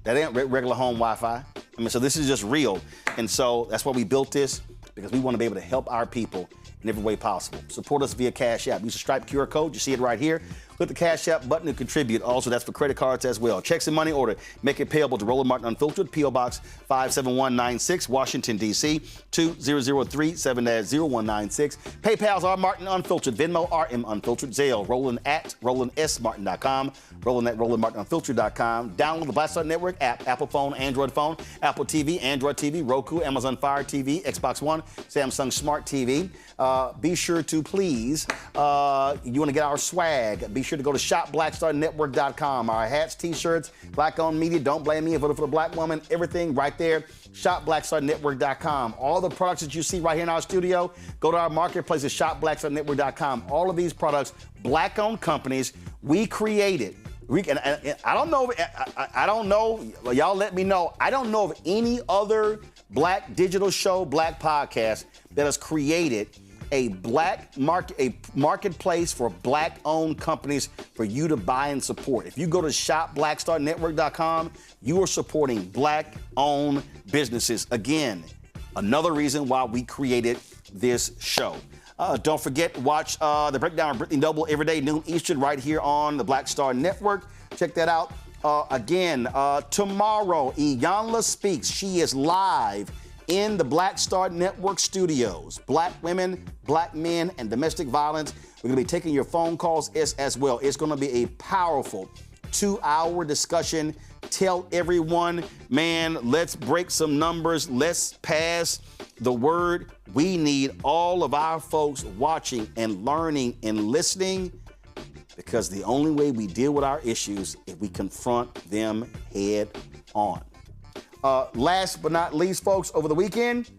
That ain't regular home Wi-Fi. I mean, so this is just real. And so that's why we built this, because we want to be able to help our people in every way possible. Support us via Cash App. Use the Stripe QR code. You see it right here. Click the Cash App button to contribute. Also, that's for credit cards as well. Checks and money order. Make it payable to Roland Martin Unfiltered, P.O. Box 57196, Washington, D.C. 2003-7-0196. PayPal's R Martin Unfiltered. Venmo RM Unfiltered. Zelle Roland at RolandSMartin.com. Roland at RolandMartinUnfiltered.com. Download the Black Star Network app. Apple phone, Android phone, Apple TV, Android TV, Roku, Amazon Fire TV, Xbox One, Samsung Smart TV. Be sure to please, you want to get our swag, be sure to go to shopblackstarnetwork.com. Our hats, t-shirts, black-owned media, don't blame me, I voted for the black woman, everything right there, shopblackstarnetwork.com. All the products that you see right here in our studio, go to our marketplace at shopblackstarnetwork.com. All of these products, black-owned companies, we created. I don't know, y'all let me know. I don't know of any other black digital show, black podcast that has created a marketplace for black-owned companies for you to buy and support. If you go to shopblackstarnetwork.com, you are supporting black-owned businesses. Again, another reason why we created this show. Don't forget, watch the breakdown of Brittany Noble every day, noon Eastern, right here on the Black Star Network. Check that out. Again, tomorrow, Iyanla Speaks. She is live in the Black Star Network studios. Black women, black men, and domestic violence. We're going to be taking your phone calls as well. It's going to be a powerful 2-hour discussion. Tell everyone, man, let's break some numbers. Let's pass the word. We need all of our folks watching and learning and listening, because the only way we deal with our issues is we confront them head on. Last but not least, folks, over the weekend,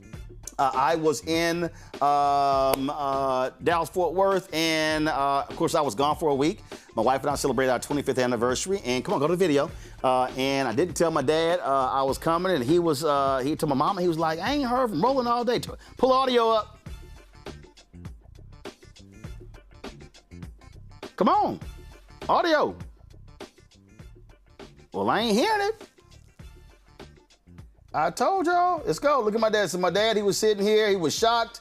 I was in Dallas-Fort Worth, and of course, I was gone for a week. My wife and I celebrated our 25th anniversary, and come on, go to the video. And I didn't tell my dad I was coming, and he told my mama, he was like, I ain't heard from Roland all day. Pull audio up. Come on, audio. Well, I ain't hearing it. I told y'all, let's go. Look at my dad. So my dad, he was sitting here. He was shocked.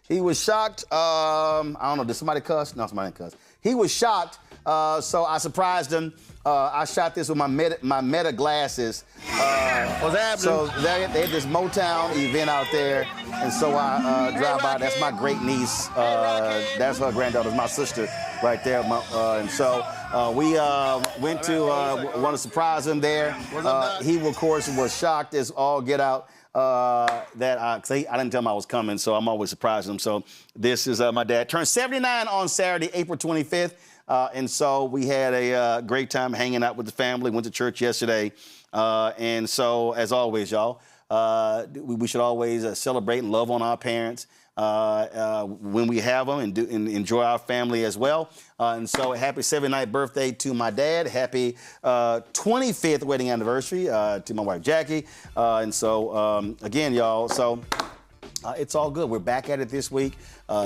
He was shocked. I don't know, did somebody cuss? No, somebody didn't cuss. He was shocked, so I surprised him. I shot this with my Meta glasses. What's happening? So they had this Motown event out there, and so I drive by. That's my great niece. That's her granddaughter, my sister right there. And so we went to want to surprise him there. He, of course, was shocked as all get out. That I didn't tell him I was coming, so I'm always surprising him. So this is my dad. Turned 79 on Saturday, April 25th. And so we had a great time hanging out with the family, went to church yesterday. And so, as always, y'all, we should always celebrate and love on our parents when we have them, and enjoy our family as well. And so happy 79th birthday to my dad. Happy 25th wedding anniversary to my wife, Jackie. And so, again, y'all, so it's all good. We're back at it this week,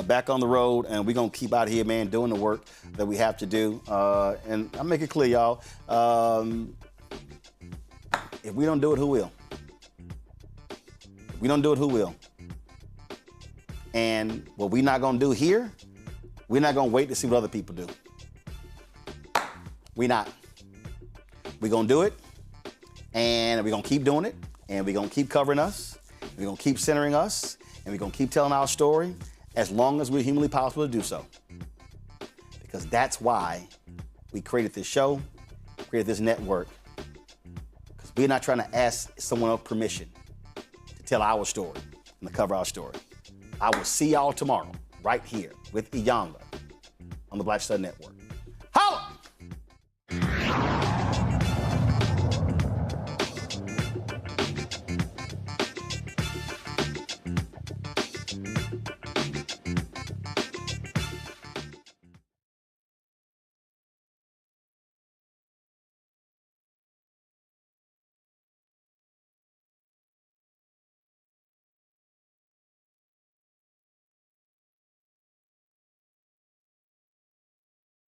back on the road, and we're going to keep out here, man, doing the work that we have to do. And I'll make it clear, y'all, if we don't do it, who will? If we don't do it, who will? And what we're not going to do here, we're not going to wait to see what other people do. We're not. We're going to do it, and we're going to keep doing it, and we're going to keep covering us, we're going to keep centering us, and we're going to keep telling our story as long as we're humanly possible to do so. Because that's why we created this show, created this network. Because we're not trying to ask someone else permission to tell our story and to cover our story. I will see y'all tomorrow, right here with Iyanla on the Black Star Network.